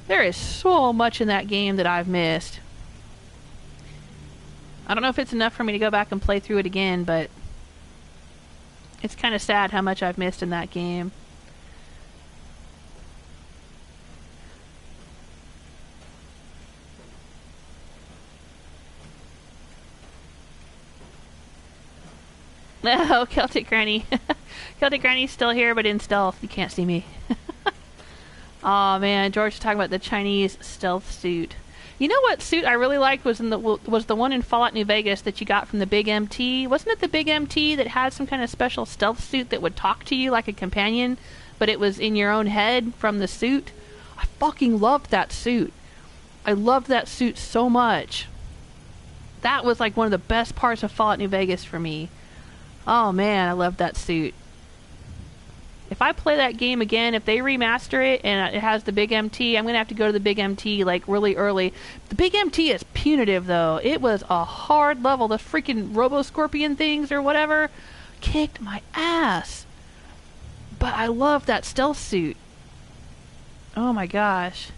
There is so much in that game that I've missed. I don't know if it's enough for me to go back and play through it again, but It's kind of sad how much I've missed in that game. Oh, Celtic Granny. Celtic Granny's still here, but in stealth. You can't see me. Oh man, George was talking about the Chinese stealth suit. You know what suit I really liked was the one in Fallout New Vegas that you got from the Big MT. Wasn't it the Big MT that had some kind of special stealth suit that would talk to you like a companion, but it was in your own head from the suit? I fucking loved that suit. I loved that suit so much. That was like one of the best parts of Fallout New Vegas for me. Oh man, I love that suit. If I play that game again, if they remaster it and it has the Big MT, I'm going to have to go to the Big MT like really early. The Big MT is punitive though. It was a hard level. The freaking Robo-Scorpion things or whatever kicked my ass. But I love that stealth suit. Oh my gosh.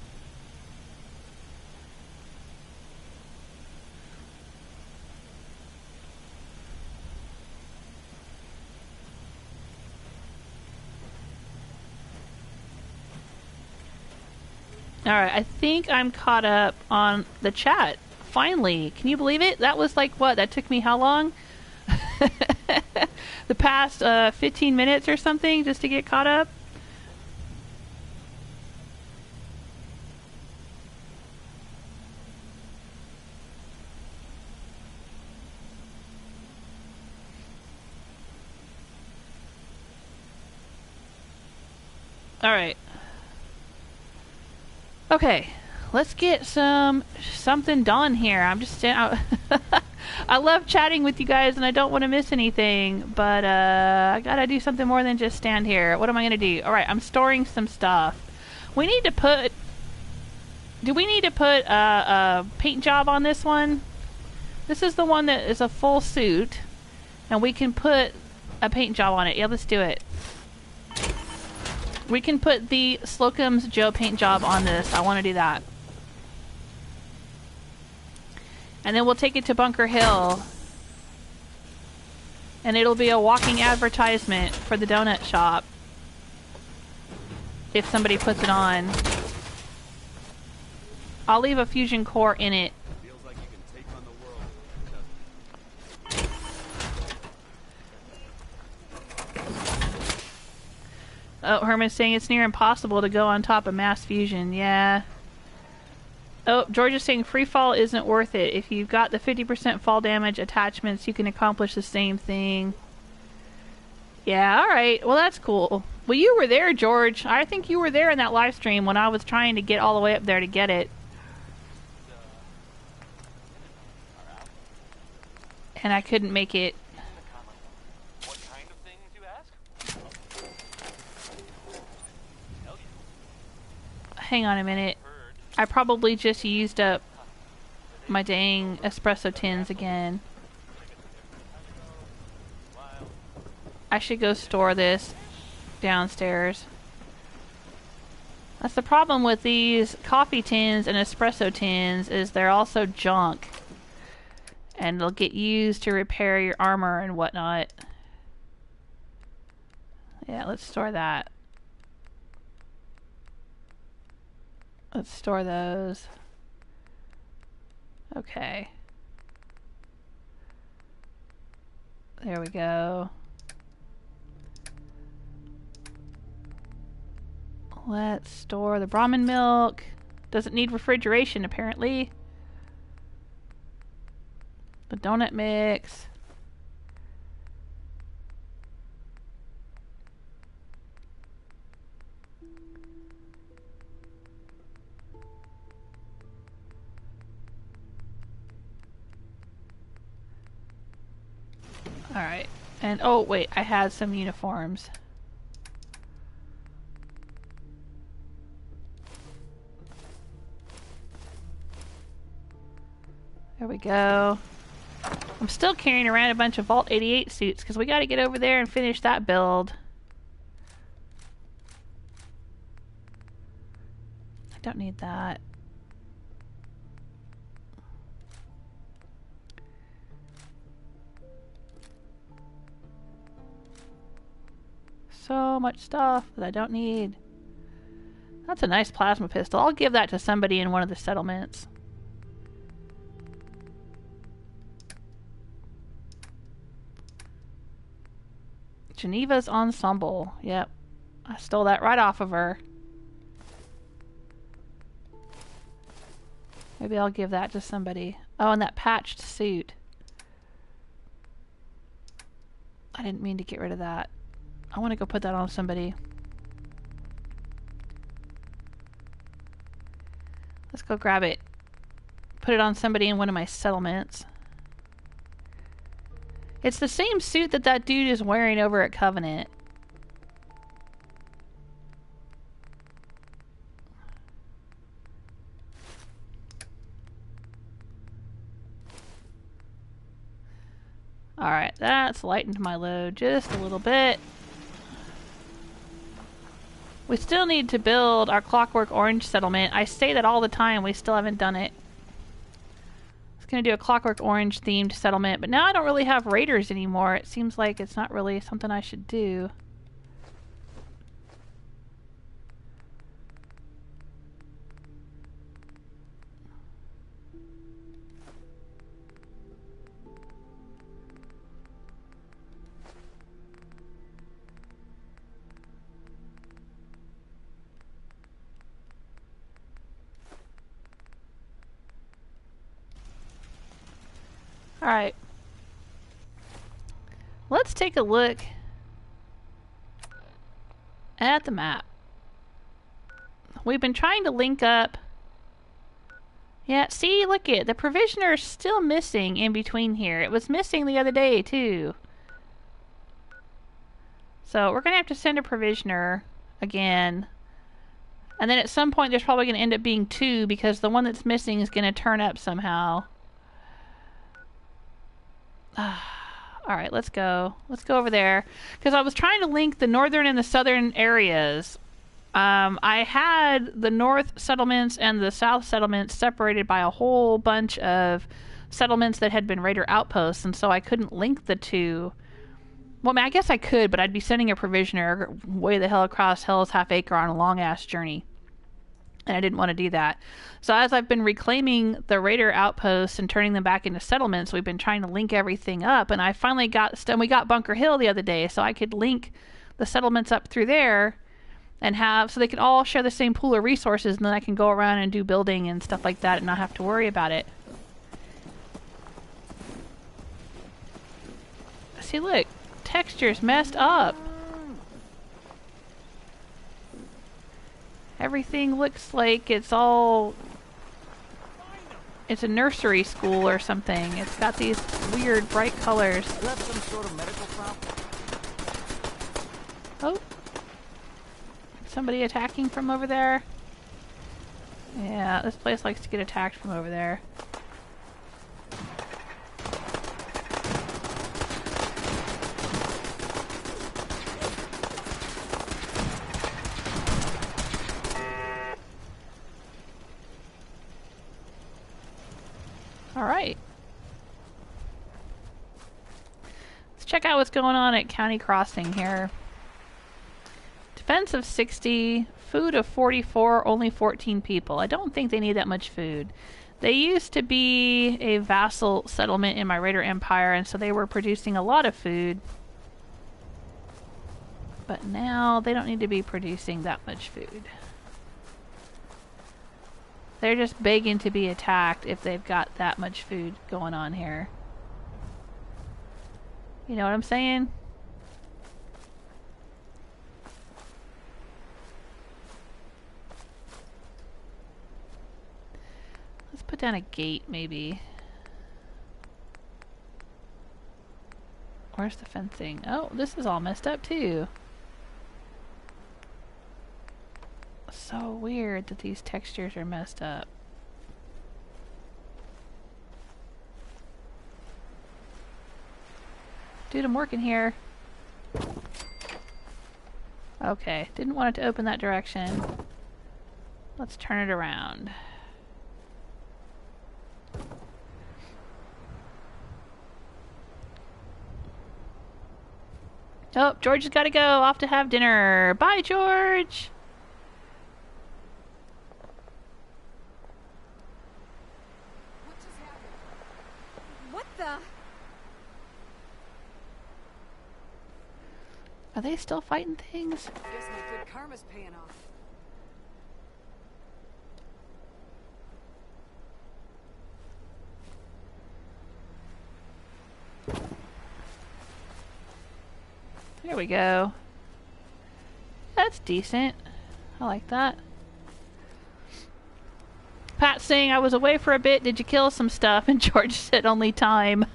Alright, I think I'm caught up on the chat. Finally. Can you believe it? That was like, what? That took me how long? The past 15 minutes or something just to get caught up? Alright. Okay, let's get something done here. I'm just I love chatting with you guys and I don't want to miss anything, but I gotta do something more than just stand here. What am I gonna do? Alright, I'm storing some stuff. We need to put... Do we need to put a paint job on this one? This is the one that is a full suit, and we can put a paint job on it. Yeah, let's do it. We can put the Slocum's Joe paint job on this. I want to do that. And then we'll take it to Bunker Hill. And it'll be a walking advertisement for the donut shop. If somebody puts it on. I'll leave a fusion core in it. Feels like you can take on the world. Oh, Herman's saying it's near impossible to go on top of mass fusion. Yeah. Oh, George is saying free fall isn't worth it. If you've got the 50% fall damage attachments, you can accomplish the same thing. Yeah, alright. Well, that's cool. Well, you were there, George. I think you were there in that live stream when I was trying to get all the way up there to get it. And I couldn't make it. Hang on a minute. I probably just used up my dang espresso tins again. I should go store this downstairs. That's the problem with these coffee tins and espresso tins, is they're also junk. And they'll get used to repair your armor and whatnot. Yeah, let's store that. Let's store those. Okay. There we go. Let's store the Brahmin milk. Doesn't need refrigeration, apparently. The donut mix. Alright. And, oh, wait, I had some uniforms. There we go. I'm still carrying around a bunch of Vault 88 suits because we got to get over there and finish that build. I don't need that. so much stuff that I don't need. That's a nice plasma pistol. I'll give that to somebody in one of the settlements. Geneva's Ensemble. Yep. I stole that right off of her. Maybe I'll give that to somebody. Oh, and that patched suit. I didn't mean to get rid of that. I want to go put that on somebody. Let's go grab it. Put it on somebody in one of my settlements. It's the same suit that that dude is wearing over at Covenant. Alright, that's lightened my load just a little bit. We still need to build our Clockwork Orange settlement. I say that all the time, we still haven't done it. I was going to do a Clockwork Orange themed settlement, but now I don't really have raiders anymore. It seems like it's not really something I should do. Alright. Let's take a look at the map. We've been trying to link up. Yeah, see, look it. The provisioner is still missing in between here. It was missing the other day, too. So we're going to have to send a provisioner again. And then at some point there's probably going to end up being 2 because the one that's missing is going to turn up somehow. Alright, let's go. Let's go over there. Because I was trying to link the northern and the southern areas. I had the north settlements and the south settlements separated by a whole bunch of settlements that had been raider outposts, and so I couldn't link the two. Well, I mean, I guess I could, but I'd be sending a provisioner way the hell across Hell's Half Acre on a long-ass journey. And I didn't want to do that. So as I've been reclaiming the raider outposts and turning them back into settlements, we've been trying to link everything up. And I finally we got Bunker Hill the other day, so I could link the settlements up through there and so they could all share the same pool of resources, and then I can go around and do building and stuff like that and not have to worry about it. See, look, texture's messed up. Everything looks like it's a nursery school or something. It's got these weird bright colors. Left some sort of medical problem. Oh. Somebody attacking from over there? Yeah, this place likes to get attacked from over there. Alright. Let's check out what's going on at County Crossing here. Defense of 60, food of 44, only 14 people. I don't think they need that much food. They used to be a vassal settlement in my Raider Empire, and so they were producing a lot of food. But now they don't need to be producing that much food. They're just begging to be attacked if they've got that much food going on here. You know what I'm saying? Let's put down a gate, maybe. Where's the fencing? Oh, this is all messed up, too. So weird that these textures are messed up. Dude, I'm working here. Okay, didn't want it to open that direction. Let's turn it around. Oh, George has got to go. Off to have dinner. Bye, George. What the? Are they still fighting things? Guess my good karma's paying off. There we go. That's decent. I like that. Pat saying, I was away for a bit. Did you kill some stuff? And George said, only time.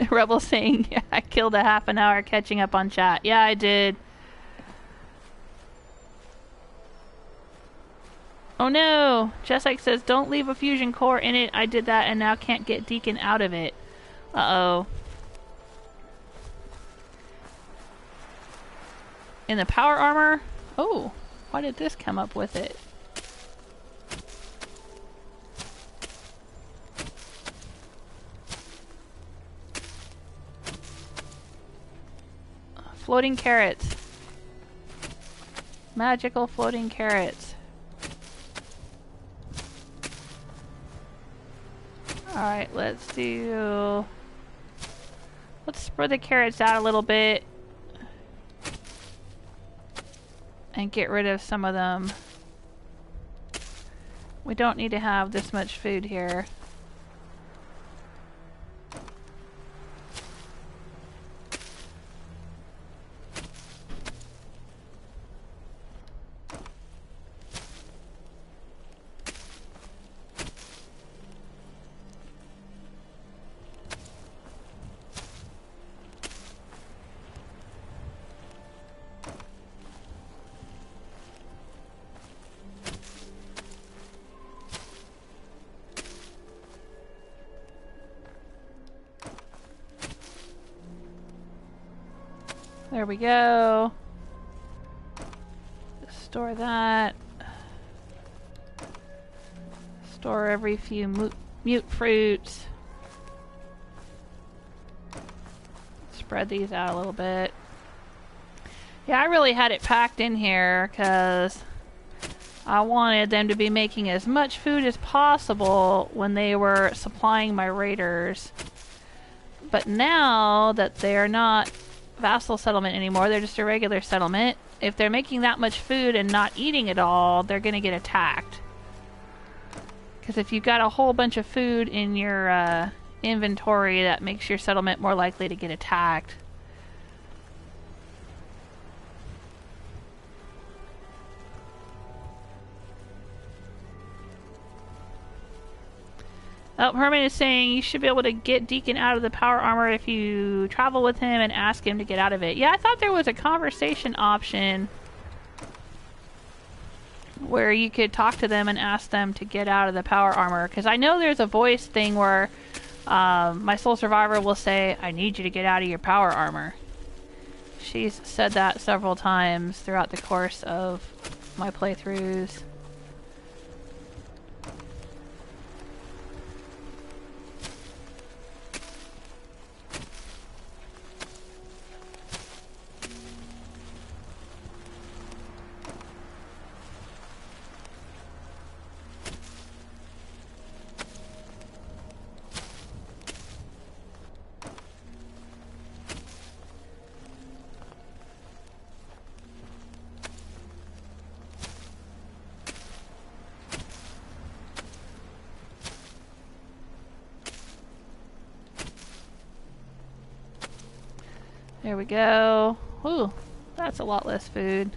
Rebel saying, yeah, I killed a half an hour catching up on chat. Yeah, I did. Oh no! Jessica says, don't leave a fusion core in it. I did that and now can't get Deacon out of it. Uh-oh. In the power armor? Oh, why did this come up with it? Floating carrots. Magical floating carrots. Alright, let's spread the carrots out a little bit. And get rid of some of them. We don't need to have this much food here. There we go. Store that. Store every few mute fruits. Spread these out a little bit. Yeah, I really had it packed in here because I wanted them to be making as much food as possible when they were supplying my raiders. But now that they are not vassal settlement anymore, they're just a regular settlement. If they're making that much food and not eating it all, they're gonna get attacked. Because if you've got a whole bunch of food in your inventory, that makes your settlement more likely to get attacked. Oh, Herman is saying you should be able to get Deacon out of the power armor if you travel with him and ask him to get out of it. Yeah, I thought there was a conversation option where you could talk to them and ask them to get out of the power armor. Because I know there's a voice thing where my soul survivor will say, I need you to get out of your power armor. She's said that several times throughout the course of my playthroughs. There we go. Ooh, that's a lot less food.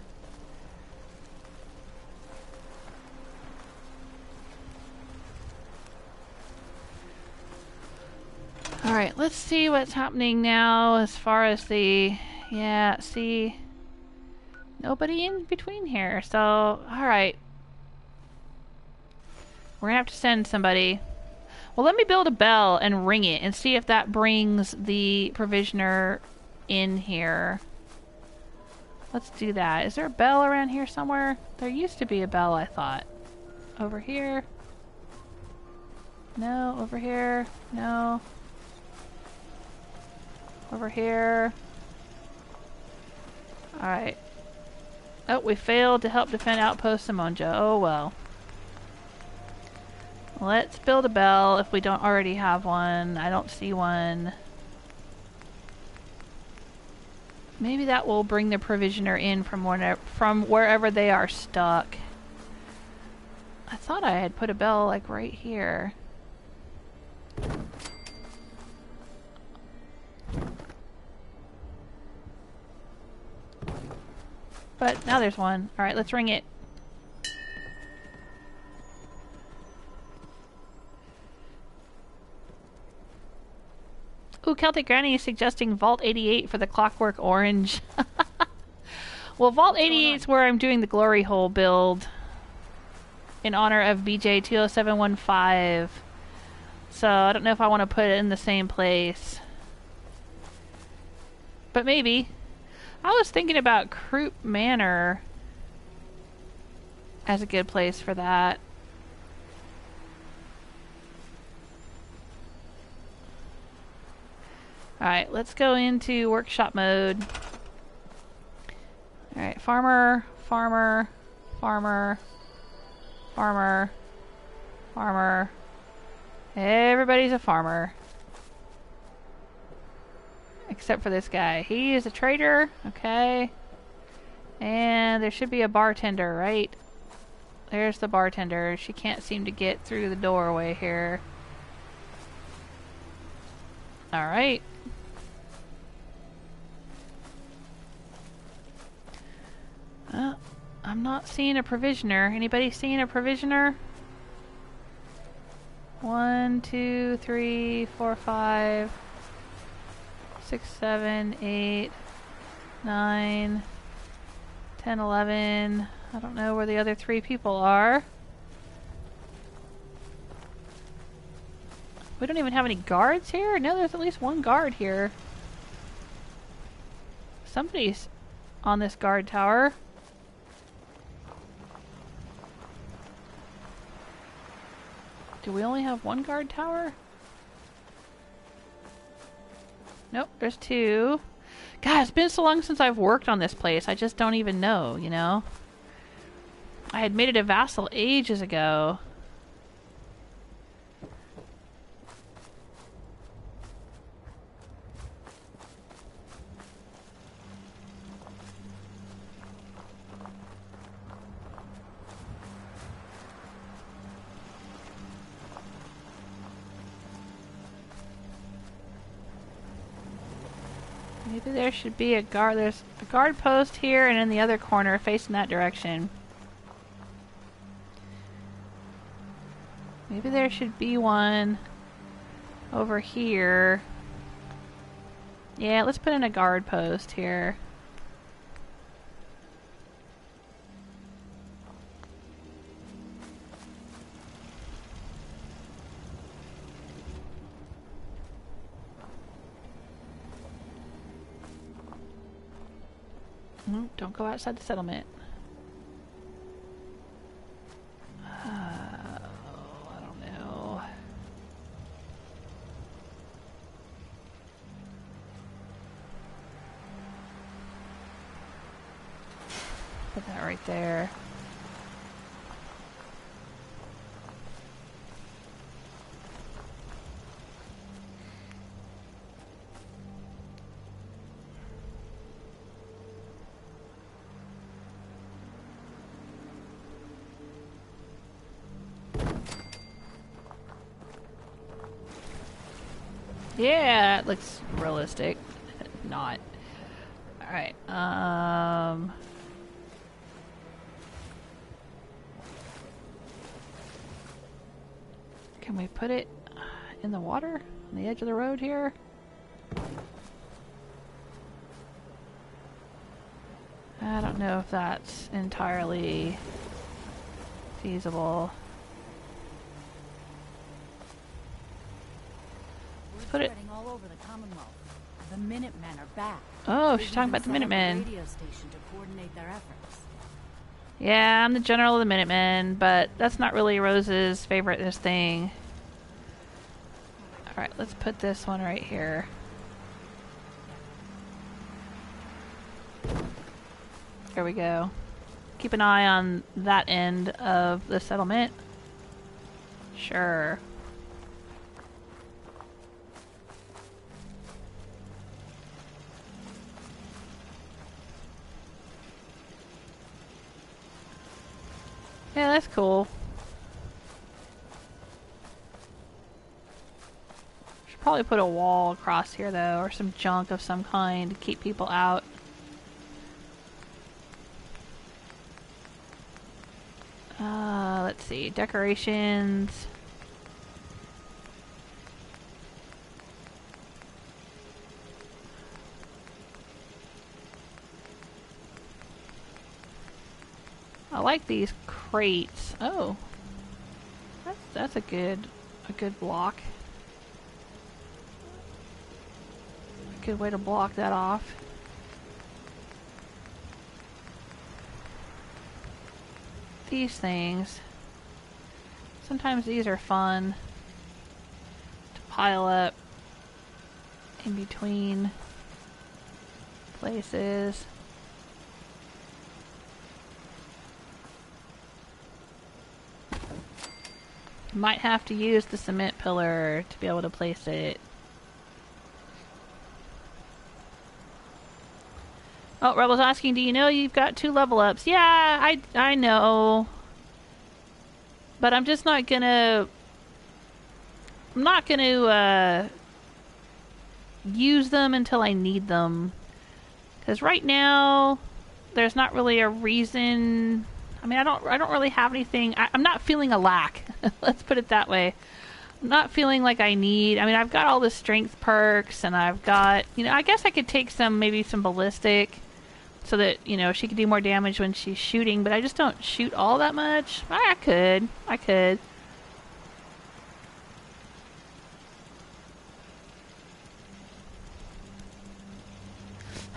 Alright, let's see what's happening now as far as the... Yeah, see... Nobody in between here, so... Alright. We're gonna have to send somebody. Well, let me build a bell and ring it and see if that brings the provisioner in here. Let's do that. Is there a bell around here somewhere? There used to be a bell, I thought. Over here. No, over here. No. Over here. Alright. Oh, we failed to help defend Outpost Simonja. Oh well. Let's build a bell if we don't already have one. I don't see one. Maybe that will bring the provisioner in from wherever they are stuck. I thought I had put a bell like right here. But now there's one. Alright, let's ring it. Ooh, Celtic Granny is suggesting Vault 88 for the Clockwork Orange. Well, Vault 88 is where I'm doing the Glory Hole build in honor of BJ 20715. So I don't know if I want to put it in the same place. But maybe. I was thinking about Croup Manor as a good place for that. Alright, let's go into workshop mode. Alright, farmer, farmer, farmer, farmer, farmer. Everybody's a farmer. Except for this guy. He is a trader. Okay. And there should be a bartender, right? There's the bartender. She can't seem to get through the doorway here. Alright. I'm not seeing a provisioner. Anybody seeing a provisioner? 1, 2, 3, 4, 5, 6, 7, 8, 9, 10, 11. I don't know where the other 3 people are. We don't even have any guards here? No, there's at least 1 guard here. Somebody's on this guard tower. Do we only have 1 guard tower? Nope, there's 2. God, it's been so long since I've worked on this place. I just don't even know, you know? I had made it a vassal ages ago. Maybe there should be a guard. There's a guard post here and in the other corner facing that direction. Maybe there should be one over here. Yeah, let's put in a guard post here. Don't go outside the settlement. I don't know. Put that right there. Yeah, it looks realistic. Not. Alright, can we put it in the water? On the edge of the road here? I don't know if that's entirely feasible. Put it all over the Commonwealth. The Minutemen are back. Oh, she's talking about the Minutemen. Radio station to coordinate their efforts. Yeah, I'm the general of the Minutemen, but that's not really Rose's favorite thing. Alright, let's put this one right here. There we go. Keep an eye on that end of the settlement. Sure. Yeah, that's cool. Should probably put a wall across here though, or some junk of some kind to keep people out. Let's see, decorations. I like these crates. Oh, that's a good block. A good way to block that off. These things. Sometimes these are fun to pile up in between places. Might have to use the cement pillar to be able to place it. Oh, Rebel's asking, do you know you've got 2 level ups? Yeah, I know. But I'm just not gonna... I'm not gonna use them until I need them. Because right now, there's not really a reason... I mean, I don't really have anything... I'm not feeling a lack. Let's put it that way. I'm not feeling like I need... I mean, I've got all the strength perks, and I've got... You know, I guess I could take maybe some ballistic... So that, you know, she could do more damage when she's shooting, but I just don't shoot all that much. I could.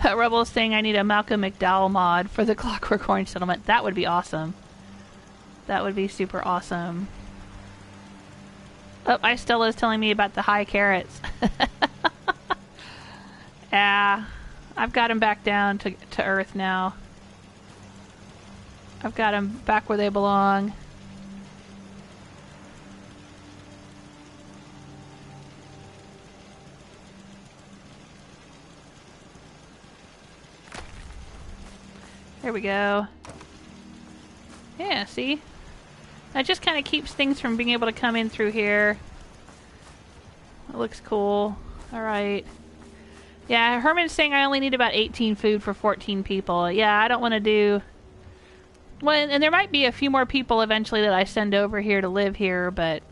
Rebel's saying I need a Malcolm McDowell mod for the Clockwork Orange settlement. That would be awesome. That would be super awesome. Oh, Istella's telling me about the high carrots. Yeah. I've got them back down to earth now. I've got them back where they belong. There we go. Yeah, see? That just kind of keeps things from being able to come in through here. It looks cool. Alright. Yeah, Herman's saying I only need about 18 food for 14 people. Yeah, I don't want to do... Well, and there might be a few more people eventually that I send over here to live here, but...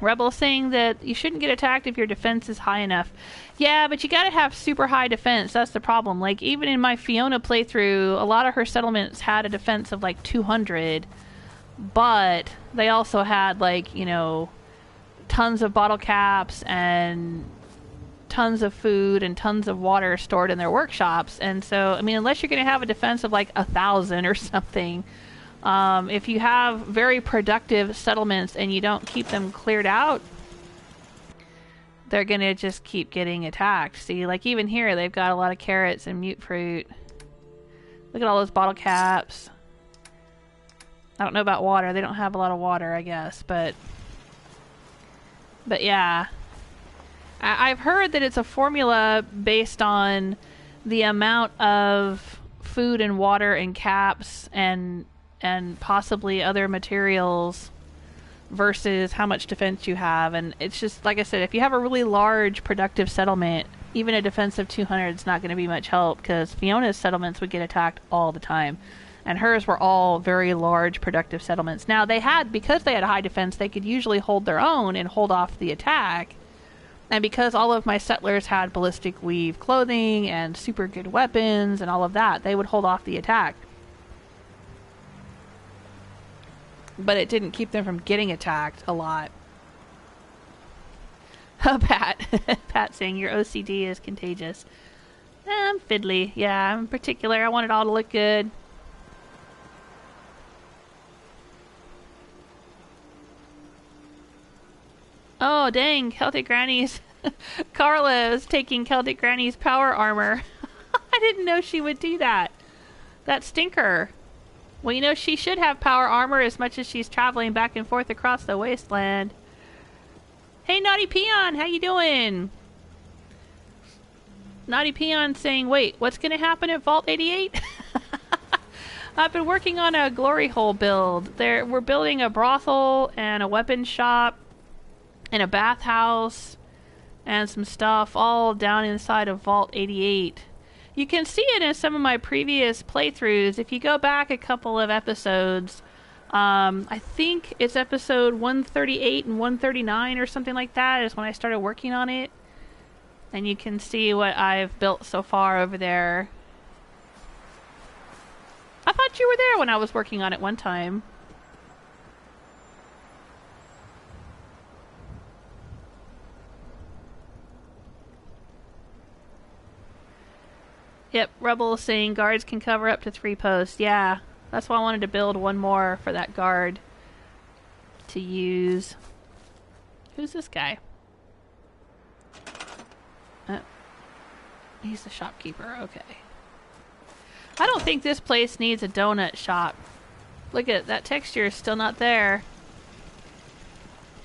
Rebel saying that you shouldn't get attacked if your defense is high enough. Yeah, but you gotta have super high defense. That's the problem. Like, even in my Fiona playthrough, a lot of her settlements had a defense of like 200. But they also had, like, you know, tons of bottle caps and tons of food and tons of water stored in their workshops. And so, I mean, unless you're going to have a defense of like 1,000 or something, if you have very productive settlements and you don't keep them cleared out, they're going to just keep getting attacked. See, like even here, they've got a lot of carrots and mute fruit. Look at all those bottle caps. I don't know about water. They don't have a lot of water, I guess, but yeah. I've heard that it's a formula based on the amount of food and water and caps and possibly other materials versus how much defense you have. And it's just, like I said, if you have a really large productive settlement, even a defense of 200 is not going to be much help, because Fiona's settlements would get attacked all the time. And hers were all very large, productive settlements. Now, because they had high defense, they could usually hold their own and hold off the attack. And because all of my settlers had ballistic weave clothing and super good weapons and all of that, they would hold off the attack. But it didn't keep them from getting attacked a lot. Oh, Pat. Pat saying your OCD is contagious. I'm fiddly. Yeah, in particular, I want it all to look good. Oh, dang. Celtic Granny's... Carla is taking Celtic Granny's power armor. I didn't know she would do that. That stinker. Well, you know, she should have power armor as much as she's traveling back and forth across the wasteland. Hey, Naughty Peon, how you doing? Naughty Peon saying, wait, what's going to happen at Vault 88? I've been working on a glory hole build. We're building a brothel and a weapons shop and a bathhouse and some stuff all down inside of Vault 88. You can see it in some of my previous playthroughs. If you go back a couple of episodes, I think it's episode 138 and 139 or something like that is when I started working on it. And you can see what I've built so far over there. I thought you were there when I was working on it one time. Yep, Rebel is saying guards can cover up to 3 posts. Yeah, that's why I wanted to build one more for that guard to use. Who's this guy? He's the shopkeeper, okay. I don't think this place needs a donut shop. Look at that texture is still not there.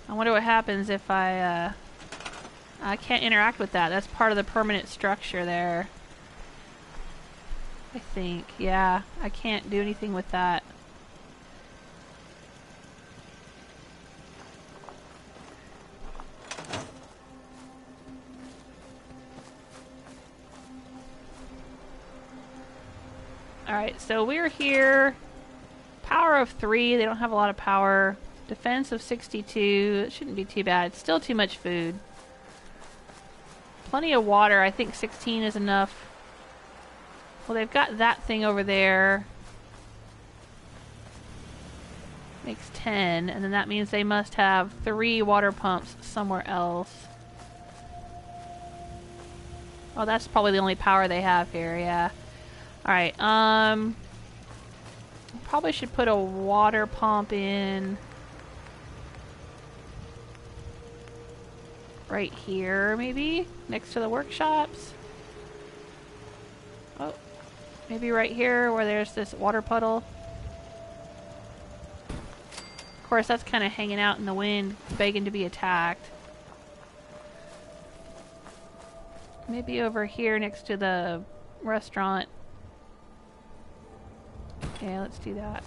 I wonder what happens if I can't interact with that. That's part of the permanent structure there. I think, yeah, I can't do anything with that. Alright, so we're here. Power of 3, they don't have a lot of power. Defense of 62, it shouldn't be too bad. Still too much food. Plenty of water, I think 16 is enough. Well, they've got that thing over there. Makes 10, and then that means they must have 3 water pumps somewhere else. Oh, that's probably the only power they have here, yeah. Alright, probably should put a water pump in right here, maybe? Next to the workshops? Oh, maybe right here where there's this water puddle. Of course, that's kind of hanging out in the wind, begging to be attacked. Maybe over here next to the restaurant. Yeah, let's do that.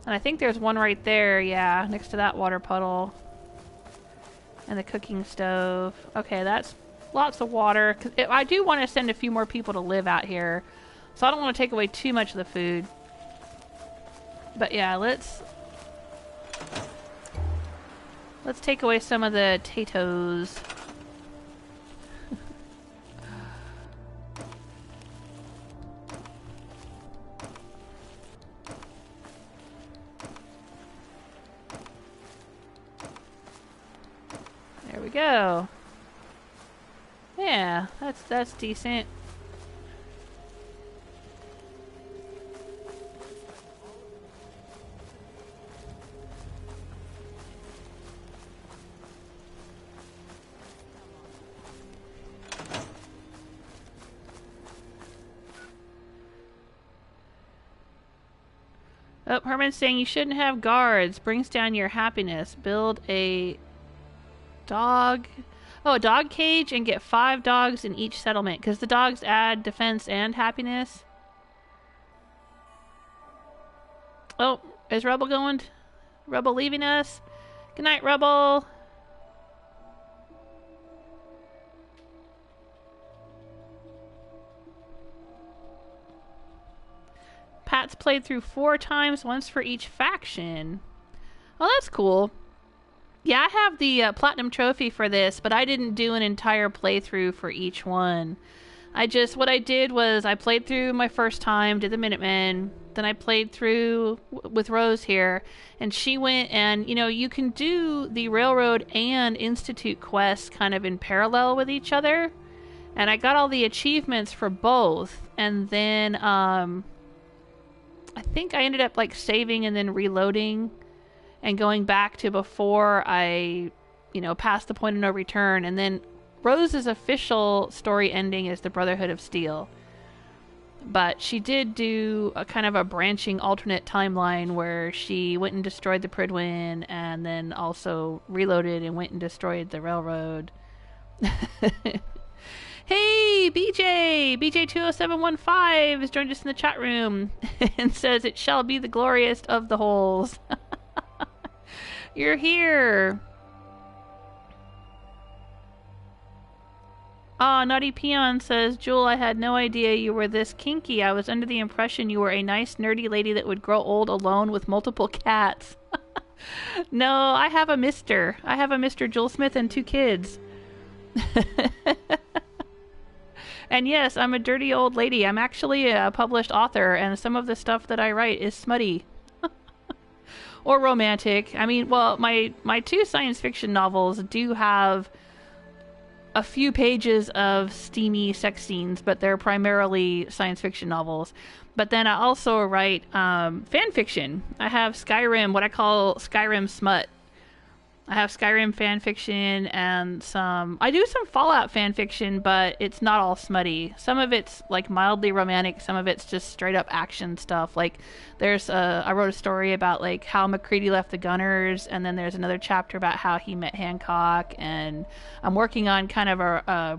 And I think there's one right there, yeah, next to that water puddle. And the cooking stove. Okay, that's lots of water. 'Cause I do want to send a few more people to live out here. So I don't want to take away too much of the food. But yeah, let's take away some of the potatoes. There we go. Yeah, that's decent. Oh, Herman's saying you shouldn't have guards. Brings down your happiness. Build a dog. Oh, a dog cage and get 5 dogs in each settlement. Because the dogs add defense and happiness. Oh, is Rebel going? Rebel leaving us? Good night, Rebel. Pat's played through 4 times, once for each faction. Oh, that's cool. Yeah, I have the platinum trophy for this, but I didn't do an entire playthrough for each one. What I did was I played through my first time, did the Minutemen, then I played through with Rose here, and she went and, you know, you can do the Railroad and Institute quests kind of in parallel with each other, and I got all the achievements for both, and then, I think I ended up, like, saving and then reloading and going back to before I past the point of no return. And then Rose's official story ending is the Brotherhood of Steel. But she did do a kind of a branching alternate timeline where she went and destroyed the Prydwen and then also reloaded and went and destroyed the railroad. Hey, BJ20715 has joined us in the chat room and says it shall be the glorious of the holes. You're here. Naughty Peon says, Jewel, I had no idea you were this kinky. I was under the impression you were a nice, nerdy lady that would grow old alone with multiple cats. No, I have a Mr. Jewel Smith and 2 kids. And yes, I'm a dirty old lady. I'm actually a published author, and some of the stuff that I write is smutty. Or romantic. I mean, well, my 2 science fiction novels do have a few pages of steamy sex scenes, but they're primarily science fiction novels. But then I also write fan fiction. I have Skyrim, what I call Skyrim smut. I have Skyrim fan fiction and I do some Fallout fan fiction, but it's not all smutty. Some of it's like mildly romantic, some of it's just straight up action stuff. Like I wrote a story about like how MacReady left the Gunners, and then there's another chapter about how he met Hancock, and I'm working on kind of a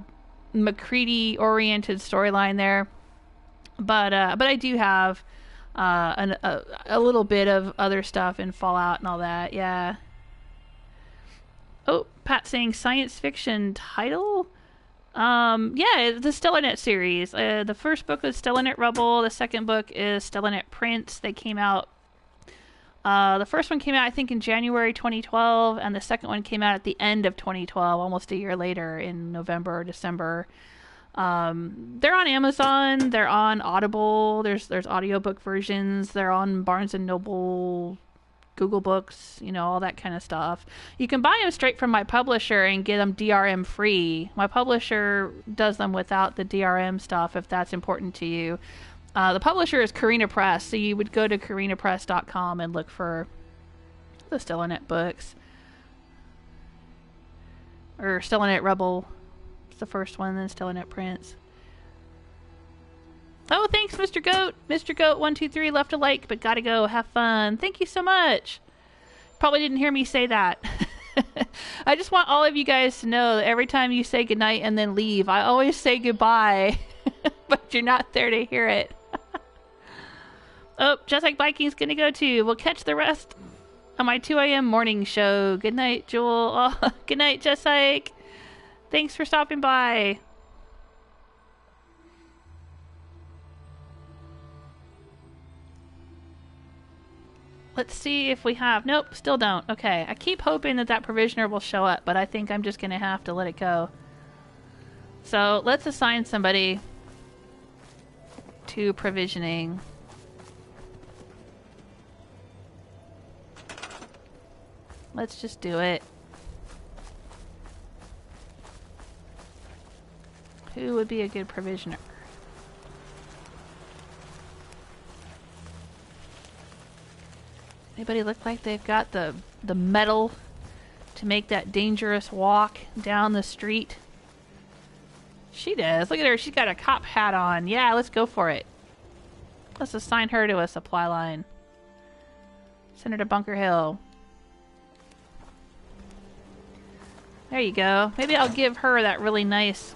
MacReady oriented storyline there. But I do have a little bit of other stuff in Fallout and all that, yeah. Oh, Pat saying science fiction title? Yeah, the Stellanet series. The first book was Stellanet Rubble. The second book is Stellanet Prince. They came out... the first one came out, I think, in January 2012, and the second one came out at the end of 2012, almost a year later, in November or December. They're on Amazon. They're on Audible. There's audiobook versions. They're on Barnes & Noble... Google Books, all that kind of stuff. You can buy them straight from my publisher and get them DRM free. My publisher does them without the DRM stuff if that's important to you. The publisher is Carina Press, so you would go to carinapress.com and look for the Stellanet books. Or Stellanet Rebel. It's the first one, then Stellanet Prince. Oh, thanks, Mr. Goat. Mr. Goat123 left a like, but gotta go. Have fun. Thank you so much. Probably didn't hear me say that. I just want all of you guys to know that every time you say goodnight and then leave, I always say goodbye, but you're not there to hear it. Oh, Just Like Biking's gonna go too. We'll catch the rest on my 2 a.m. morning show. Good night, Jewel. Oh, good night, Just Like. Thanks for stopping by. Let's see if we have... Nope, still don't. Okay, I keep hoping that provisioner will show up, but I think I'm just going to have to let it go. So, let's assign somebody to provisioning. Let's just do it. Who would be a good provisioner? Anybody look like they've got the metal to make that dangerous walk down the street? She does. Look at her. She's got a cop hat on. Yeah, let's go for it. Let's assign her to a supply line. Send her to Bunker Hill. There you go. Maybe I'll give her that really nice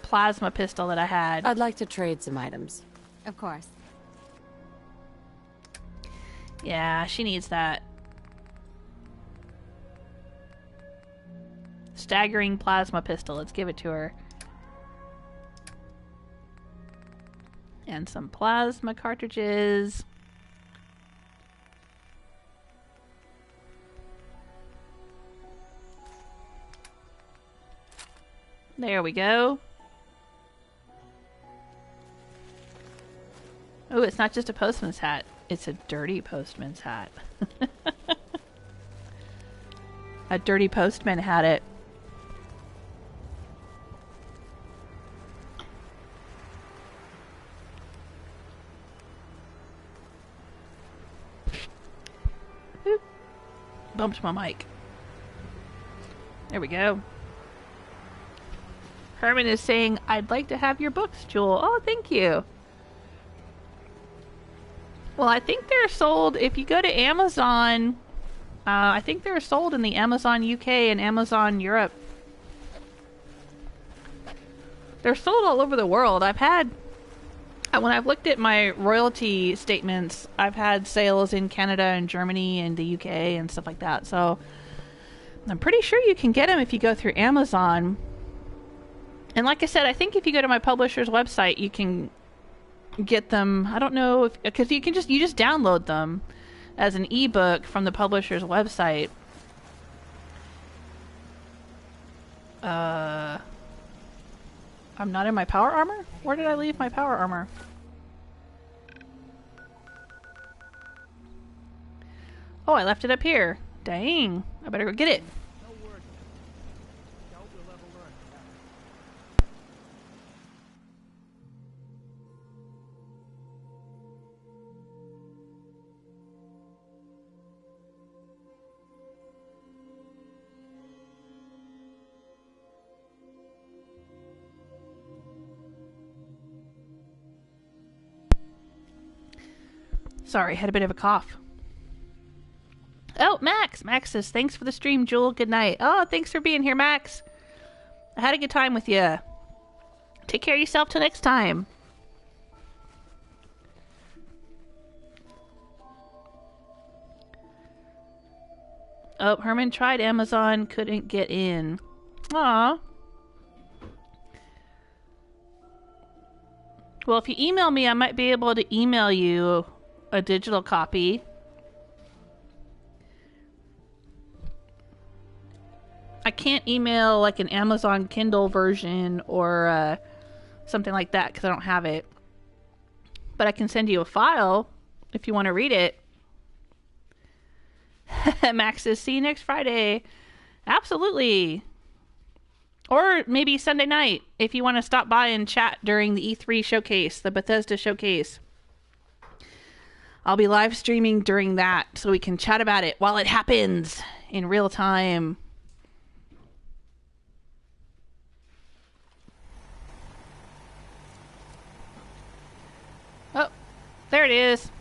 plasma pistol that I had. I'd like to trade some items. Of course. Yeah, she needs that. Staggering plasma pistol. Let's give it to her. And some plasma cartridges. There we go. Oh, it's not just a postman's hat. It's a dirty postman's hat. A dirty postman had it. Oop. Bumped my mic. There we go. Herman is saying, I'd like to have your books, Jewel. Oh, thank you. Well, I think they're sold, if you go to Amazon, I think they're sold in the Amazon UK and Amazon Europe. They're sold all over the world. When I've looked at my royalty statements, I've had sales in Canada and Germany and the UK and stuff like that. So I'm pretty sure you can get them if you go through Amazon. And like I said, I think if you go to my publisher's website, you can get them. I don't know if, because you just download them as an ebook from the publisher's website. I'm not in my power armor? Where did I leave my power armor? Oh, I left it up here. Dang. I better go get it. Sorry, had a bit of a cough. Oh, Max! Max says, thanks for the stream, Jewel. Good night. Oh, thanks for being here, Max. I had a good time with you. Take care of yourself till next time. Oh, Herman tried Amazon, couldn't get in. Aw. Well, if you email me, I might be able to email you a digital copy. I can't email like an Amazon Kindle version or something like that because I don't have it. But I can send you a file if you want to read it. Max says, see you next Friday. Absolutely. Or maybe Sunday night if you want to stop by and chat during the E3 showcase, the Bethesda showcase. I'll be live streaming during that so we can chat about it while it happens in real time. Oh, there it is.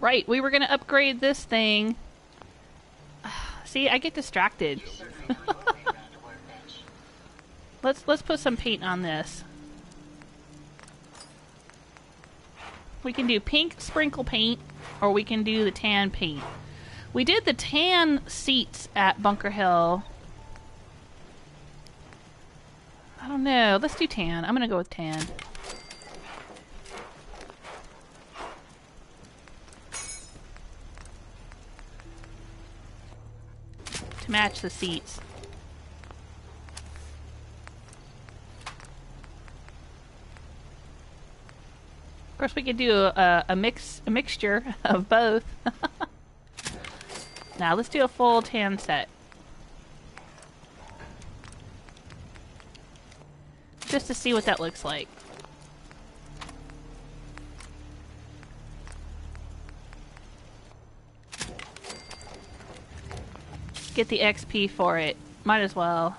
Right, we were going to upgrade this thing. See, I get distracted. Let's put some paint on this. We can do pink sprinkle paint, or we can do the tan paint. We did the tan seats at Bunker Hill. I don't know. Let's do tan. I'm going to go with tan. To match the seats. Of course, we could do a mixture of both. Now, let's do a full tan set. Just to see what that looks like. Get the XP for it. Might as well.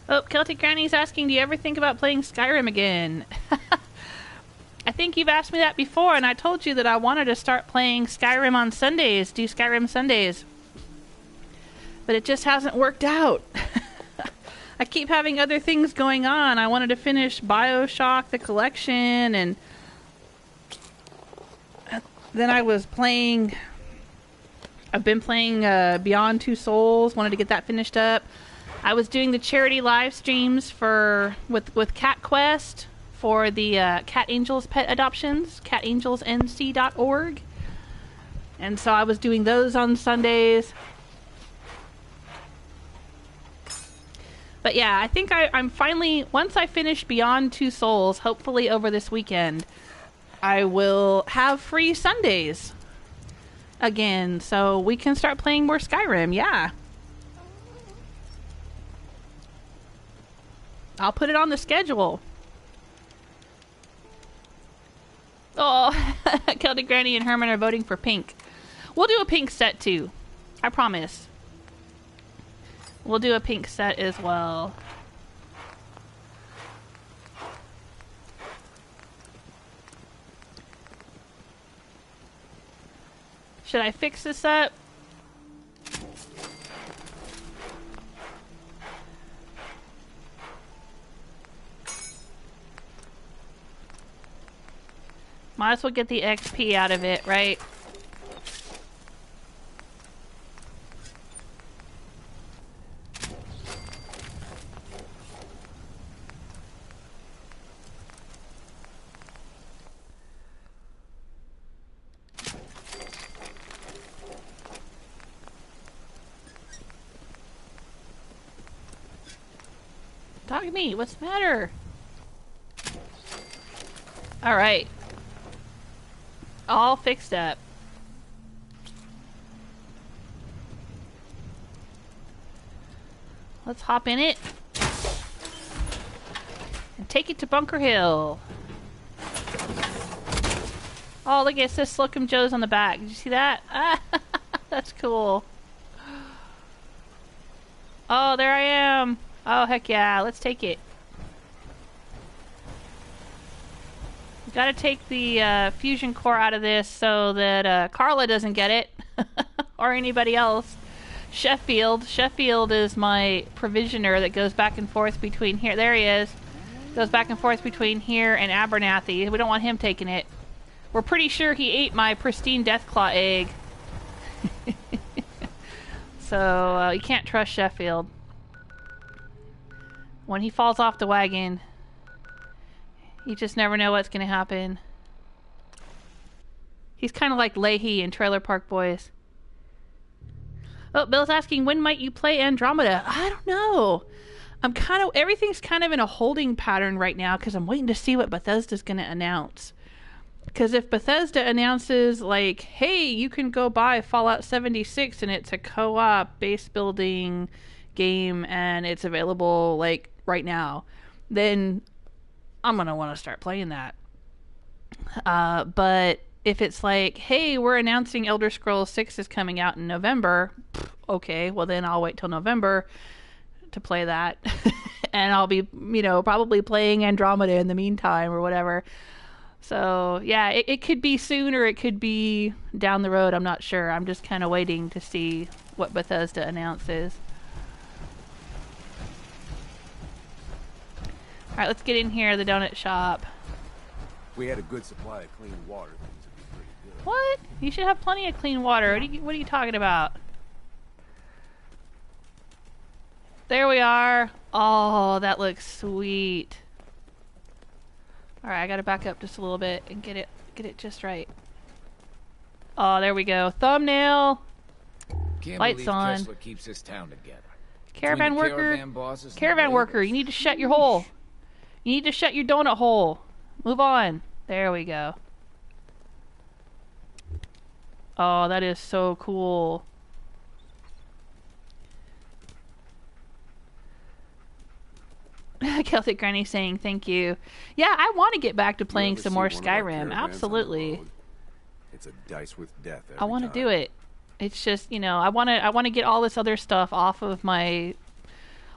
Oh, Celtic Granny's asking, do you ever think about playing Skyrim again? I think you've asked me that before, and I told you that I wanted to start playing Skyrim on Sundays, do Skyrim Sundays. But it just hasn't worked out. I keep having other things going on. I wanted to finish BioShock, the collection, and then I was playing... I've been playing Beyond Two Souls, wanted to get that finished up. I was doing the charity live streams with Cat Quest for the Cat Angels pet adoptions, catangelsnc.org. And so I was doing those on Sundays. But yeah, I think I'm finally, once I finish Beyond Two Souls, hopefully over this weekend, I will have free Sundays again, so we can start playing more Skyrim, yeah. I'll put it on the schedule. Oh, Celtic Granny and Herman are voting for pink. We'll do a pink set too. I promise. We'll do a pink set as well. Should I fix this up? Might as well get the XP out of it, right? Talk to me. What's the matter? All right. All fixed up. Let's hop in it and take it to Bunker Hill. Oh, look, it says Slocum Joe's on the back. Did you see that? Ah, that's cool. Oh, there I am. Oh, heck yeah. Let's take it. Gotta take the fusion core out of this so that Carla doesn't get it. Or anybody else. Sheffield. Sheffield is my provisioner that goes back and forth between here. There he is. Goes back and forth between here and Abernathy. We don't want him taking it. We're pretty sure he ate my pristine Deathclaw egg. So you can't trust Sheffield. When he falls off the wagon, you just never know what's going to happen. He's kind of like Leahy in Trailer Park Boys. Oh, Bill's asking, when might you play Andromeda? I don't know. Everything's kind of in a holding pattern right now because I'm waiting to see what Bethesda's going to announce. Because if Bethesda announces, like, hey, you can go buy Fallout 76 and it's a co-op base building game and it's available, like, right now, then I'm going to want to start playing that. But if it's like, hey, we're announcing Elder Scrolls 6 is coming out in November, okay, well then I'll wait till November to play that. And I'll be, probably playing Andromeda in the meantime or whatever. So, yeah, it could be soon or it could be down the road. I'm not sure. I'm just kind of waiting to see what Bethesda announces. Alright, let's get in here, the donut shop. If we had a good supply of clean water, things would be pretty good. What? You should have plenty of clean water. What are you talking about? There we are. Oh, that looks sweet. Alright, I gotta back up just a little bit and get it just right. Oh, there we go. Thumbnail. Can't Lights on. Kessler keeps this town together. Caravan Between the worker. caravan bosses and Caravan the worker, you need to shut your hole. You need to shut your donut hole. Move on. There we go. Oh, that is so cool. Celtic Granny saying thank you. Yeah, I want to get back to playing some more Skyrim. Absolutely. It's a dice with death. I want to do it. It's just, I want to get all this other stuff off of my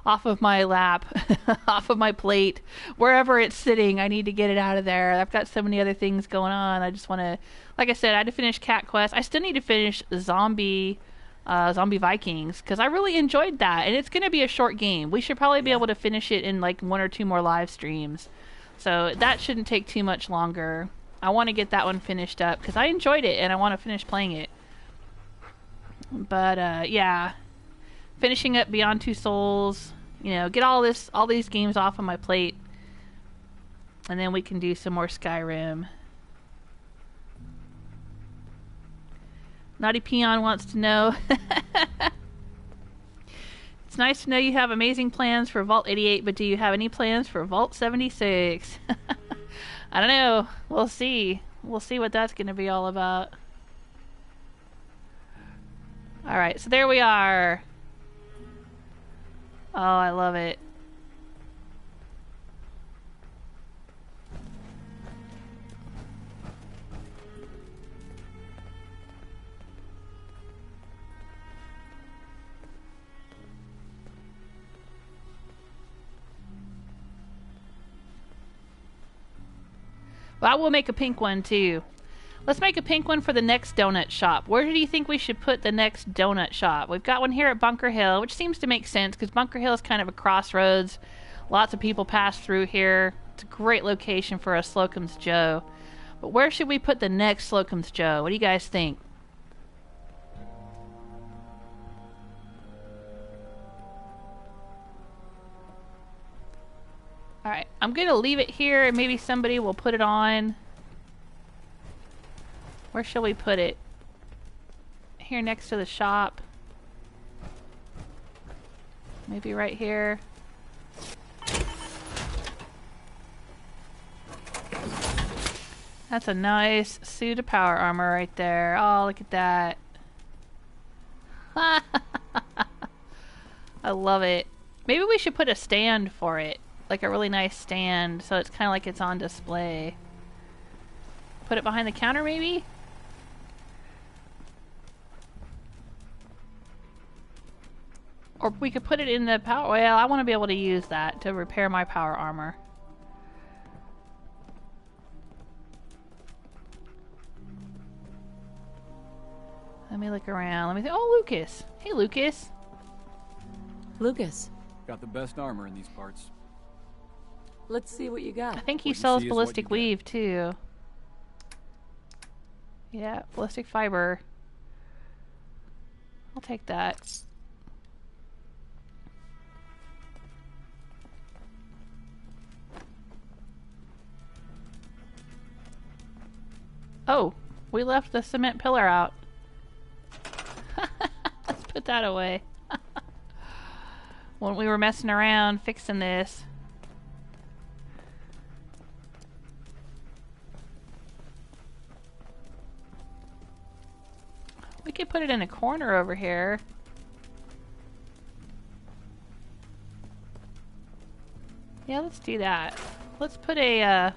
lap, off of my plate, wherever it's sitting. I need to get it out of there. I've got so many other things going on. I just want to, like I said, I had to finish Cat Quest. I still need to finish Zombie Vikings because I really enjoyed that, and it's going to be a short game. We should probably be able to finish it in like 1 or 2 more live streams, so that shouldn't take too much longer. I want to get that one finished up because I enjoyed it and I want to finish playing it. But yeah, finishing up Beyond Two Souls, get all these games off of my plate, and then we can do some more Skyrim. Naughty Peon wants to know. It's nice to know you have amazing plans for Vault 88, but do you have any plans for Vault 76? I don't know. We'll see. We'll see what that's going to be all about. Alright, so there we are. Oh, I love it. Well, I will make a pink one too. Let's make a pink one for the next donut shop. Where do you think we should put the next donut shop? We've got one here at Bunker Hill, which seems to make sense because Bunker Hill is kind of a crossroads. Lots of people pass through here. It's a great location for a Slocum's Joe. But where should we put the next Slocum's Joe? What do you guys think? Alright, I'm going to leave it here and maybe somebody will put it on. Where shall we put it? Here next to the shop. Maybe right here. That's a nice suit of power armor right there. Oh, look at that. I love it. Maybe we should put a stand for it. Like a really nice stand, so it's kind of like it's on display. Put it behind the counter, maybe? Or we could put it in the power... Well, I want to be able to use that to repair my power armor. Let me look around. Let me think. Oh, Lucas. Hey, Lucas. Lucas. Got the best armor in these parts. Let's see what you got. I think he sells ballistic weave, too. Yeah, ballistic fiber. I'll take that. Oh, we left the cement pillar out. Let's put that away. When we were messing around fixing this. We could put it in a corner over here. Yeah, let's do that. Let's put a, I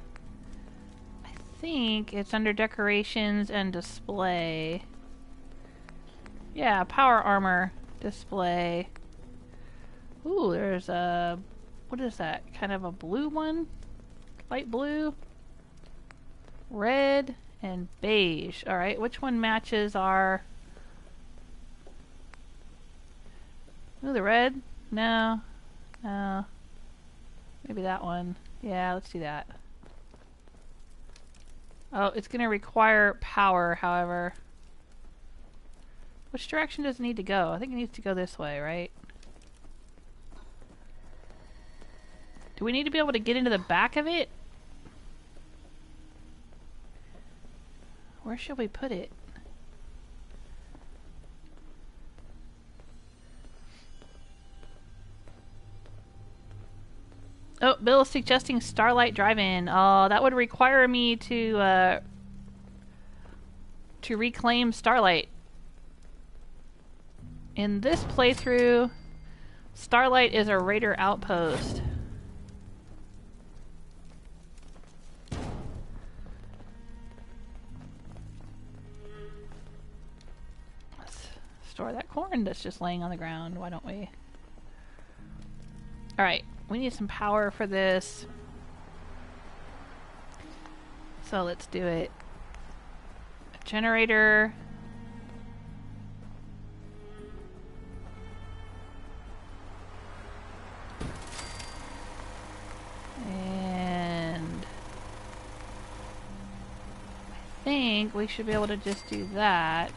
think it's under decorations and display. Yeah, power armor display. Ooh, there's a, what is that? Kind of a blue one? Light blue? Red and beige. Alright, which one matches our... Ooh, the red? No. No. Maybe that one. Yeah, let's do that. Oh, it's going to require power, however. Which direction does it need to go? I think it needs to go this way, right? Do we need to be able to get into the back of it? Where should we put it? Oh, Bill is suggesting Starlight Drive-In. Oh, that would require me to reclaim Starlight. In this playthrough, Starlight is a raider outpost. Let's store that corn that's just laying on the ground. Why don't we? Alright, we need some power for this. So let's do it. A generator. And I think we should be able to just do that.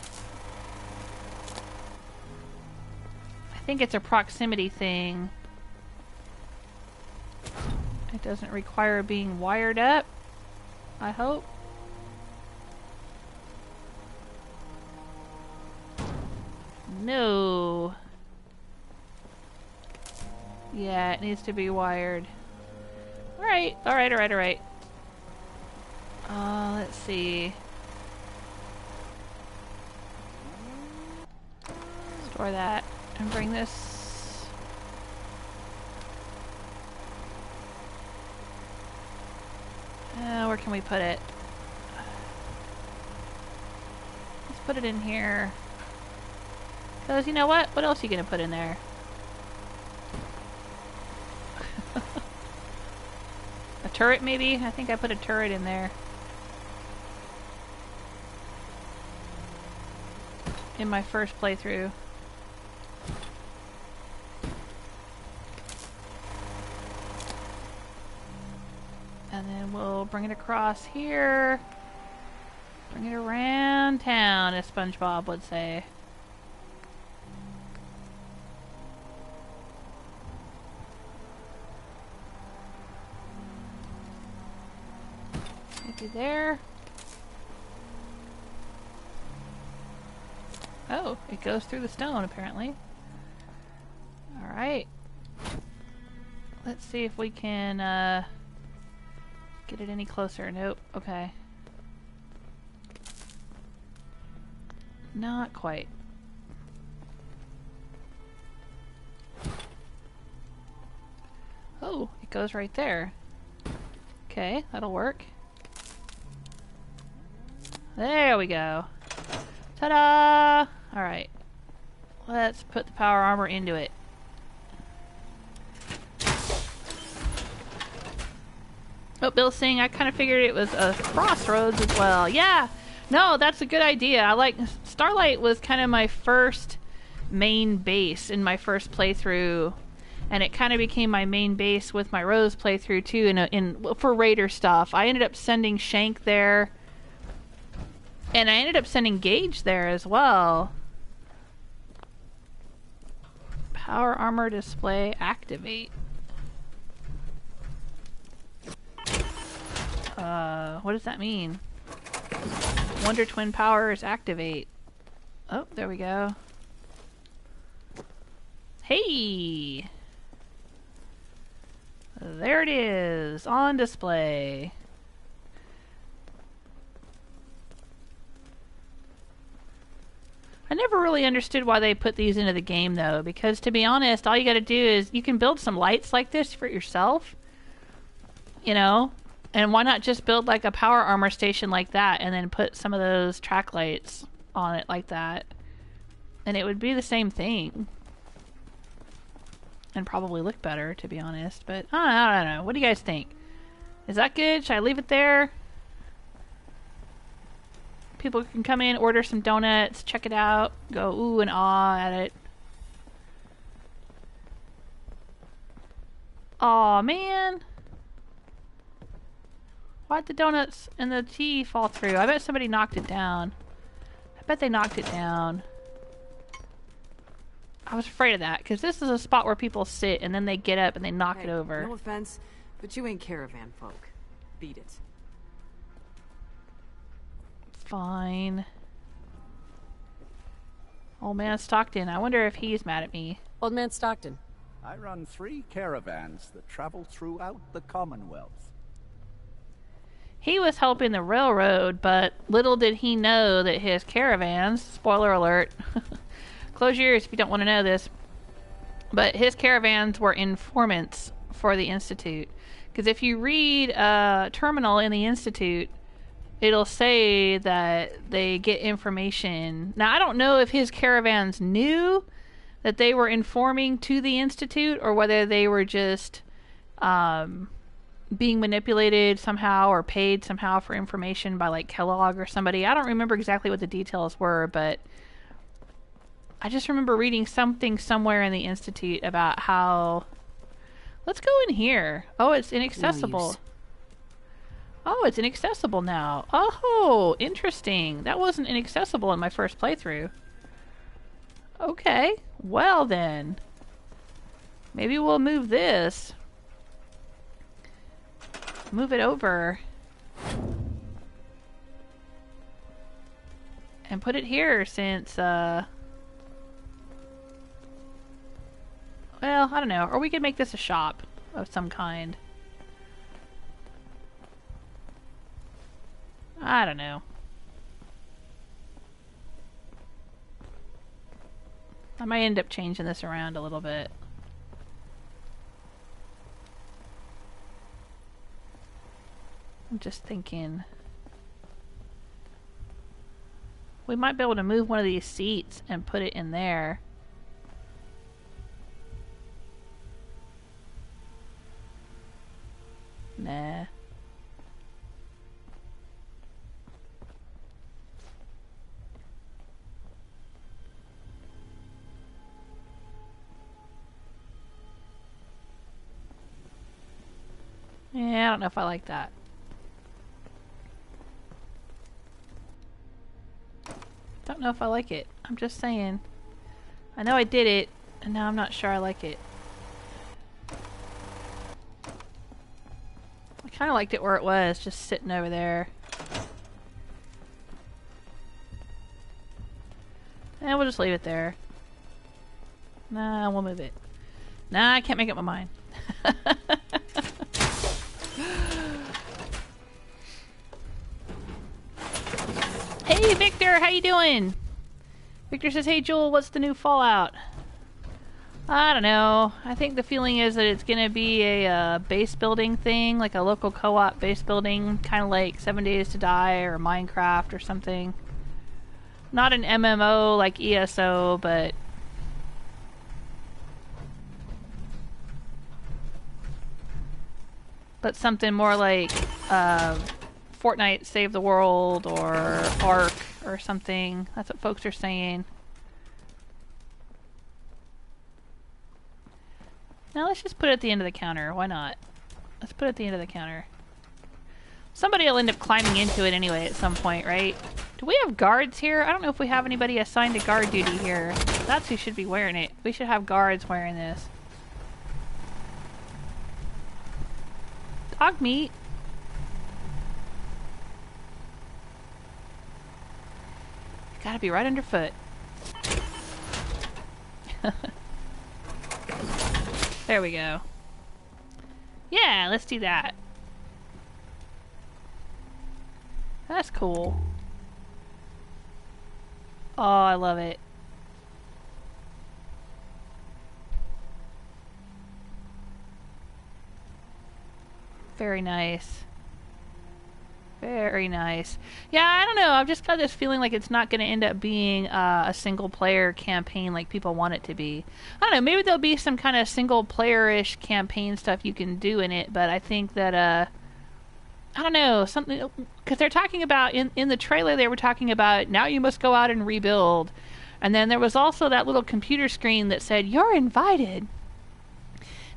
I think it's a proximity thing. It doesn't require being wired up, I hope. No. Yeah, it needs to be wired. Alright, alright, alright, alright. Let's see. Store that and bring this. Where can we put it? Let's put it in here. Because you know what? What else are you going to put in there? A turret maybe? I think I put a turret in there. in my first playthrough. And then we'll bring it across here. Bring it around town, as SpongeBob would say. Maybe there. Oh, it goes through the stone, apparently. Alright. Let's see if we can, get it any closer. Nope. Okay. Not quite. Oh, it goes right there. Okay, that'll work. There we go. Ta-da! Alright. Let's put the power armor into it. Oh, Bill's saying I kind of figured it was a crossroads as well. Yeah! No, that's a good idea. I like... Starlight was kind of my first main base in my first playthrough. And it kind of became my main base with my Rose playthrough too for Raider stuff. I ended up sending Shank there. And I ended up sending Gage there as well. Power armor display activate. What does that mean? Wonder Twin powers activate. Oh, there we go. Hey! There it is, on display. I never really understood why they put these into the game though, because to be honest, all you gotta do is you can build some lights like this for yourself, you know, and why not just build like a power armor station like that and then put some of those track lights on it like that, and it would be the same thing and probably look better, to be honest. But I don't know. What do you guys think? Is that good? Should I leave it there? People can come in, order some donuts, check it out, go ooh and ah at it. Aw, man. Why'd the donuts and the tea fall through? I bet somebody knocked it down. I bet they knocked it down. I was afraid of that, because this is a spot where people sit and then they get up and they knock it over. No offense, but you ain't caravan folk. Beat it. Fine. Old man Stockton, I wonder if he's mad at me. Old man Stockton. I run 3 caravans that travel throughout the Commonwealth. He was helping the railroad, but little did he know that his caravans, spoiler alert, close your ears if you don't want to know this, but his caravans were informants for the Institute. Because if you read Terminal in the Institute, it'll say that they get information. Now, I don't know if his caravans knew that they were informing to the Institute, or whether they were just being manipulated somehow or paid somehow for information by like Kellogg or somebody. I don't remember exactly what the details were, but I just remember reading something somewhere in the Institute about how... Let's go in here. Oh, it's inaccessible. Oh, it's inaccessible now. Oh, interesting. That wasn't inaccessible in my first playthrough. Okay, well then. Maybe we'll move this. Move it over. And put it here since, well, I don't know. Or we could make this a shop of some kind. I don't know. I might end up changing this around a little bit. I'm just thinking. We might be able to move one of these seats and put it in there. Nah. don't know if I like that. Don't know if I like it. I'm just saying. I know I did it, and now I'm not sure I like it. I kind of liked it where it was, just sitting over there. And we'll just leave it there. Nah, we'll move it. Nah, I can't make up my mind. Hey, Victor, how you doing? Victor says, hey, Joel, what's the new Fallout? I don't know. I think the feeling is that it's going to be a base building thing, like a local co-op base building, kind of like 7 Days to Die or Minecraft or something. Not an MMO like ESO, but... but something more like Fortnite Save the World or Ark or something. That's what folks are saying. Now let's just put it at the end of the counter. Why not? Let's put it at the end of the counter. Somebody will end up climbing into it anyway at some point, right? Do we have guards here? I don't know if we have anybody assigned to guard duty here. That's who should be wearing it. We should have guards wearing this. Dog meat. Gotta be right underfoot. There we go. Yeah, let's do that. That's cool. Oh, I love it. Very nice. Very nice. Yeah, I don't know. I've just got this feeling like it's not going to end up being a single-player campaign like people want it to be. I don't know. Maybe there'll be some kind of single-player-ish campaign stuff you can do in it, but I think that, I don't know, something... because they're talking about, in the trailer, they were talking about, now you must go out and rebuild. And then there was also that little computer screen that said, you're invited.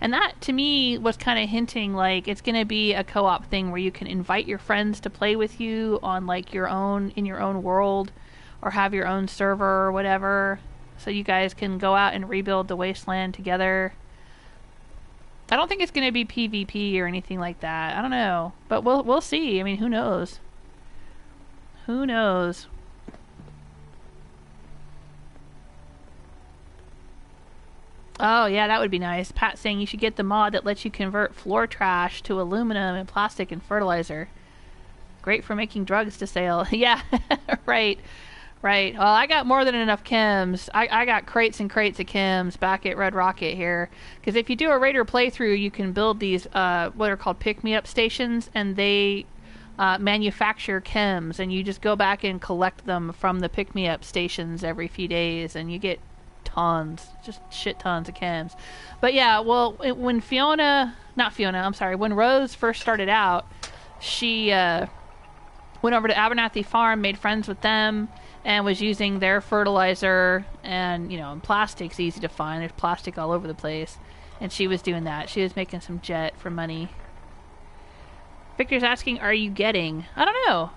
And that, to me, was kind of hinting like it's going to be a co-op thing where you can invite your friends to play with you on like in your own world, or have your own server or whatever, so you guys can go out and rebuild the wasteland together. I don't think it's going to be PvP or anything like that. I don't know, but we'll see. I mean, who knows? Who knows? Oh, yeah, that would be nice. Pat saying you should get the mod that lets you convert floor trash to aluminum and plastic and fertilizer. Great for making drugs to sell. Yeah, right. Right. Well, I got more than enough chems. I got crates and crates of chems back at Red Rocket here. Because if you do a Raider playthrough, you can build these, what are called pick-me-up stations, and they manufacture chems, and you just go back and collect them from the pick-me-up stations every few days, and you get tons, just shit tons of chems. But yeah, well, when when Rose first started out, she went over to Abernathy Farm, made friends with them, and was using their fertilizer, and and plastic's easy to find. There's plastic all over the place, and she was doing that. She was making some jet for money. Victor's asking, are you getting? I don't know.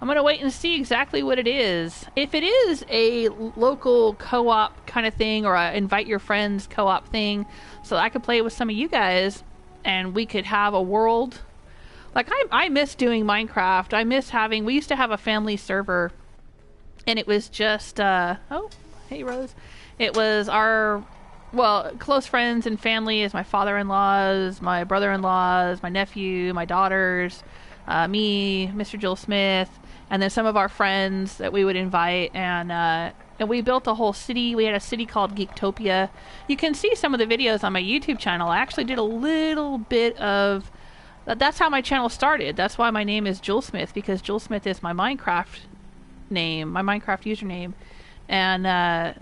I'm going to wait and see exactly what it is. If it is a local co-op kind of thing, or a invite your friends co-op thing, so I could play with some of you guys, and we could have a world. Like, I miss doing Minecraft. I miss having... We used to have a family server, and it was just... oh, hey, Rose. It was our... Well, close friends and family is my father-in-laws, my brother-in-laws, my nephew, my daughters, me, Mr. Joel Smith, and then some of our friends that we would invite, and we built a whole city. We had a city called Geektopia. You can see some of the videos on my YouTube channel. I actually did a little bit of... That's how my channel started. That's why my name is Joel Smith, because Joel Smith is my Minecraft name, my Minecraft username. And I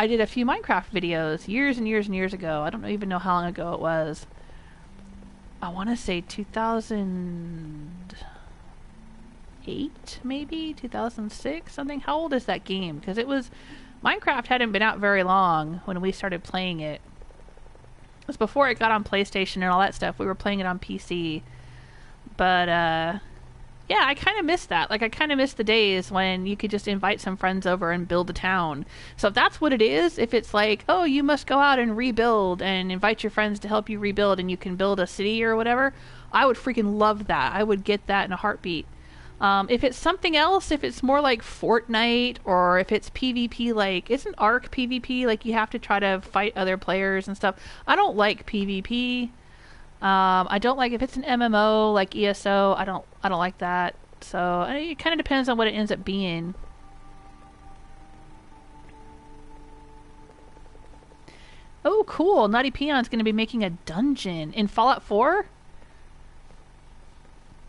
did a few Minecraft videos years and years and years ago. I don't even know how long ago it was. I want to say 2008, maybe 2006, something. How old is that game? Because it was... Minecraft hadn't been out very long when we started playing it. It was before it got on PlayStation and all that stuff. We were playing it on PC. But, yeah, I kind of miss that. Like, I kind of miss the days when you could just invite some friends over and build a town. So if that's what it is, if it's like, oh, you must go out and rebuild and invite your friends to help you rebuild and you can build a city or whatever, I would freaking love that. I would get that in a heartbeat. If it's something else, if it's more like Fortnite, or if it's PvP, like, isn't Ark PvP? Like, you have to try to fight other players and stuff. I don't like PvP. I don't like if it's an MMO like ESO. I don't like that. So it kind of depends on what it ends up being. Oh, cool! Naughty Peon's going to be making a dungeon in Fallout 4.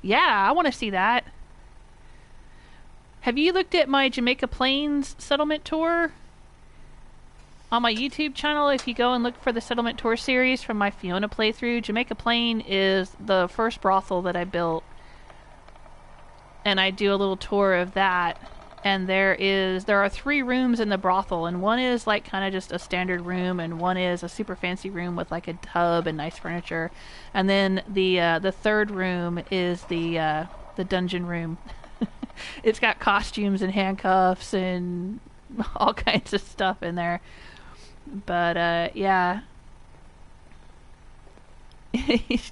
Yeah, I want to see that. Have you looked at my Jamaica Plains settlement tour? On my YouTube channel, if you go and look for the settlement tour series from my Fiona playthrough, Jamaica Plain is the first brothel that I built. And I do a little tour of that. And there are 3 rooms in the brothel, and one is like kind of just a standard room, and one is a super fancy room with like a tub and nice furniture. And then the third room is the dungeon room. It's got costumes and handcuffs and all kinds of stuff in there. But, yeah.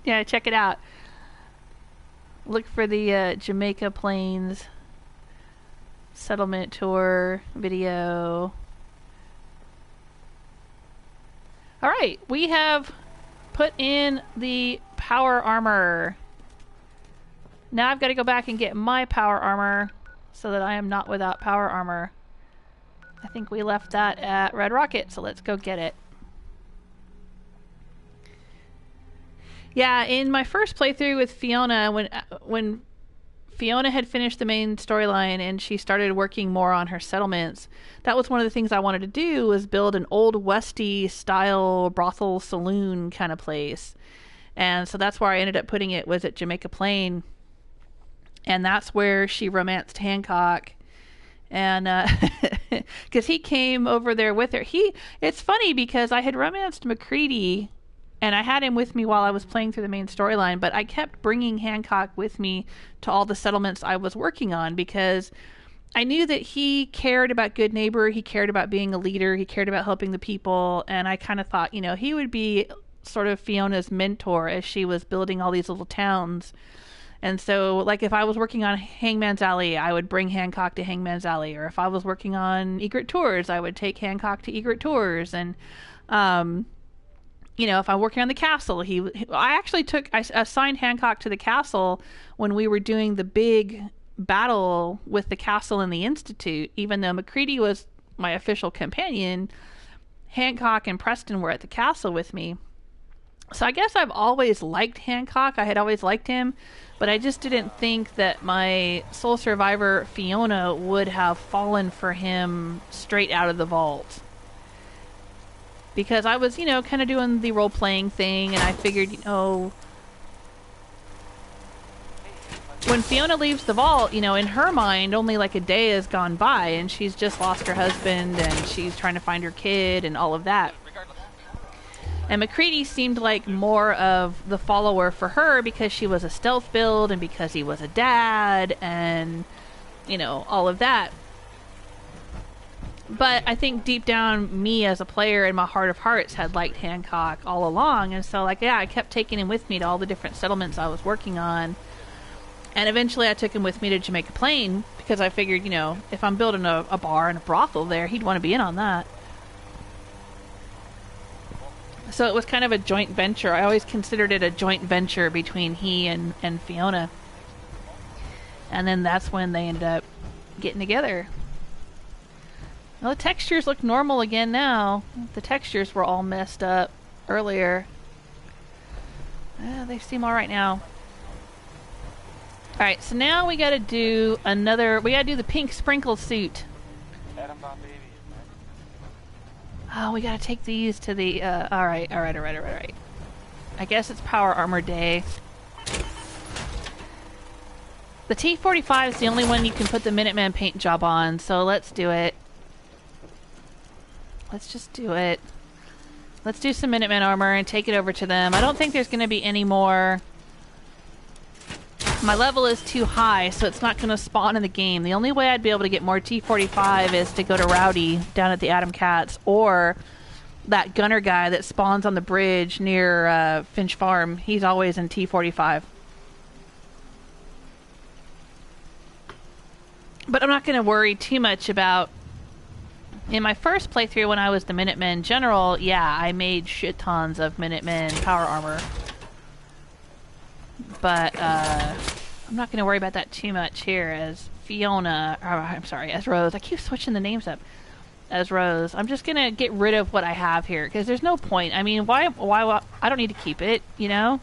Yeah, check it out. Look for the Jamaica Plains settlement tour video. Alright, we have put in the power armor. Now I've got to go back and get my power armor so that I am not without power armor. I think we left that at Red Rocket, so let's go get it. Yeah, in my first playthrough with Fiona, when Fiona had finished the main storyline and she started working more on her settlements, that was one of the things I wanted to do, was build an old Westy style brothel saloon kind of place. And so that's where I ended up putting it, was at Jamaica Plain. And that's where she romanced Hancock. And because he came over there with her. It's funny because I had romanced McCready and I had him with me while I was playing through the main storyline, but I kept bringing Hancock with me to all the settlements I was working on because I knew that he cared about good neighbor, he cared about being a leader, he cared about helping the people, and I kind of thought, you know, he would be sort of Fiona's mentor as she was building all these little towns. And so, like, if I was working on Hangman's Alley, I would bring Hancock to Hangman's Alley. Or if I was working on Egret Tours, I would take Hancock to Egret Tours. And, you know, if I'm working on the castle, I assigned Hancock to the castle when we were doing the big battle with the castle and the Institute. Even though McCready was my official companion, Hancock and Preston were at the castle with me. So I guess I've always liked Hancock. I had always liked him. But I just didn't think that my soul survivor Fiona would have fallen for him straight out of the vault. Because I was, you know, kind of doing the role-playing thing, and I figured, you know, when Fiona leaves the vault, you know, in her mind, only like a day has gone by, and she's just lost her husband, and she's trying to find her kid, and all of that. And McCready seemed like more of the follower for her because she was a stealth build and because he was a dad and, you know, all of that. But I think deep down, me as a player in my heart of hearts had liked Hancock all along. And so, like, yeah, I kept taking him with me to all the different settlements I was working on. And eventually I took him with me to Jamaica Plain because I figured, you know, if I'm building a bar and a brothel there, he'd want to be in on that. So it was kind of a joint venture. I always considered it a joint venture between he and Fiona. And then that's when they ended up getting together. Well, the textures look normal again now. The textures were all messed up earlier. They seem alright now. Alright, so now we gotta do the pink sprinkle suit. Oh, we gotta take these to the, alright. I guess it's power armor day. The T-45 is the only one you can put the Minuteman paint job on, so let's do it. Let's just do it. Let's do some Minuteman armor and take it over to them. I don't think there's gonna be any more My level is too high, so it's not going to spawn in the game. The only way I'd be able to get more T45 is to go to Rowdy down at the Adam Cats, or that gunner guy that spawns on the bridge near Finch Farm. He's always in T45. But I'm not going to worry too much about... In my first playthrough when I was the Minutemen General, yeah, I made shit tons of Minutemen power armor. But I'm not going to worry about that too much here as Fiona... I'm sorry, as Rose. I keep switching the names up. As Rose. I'm just going to get rid of what I have here, because there's no point. I mean, why I don't need to keep it, you know?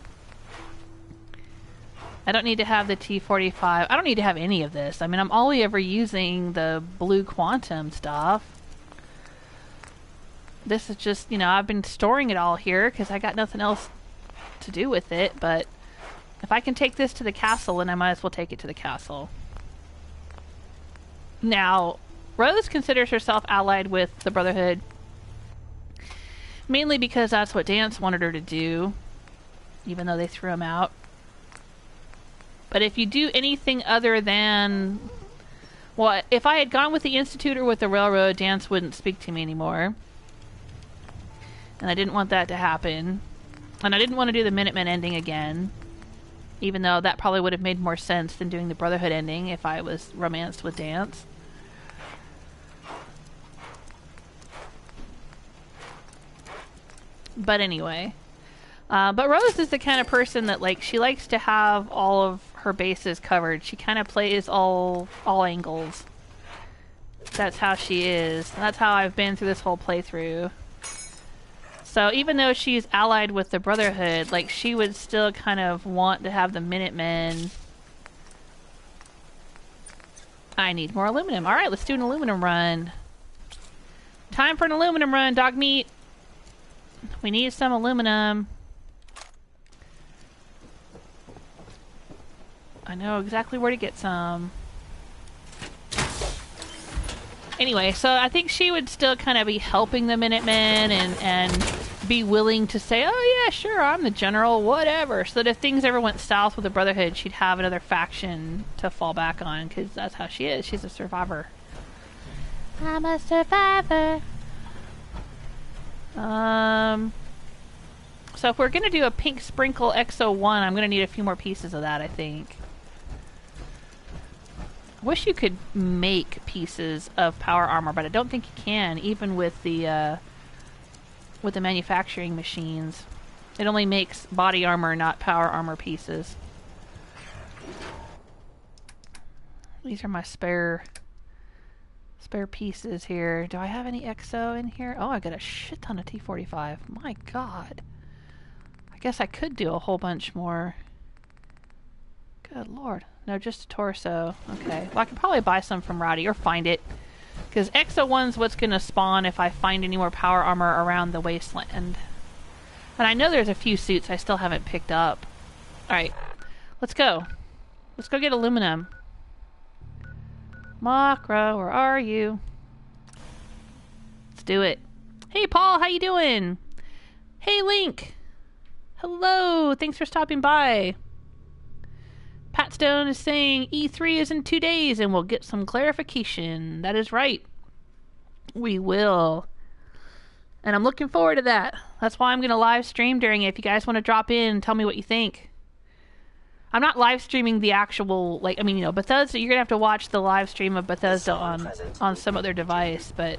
I don't need to have the T45. I don't need to have any of this. I mean, I'm only ever using the blue quantum stuff. This is just, you know, I've been storing it all here because I got nothing else to do with it, but if I can take this to the castle, then I might as well take it to the castle. Now, Rose considers herself allied with the Brotherhood, mainly because that's what Dance wanted her to do, even though they threw him out. But if you do anything other than... Well, if I had gone with the Institute or with the Railroad, Dance wouldn't speak to me anymore. And I didn't want that to happen. And I didn't want to do the Minutemen ending again. Even though that probably would have made more sense than doing the Brotherhood ending if I was romanced with Dance. But anyway... but Rose is the kind of person that, like, she likes to have all of her bases covered. She kind of plays all angles. That's how she is. That's how I've been through this whole playthrough. So even though she's allied with the Brotherhood, like, she would still kind of want to have the Minutemen. I need more aluminum. Alright, let's do an aluminum run. Time for an aluminum run, dog meat. We need some aluminum. I know exactly where to get some. Anyway, so I think she would still kind of be helping the Minutemen and be willing to say, oh yeah, sure, I'm the general, whatever. So that if things ever went south with the Brotherhood, she'd have another faction to fall back on, because that's how she is. She's a survivor. I'm a survivor. So if we're going to do a pink sprinkle XO1, I'm going to need a few more pieces of that, I think. I wish you could make pieces of power armor, but I don't think you can, even with the manufacturing machines. It only makes body armor, not power armor pieces. These are my spare pieces here. Do I have any XO in here? Oh, I got a shit ton of T45. My god. I guess I could do a whole bunch more. Good lord. No, just a torso. Okay. Well, I could probably buy some from Rowdy or find it. Because XO1's what's going to spawn if I find any more power armor around the wasteland. And I know there's a few suits I still haven't picked up. Alright. Let's go. Let's go get aluminum. Makra, where are you? Let's do it. Hey, Paul, how you doing? Hey, Link. Hello. Thanks for stopping by. Pat Stone is saying E3 is in 2 days and we'll get some clarification. That is right. We will. And I'm looking forward to that. That's why I'm going to live stream during it. If you guys want to drop in and tell me what you think. I'm not live streaming the actual, like, I mean, you know, Bethesda, you're going to have to watch the live stream of Bethesda on some other device, but...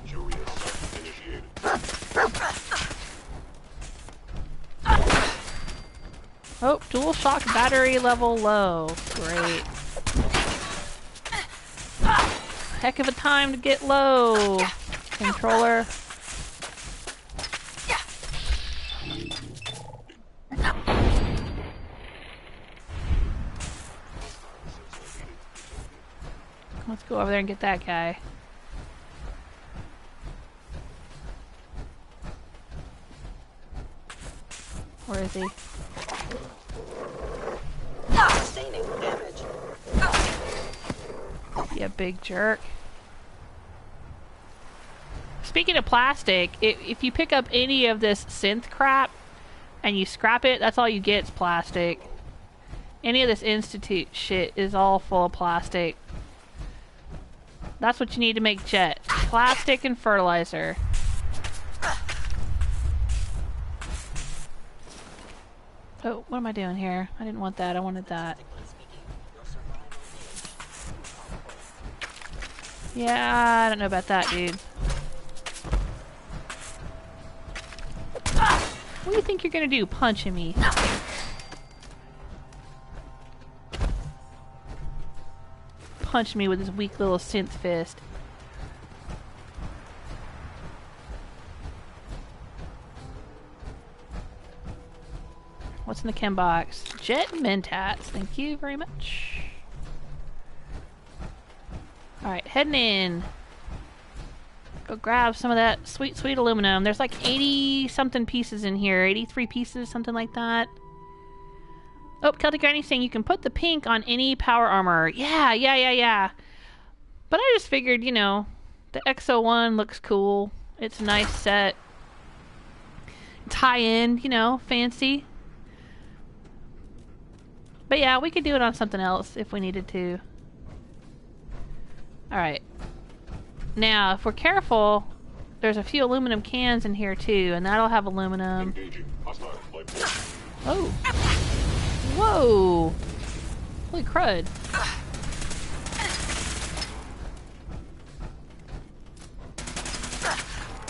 Oh, dual shock battery level low. Great. Heck of a time to get low, controller. Let's go over there and get that guy. Where is he? Sustaining damage. You big jerk. Speaking of plastic, if you pick up any of this synth crap and you scrap it, that's all you get is plastic. Any of this Institute shit is all full of plastic. That's what you need to make jet. Plastic and fertilizer. Oh, what am I doing here? I didn't want that, I wanted that. Yeah, I don't know about that, dude. What do you think you're gonna do, punching me? Punch me with his weak little synth fist. What's in the chem box? Jet Mentats, thank you very much. Alright, heading in. Go grab some of that sweet, sweet aluminum. There's like 80 something pieces in here. 83 pieces, something like that. Oh, Celtic Granny's saying you can put the pink on any power armor. Yeah. But I just figured, you know, the XO1 looks cool. It's a nice set. Tie-in, you know, fancy. But yeah, we could do it on something else if we needed to. Alright. Now, if we're careful, there's a few aluminum cans in here too, and that'll have aluminum. Oh. Whoa! Holy crud.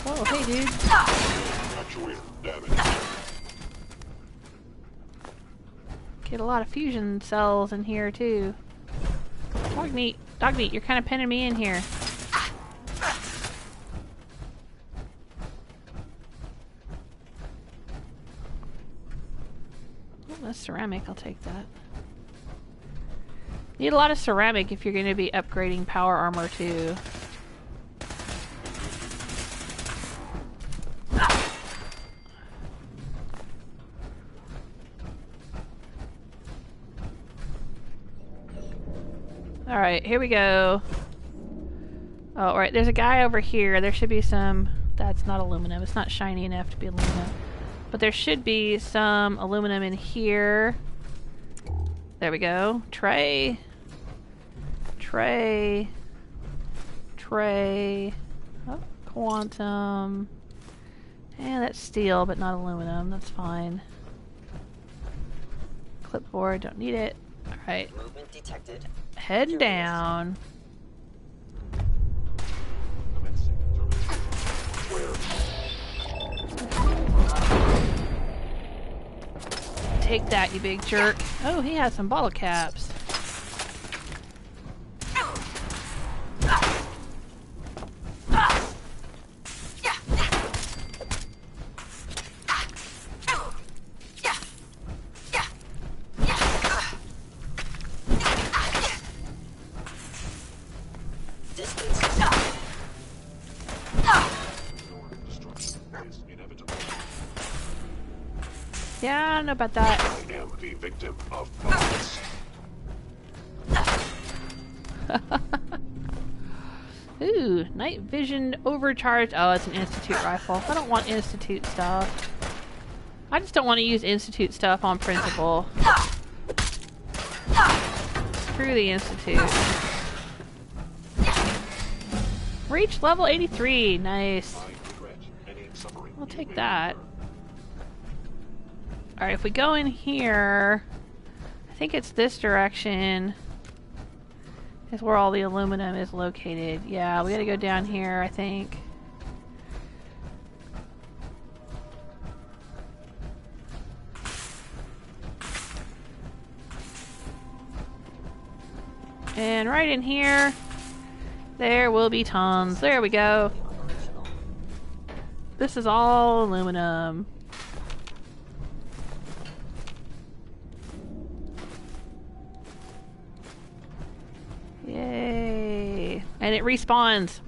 Whoa, hey dude. Get a lot of fusion cells in here too. Dog meat, you're kind of pinning me in here. That's ceramic, I'll take that. Need a lot of ceramic if you're going to be upgrading power armor too. Alright, here we go. Oh, right, there's a guy over here. There should be some... That's not aluminum. It's not shiny enough to be aluminum. But there should be some aluminum in here. There we go. Tray. Oh, quantum. And that's steel, but not aluminum. That's fine. Clipboard, don't need it. Alright. Movement detected. Head down. Take that, you big jerk. Oh, he has some bottle caps. Yeah, I don't know about that. I am the victim of violence. Ooh, night vision overcharged. Oh, it's an Institute rifle. I don't want Institute stuff. I just don't want to use Institute stuff on principle. Screw the Institute. Reach level 83. Nice. I'll take that. Alright, if we go in here, I think it's this direction is where all the aluminum is located. Yeah, we gotta go down here, I think. And right in here, there will be tons. There we go. This is all aluminum. Yay! And it respawns.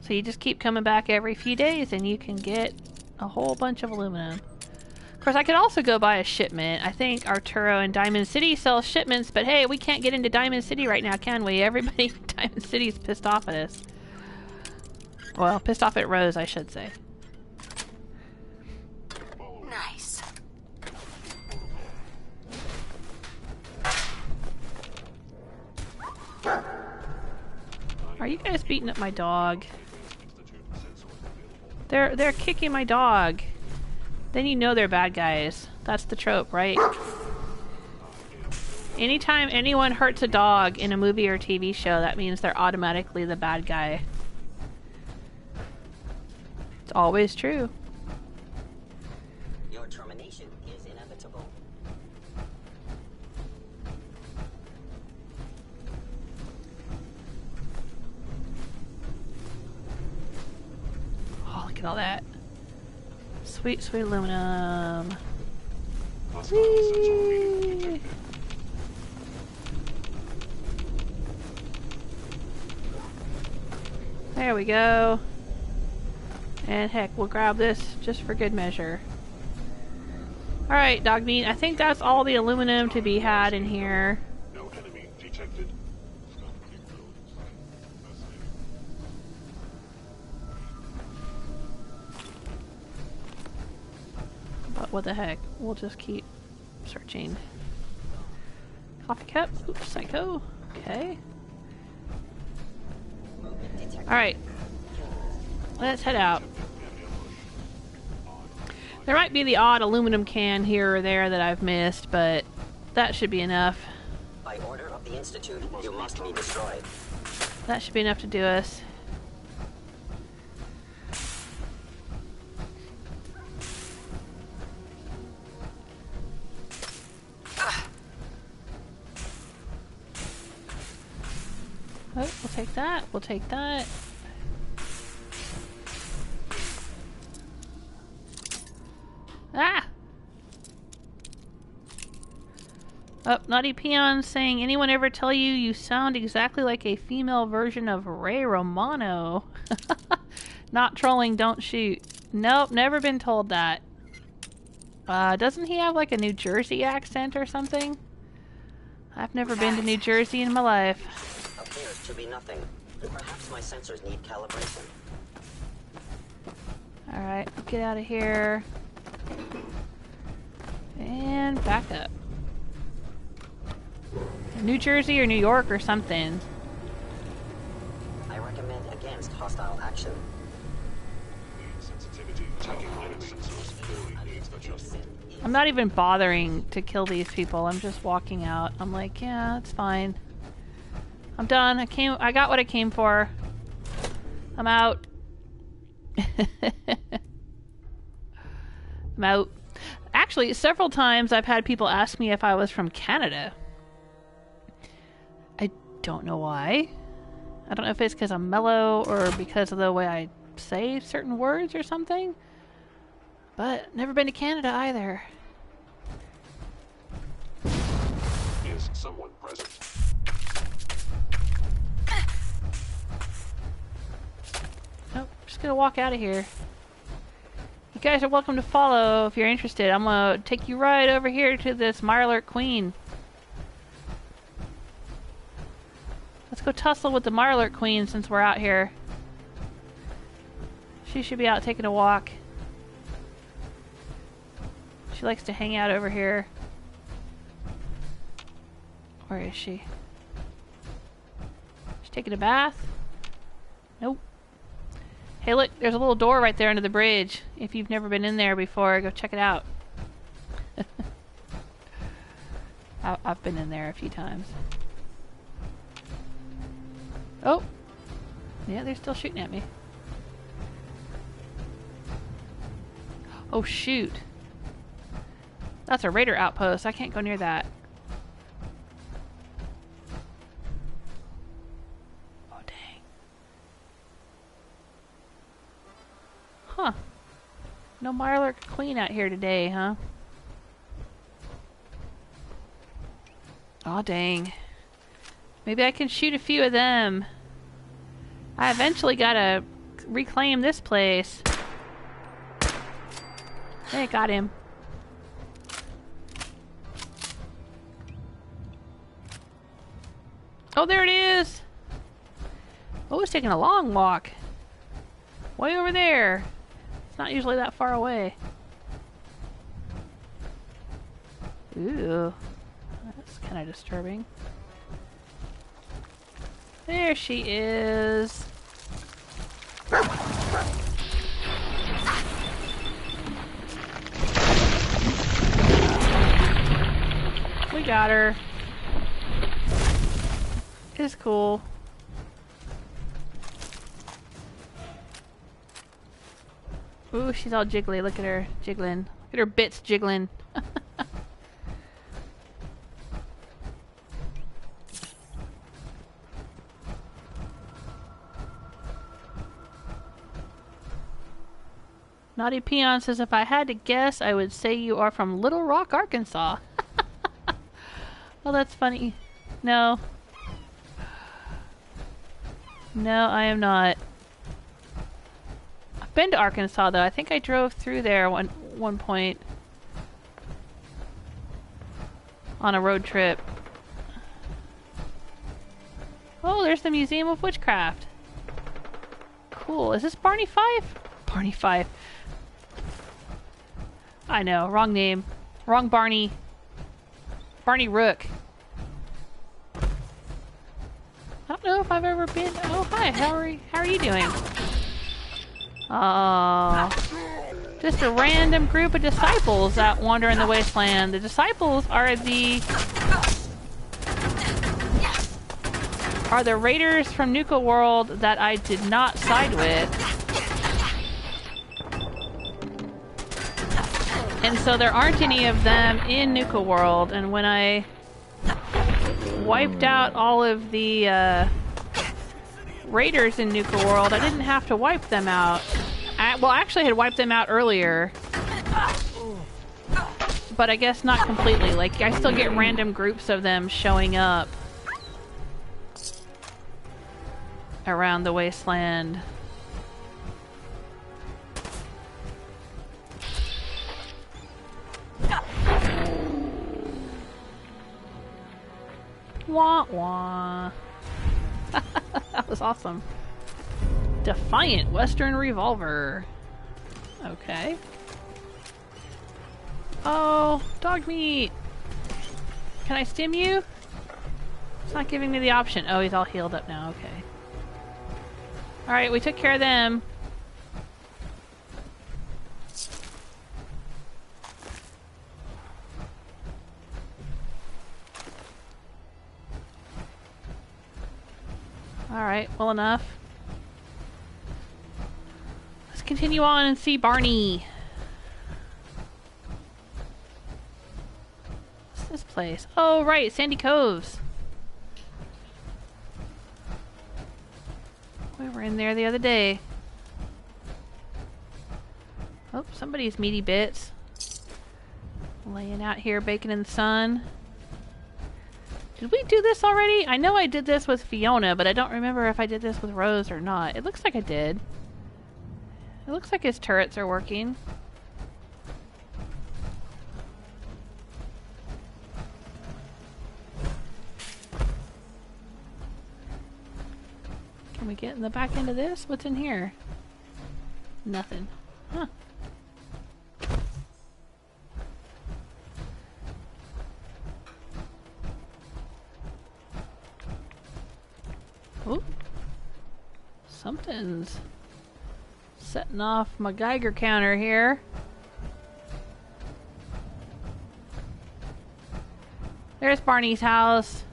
So you just keep coming back every few days and you can get a whole bunch of aluminum. Of course, I could also go buy a shipment. I think Arturo and Diamond City sell shipments, but hey, we can't get into Diamond City right now, can we? Everybody in Diamond City is pissed off at us. Well, pissed off at Rose, I should say. Are you guys beating up my dog? They're kicking my dog. Then you know they're bad guys. That's the trope, right? Anytime anyone hurts a dog in a movie or TV show, that means they're automatically the bad guy. It's always true. Your termination is inevitable. Oh, look at all that. Sweet, sweet aluminum. Whee! There we go. And heck, we'll grab this just for good measure. Alright, dog meat. I think that's all the aluminum to be had in here. No enemy detected. But what the heck? We'll just keep searching. Coffee cup. Oops, psycho. Okay. Alright. Let's head out. There might be the odd aluminum can here or there that I've missed, but that should be enough. By order of the Institute, you must be destroyed. That should be enough to do us. Oh, we'll take that. We'll take that. Ah! Oh, Naughty Peon saying, anyone ever tell you you sound exactly like a female version of Ray Romano? Not trolling, don't shoot. Nope, never been told that. Doesn't he have like a New Jersey accent or something? I've never been to New Jersey in my life. Appears to be nothing. Perhaps my sensors need calibration. Alright, get out of here. And back up. New Jersey or New York or something. I recommend against hostile action. I'm not even bothering to kill these people. I'm just walking out. I'm like, yeah, it's fine. I'm done. I got what I came for. I'm out. I'm out. Actually, several times I've had people ask me if I was from Canada. I don't know why. I don't know if it's because I'm mellow or because of the way I say certain words or something. But never been to Canada either. Is someone present? Nope, just gonna walk out of here. You guys are welcome to follow if you're interested. I'm gonna take you right over here to this mirelurk queen. Let's go tussle with the mirelurk queen since we're out here. She should be out taking a walk. She likes to hang out over here. Where is she? She's taking a bath? Nope. Hey look, there's a little door right there under the bridge. If you've never been in there before, go check it out. I've been in there a few times. Oh! Yeah, they're still shooting at me. Oh shoot. That's a raider outpost. I can't go near that. Oh dang. Huh. No mirelurk queen out here today, huh? Oh dang. Maybe I can shoot a few of them. I eventually gotta reclaim this place. Hey, got him. Oh, there it is! Oh, it's taking a long walk. Way over there. It's not usually that far away. Ooh. That's kind of disturbing. There she is. We got her. It's cool. Ooh, she's all jiggly. Look at her jiggling. Look at her bits jiggling. Naughty Peon says, if I had to guess, I would say you are from Little Rock, Arkansas. Oh, that's funny. No. No, I am not. I've been to Arkansas, though. I think I drove through there one point. On a road trip. Oh, there's the Museum of Witchcraft. Cool. Is this Barney Fife? Barney Fife. I know, wrong name. Wrong Barney. Barney Rook. I don't know if I've ever been... Oh, hi, how are you doing? Oh, just a random group of disciples that wander in the wasteland. The disciples are the raiders from Nuka World that I did not side with. And so there aren't any of them in Nuka World, and when I wiped out all of the raiders in Nuka World, I didn't have to wipe them out. Well, actually I had wiped them out earlier, but I guess not completely. Like, I still get random groups of them showing up around the wasteland. Wah wah. That was awesome. Defiant Western Revolver. Okay. Oh, dog meat. Can I stim you? It's not giving me the option. Oh, he's all healed up now. Okay. Alright, we took care of them. Alright, well enough. Let's continue on and see Barney. What's this place? Oh, right, Sandy Coves. We were in there the other day. Oh, somebody's meaty bits. Laying out here, baking in the sun. Did we do this already? I know I did this with Fiona, but I don't remember if I did this with Rose or not. It looks like I did. It looks like his turrets are working. Can we get in the back end of this? What's in here? Nothing. Huh. Ooh. Something's setting off my Geiger counter here. There's Barney's house.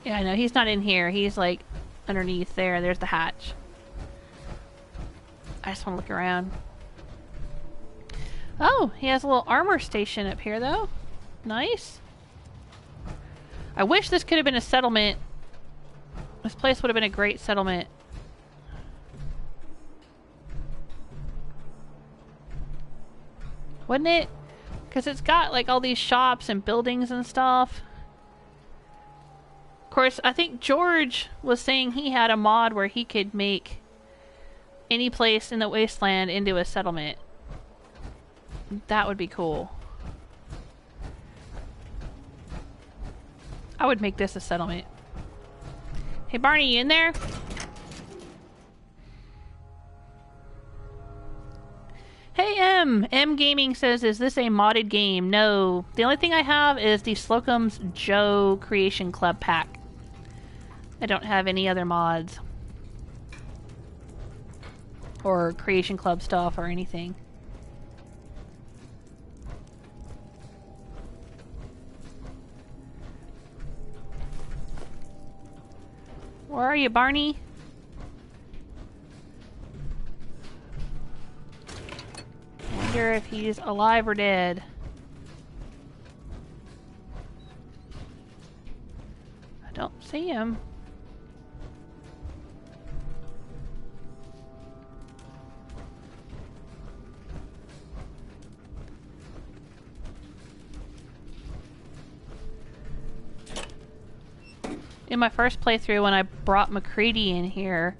Yeah, I know, he's not in here. He's like underneath there. There's the hatch. I just want to look around. Oh, he has a little armor station up here, though. Nice. I wish this could have been a settlement. This place would have been a great settlement. Wouldn't it? Because it's got like all these shops and buildings and stuff. Of course, I think George was saying he had a mod where he could make any place in the wasteland into a settlement. That would be cool. I would make this a settlement. Hey Barney, you in there? M Gaming says, is this a modded game? No. The only thing I have is the Slocum's Joe Creation Club pack. I don't have any other mods. Or Creation Club stuff or anything. Where are you, Barney? I wonder if he's alive or dead. I don't see him. In my first playthrough, when I brought McCready in here,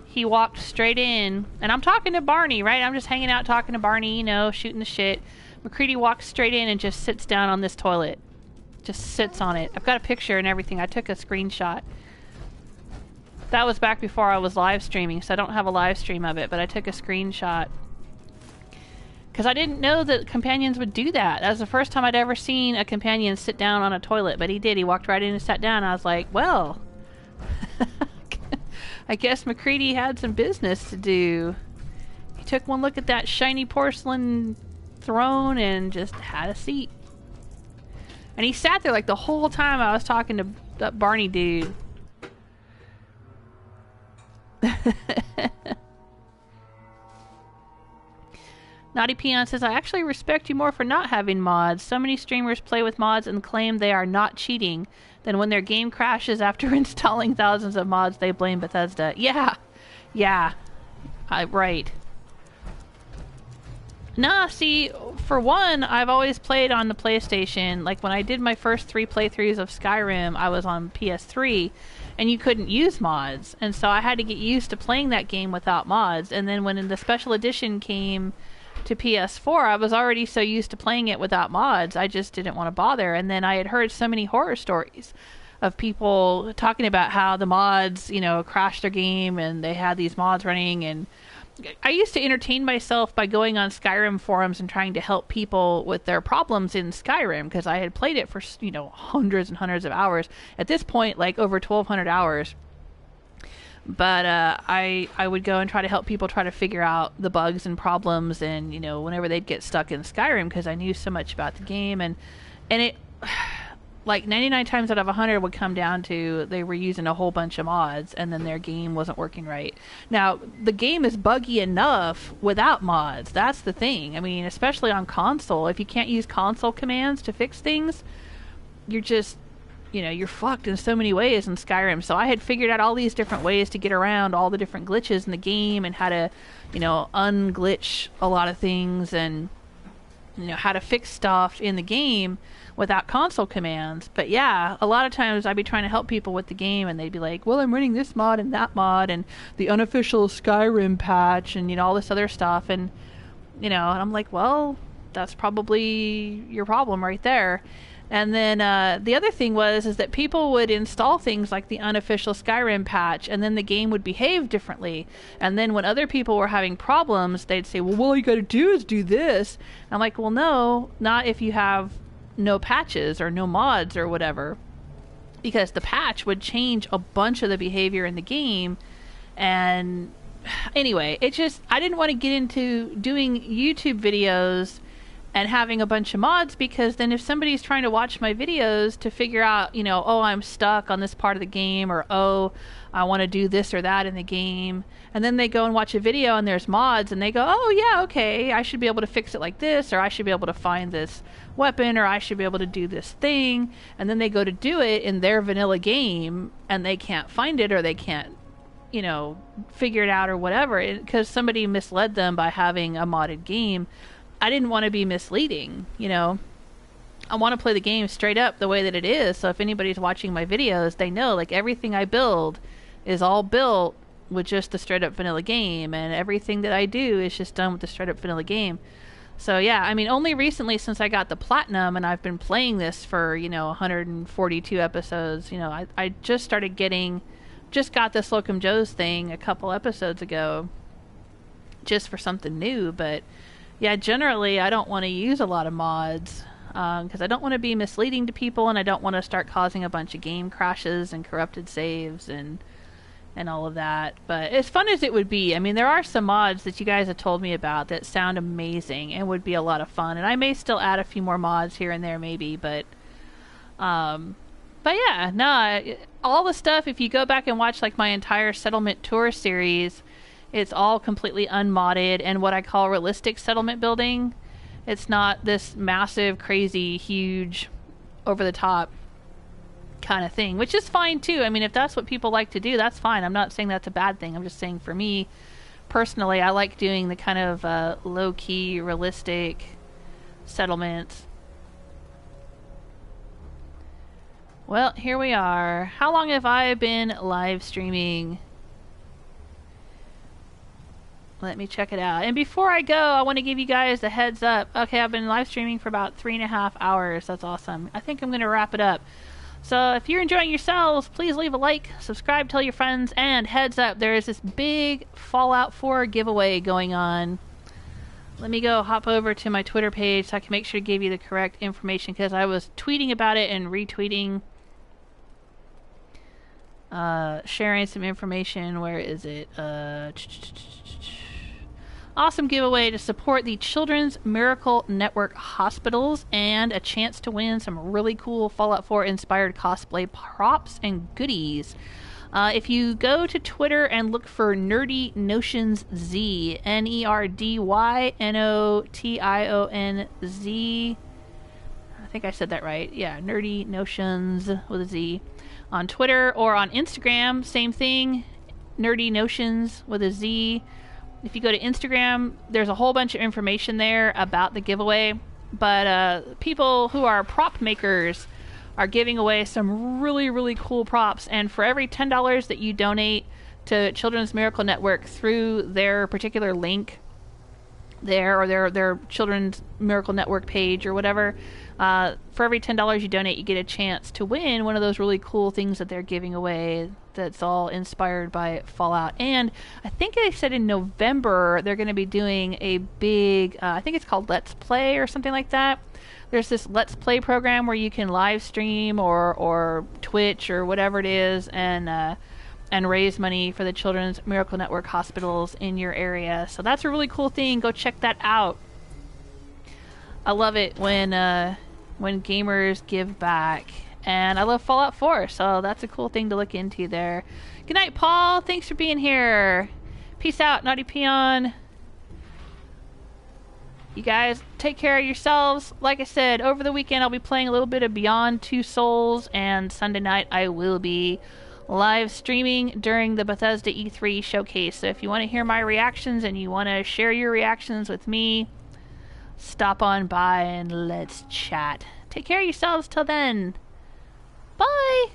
he walked straight in, and I'm talking to Barney, right? I'm just hanging out talking to Barney, you know, shooting the shit. McCready walks straight in and just sits down on this toilet. Just sits on it. I've got a picture and everything. I took a screenshot. That was back before I was live streaming, so I don't have a live stream of it, but I took a screenshot. Because I didn't know that companions would do that. That was the first time I'd ever seen a companion sit down on a toilet, but he did. He walked right in and sat down. I was like, well, I guess McCready had some business to do. He took one look at that shiny porcelain throne and just had a seat. And he sat there like the whole time I was talking to that Barney dude. Naughty Peon says, I actually respect you more for not having mods. So many streamers play with mods and claim they are not cheating. Then when their game crashes after installing thousands of mods, they blame Bethesda. Yeah. Yeah. Right. Nah, see, for one, I've always played on the PlayStation. Like, when I did my first 3 playthroughs of Skyrim, I was on PS3, and you couldn't use mods. And so I had to get used to playing that game without mods. And then when the special edition came to PS4, I was already so used to playing it without mods, I just didn't want to bother. And then I had heard so many horror stories of people talking about how the mods, you know, crashed their game and they had these mods running. And I used to entertain myself by going on Skyrim forums and trying to help people with their problems in Skyrim, because I had played it for, you know, hundreds and hundreds of hours. At this point, like over 1,200 hours. But I would go and try to help people try to figure out the bugs and problems, and, you know, whenever they'd get stuck in Skyrim, because I knew so much about the game, and it, like 99 times out of 100 would come down to they were using a whole bunch of mods, and then their game wasn't working right. Now, the game is buggy enough without mods. That's the thing. I mean, especially on console, if you can't use console commands to fix things, you're just, you know, you're fucked in so many ways in Skyrim. So I had figured out all these different ways to get around all the different glitches in the game, and how to, you know, unglitch a lot of things, and, you know, how to fix stuff in the game without console commands. But yeah, a lot of times I'd be trying to help people with the game, and they'd be like, well, I'm running this mod and that mod and the unofficial Skyrim patch and, you know, all this other stuff. And, you know, and I'm like, well, that's probably your problem right there. And then the other thing is that people would install things like the unofficial Skyrim patch, and then the game would behave differently. And then when other people were having problems, they'd say, well, all you got to do is do this. And I'm like, well, no, not if you have no patches or no mods or whatever. Because the patch would change a bunch of the behavior in the game. And anyway, I didn't want to get into doing YouTube videos and having a bunch of mods, because then if somebody's trying to watch my videos to figure out, you know, oh, I'm stuck on this part of the game, or oh, I want to do this or that in the game, and then they go and watch a video and there's mods, and they go, oh yeah, okay, I should be able to fix it like this, or I should be able to find this weapon, or I should be able to do this thing, and then they go to do it in their vanilla game and they can't find it, or they can't, you know, figure it out or whatever, because somebody misled them by having a modded game. I didn't want to be misleading, you know. I want to play the game straight up the way that it is, so if anybody's watching my videos, they know, like, everything I build is all built with just the straight up vanilla game, and everything that I do is just done with the straight up vanilla game. So yeah, I mean, only recently, since I got the platinum and I've been playing this for, you know, 142 episodes, you know, I just got the Slocum Joe's thing a couple episodes ago, just for something new. But Yeah, generally I don't want to use a lot of mods because I don't want to be misleading to people, and I don't want to start causing a bunch of game crashes and corrupted saves and all of that. But as fun as it would be, I mean, there are some mods that you guys have told me about that sound amazing and would be a lot of fun, and I may still add a few more mods here and there maybe, but yeah, no, all the stuff, if you go back and watch like my entire settlement tour series, it's all completely unmodded and what I call realistic settlement building. It's not this massive, crazy, huge, over-the-top kind of thing, which is fine too. I mean, if that's what people like to do, that's fine. I'm not saying that's a bad thing. I'm just saying for me, personally, I like doing the kind of low-key, realistic settlements. Well, here we are. How long have I been live streaming? Let me check it out. And before I go, I want to give you guys a heads up. Okay, I've been live streaming for about 3.5 hours. That's awesome. I think I'm going to wrap it up. So if you're enjoying yourselves, please leave a like, subscribe, tell your friends, and heads up, there is this big Fallout 4 giveaway going on. Let me go hop over to my Twitter page so I can make sure to give you the correct information, because I was tweeting about it and retweeting, sharing some information. Where is it? Awesome giveaway to support the Children's Miracle Network hospitals and a chance to win some really cool Fallout 4 inspired cosplay props and goodies. If you go to Twitter and look for Nerdy Notions Z, NERDYNOTIONZ, I think I said that right. Yeah, Nerdy Notions with a Z. On Twitter or on Instagram, same thing, Nerdy Notions with a Z. If you go to Instagram, there's a whole bunch of information there about the giveaway. But people who are prop makers are giving away some really, really cool props. And for every $10 that you donate to Children's Miracle Network through their particular link there, or their Children's Miracle Network page or whatever, for every $10 you donate, you get a chance to win one of those really cool things that they're giving away that's all inspired by Fallout. And I think they said in November they're going to be doing a big, I think it's called Let's Play or something like that. There's this Let's Play program where you can live stream or Twitch or whatever it is and raise money for the Children's Miracle Network hospitals in your area. So that's a really cool thing. Go check that out. I love it when gamers give back. And I love Fallout 4, so that's a cool thing to look into there. Good night, Paul. Thanks for being here. Peace out, Naughty Peon. You guys, take care of yourselves. Like I said, over the weekend I'll be playing a little bit of Beyond Two Souls, and Sunday night I will be live streaming during the Bethesda E3 showcase. So if you want to hear my reactions and you want to share your reactions with me, stop on by and let's chat. Take care of yourselves till then. Bye!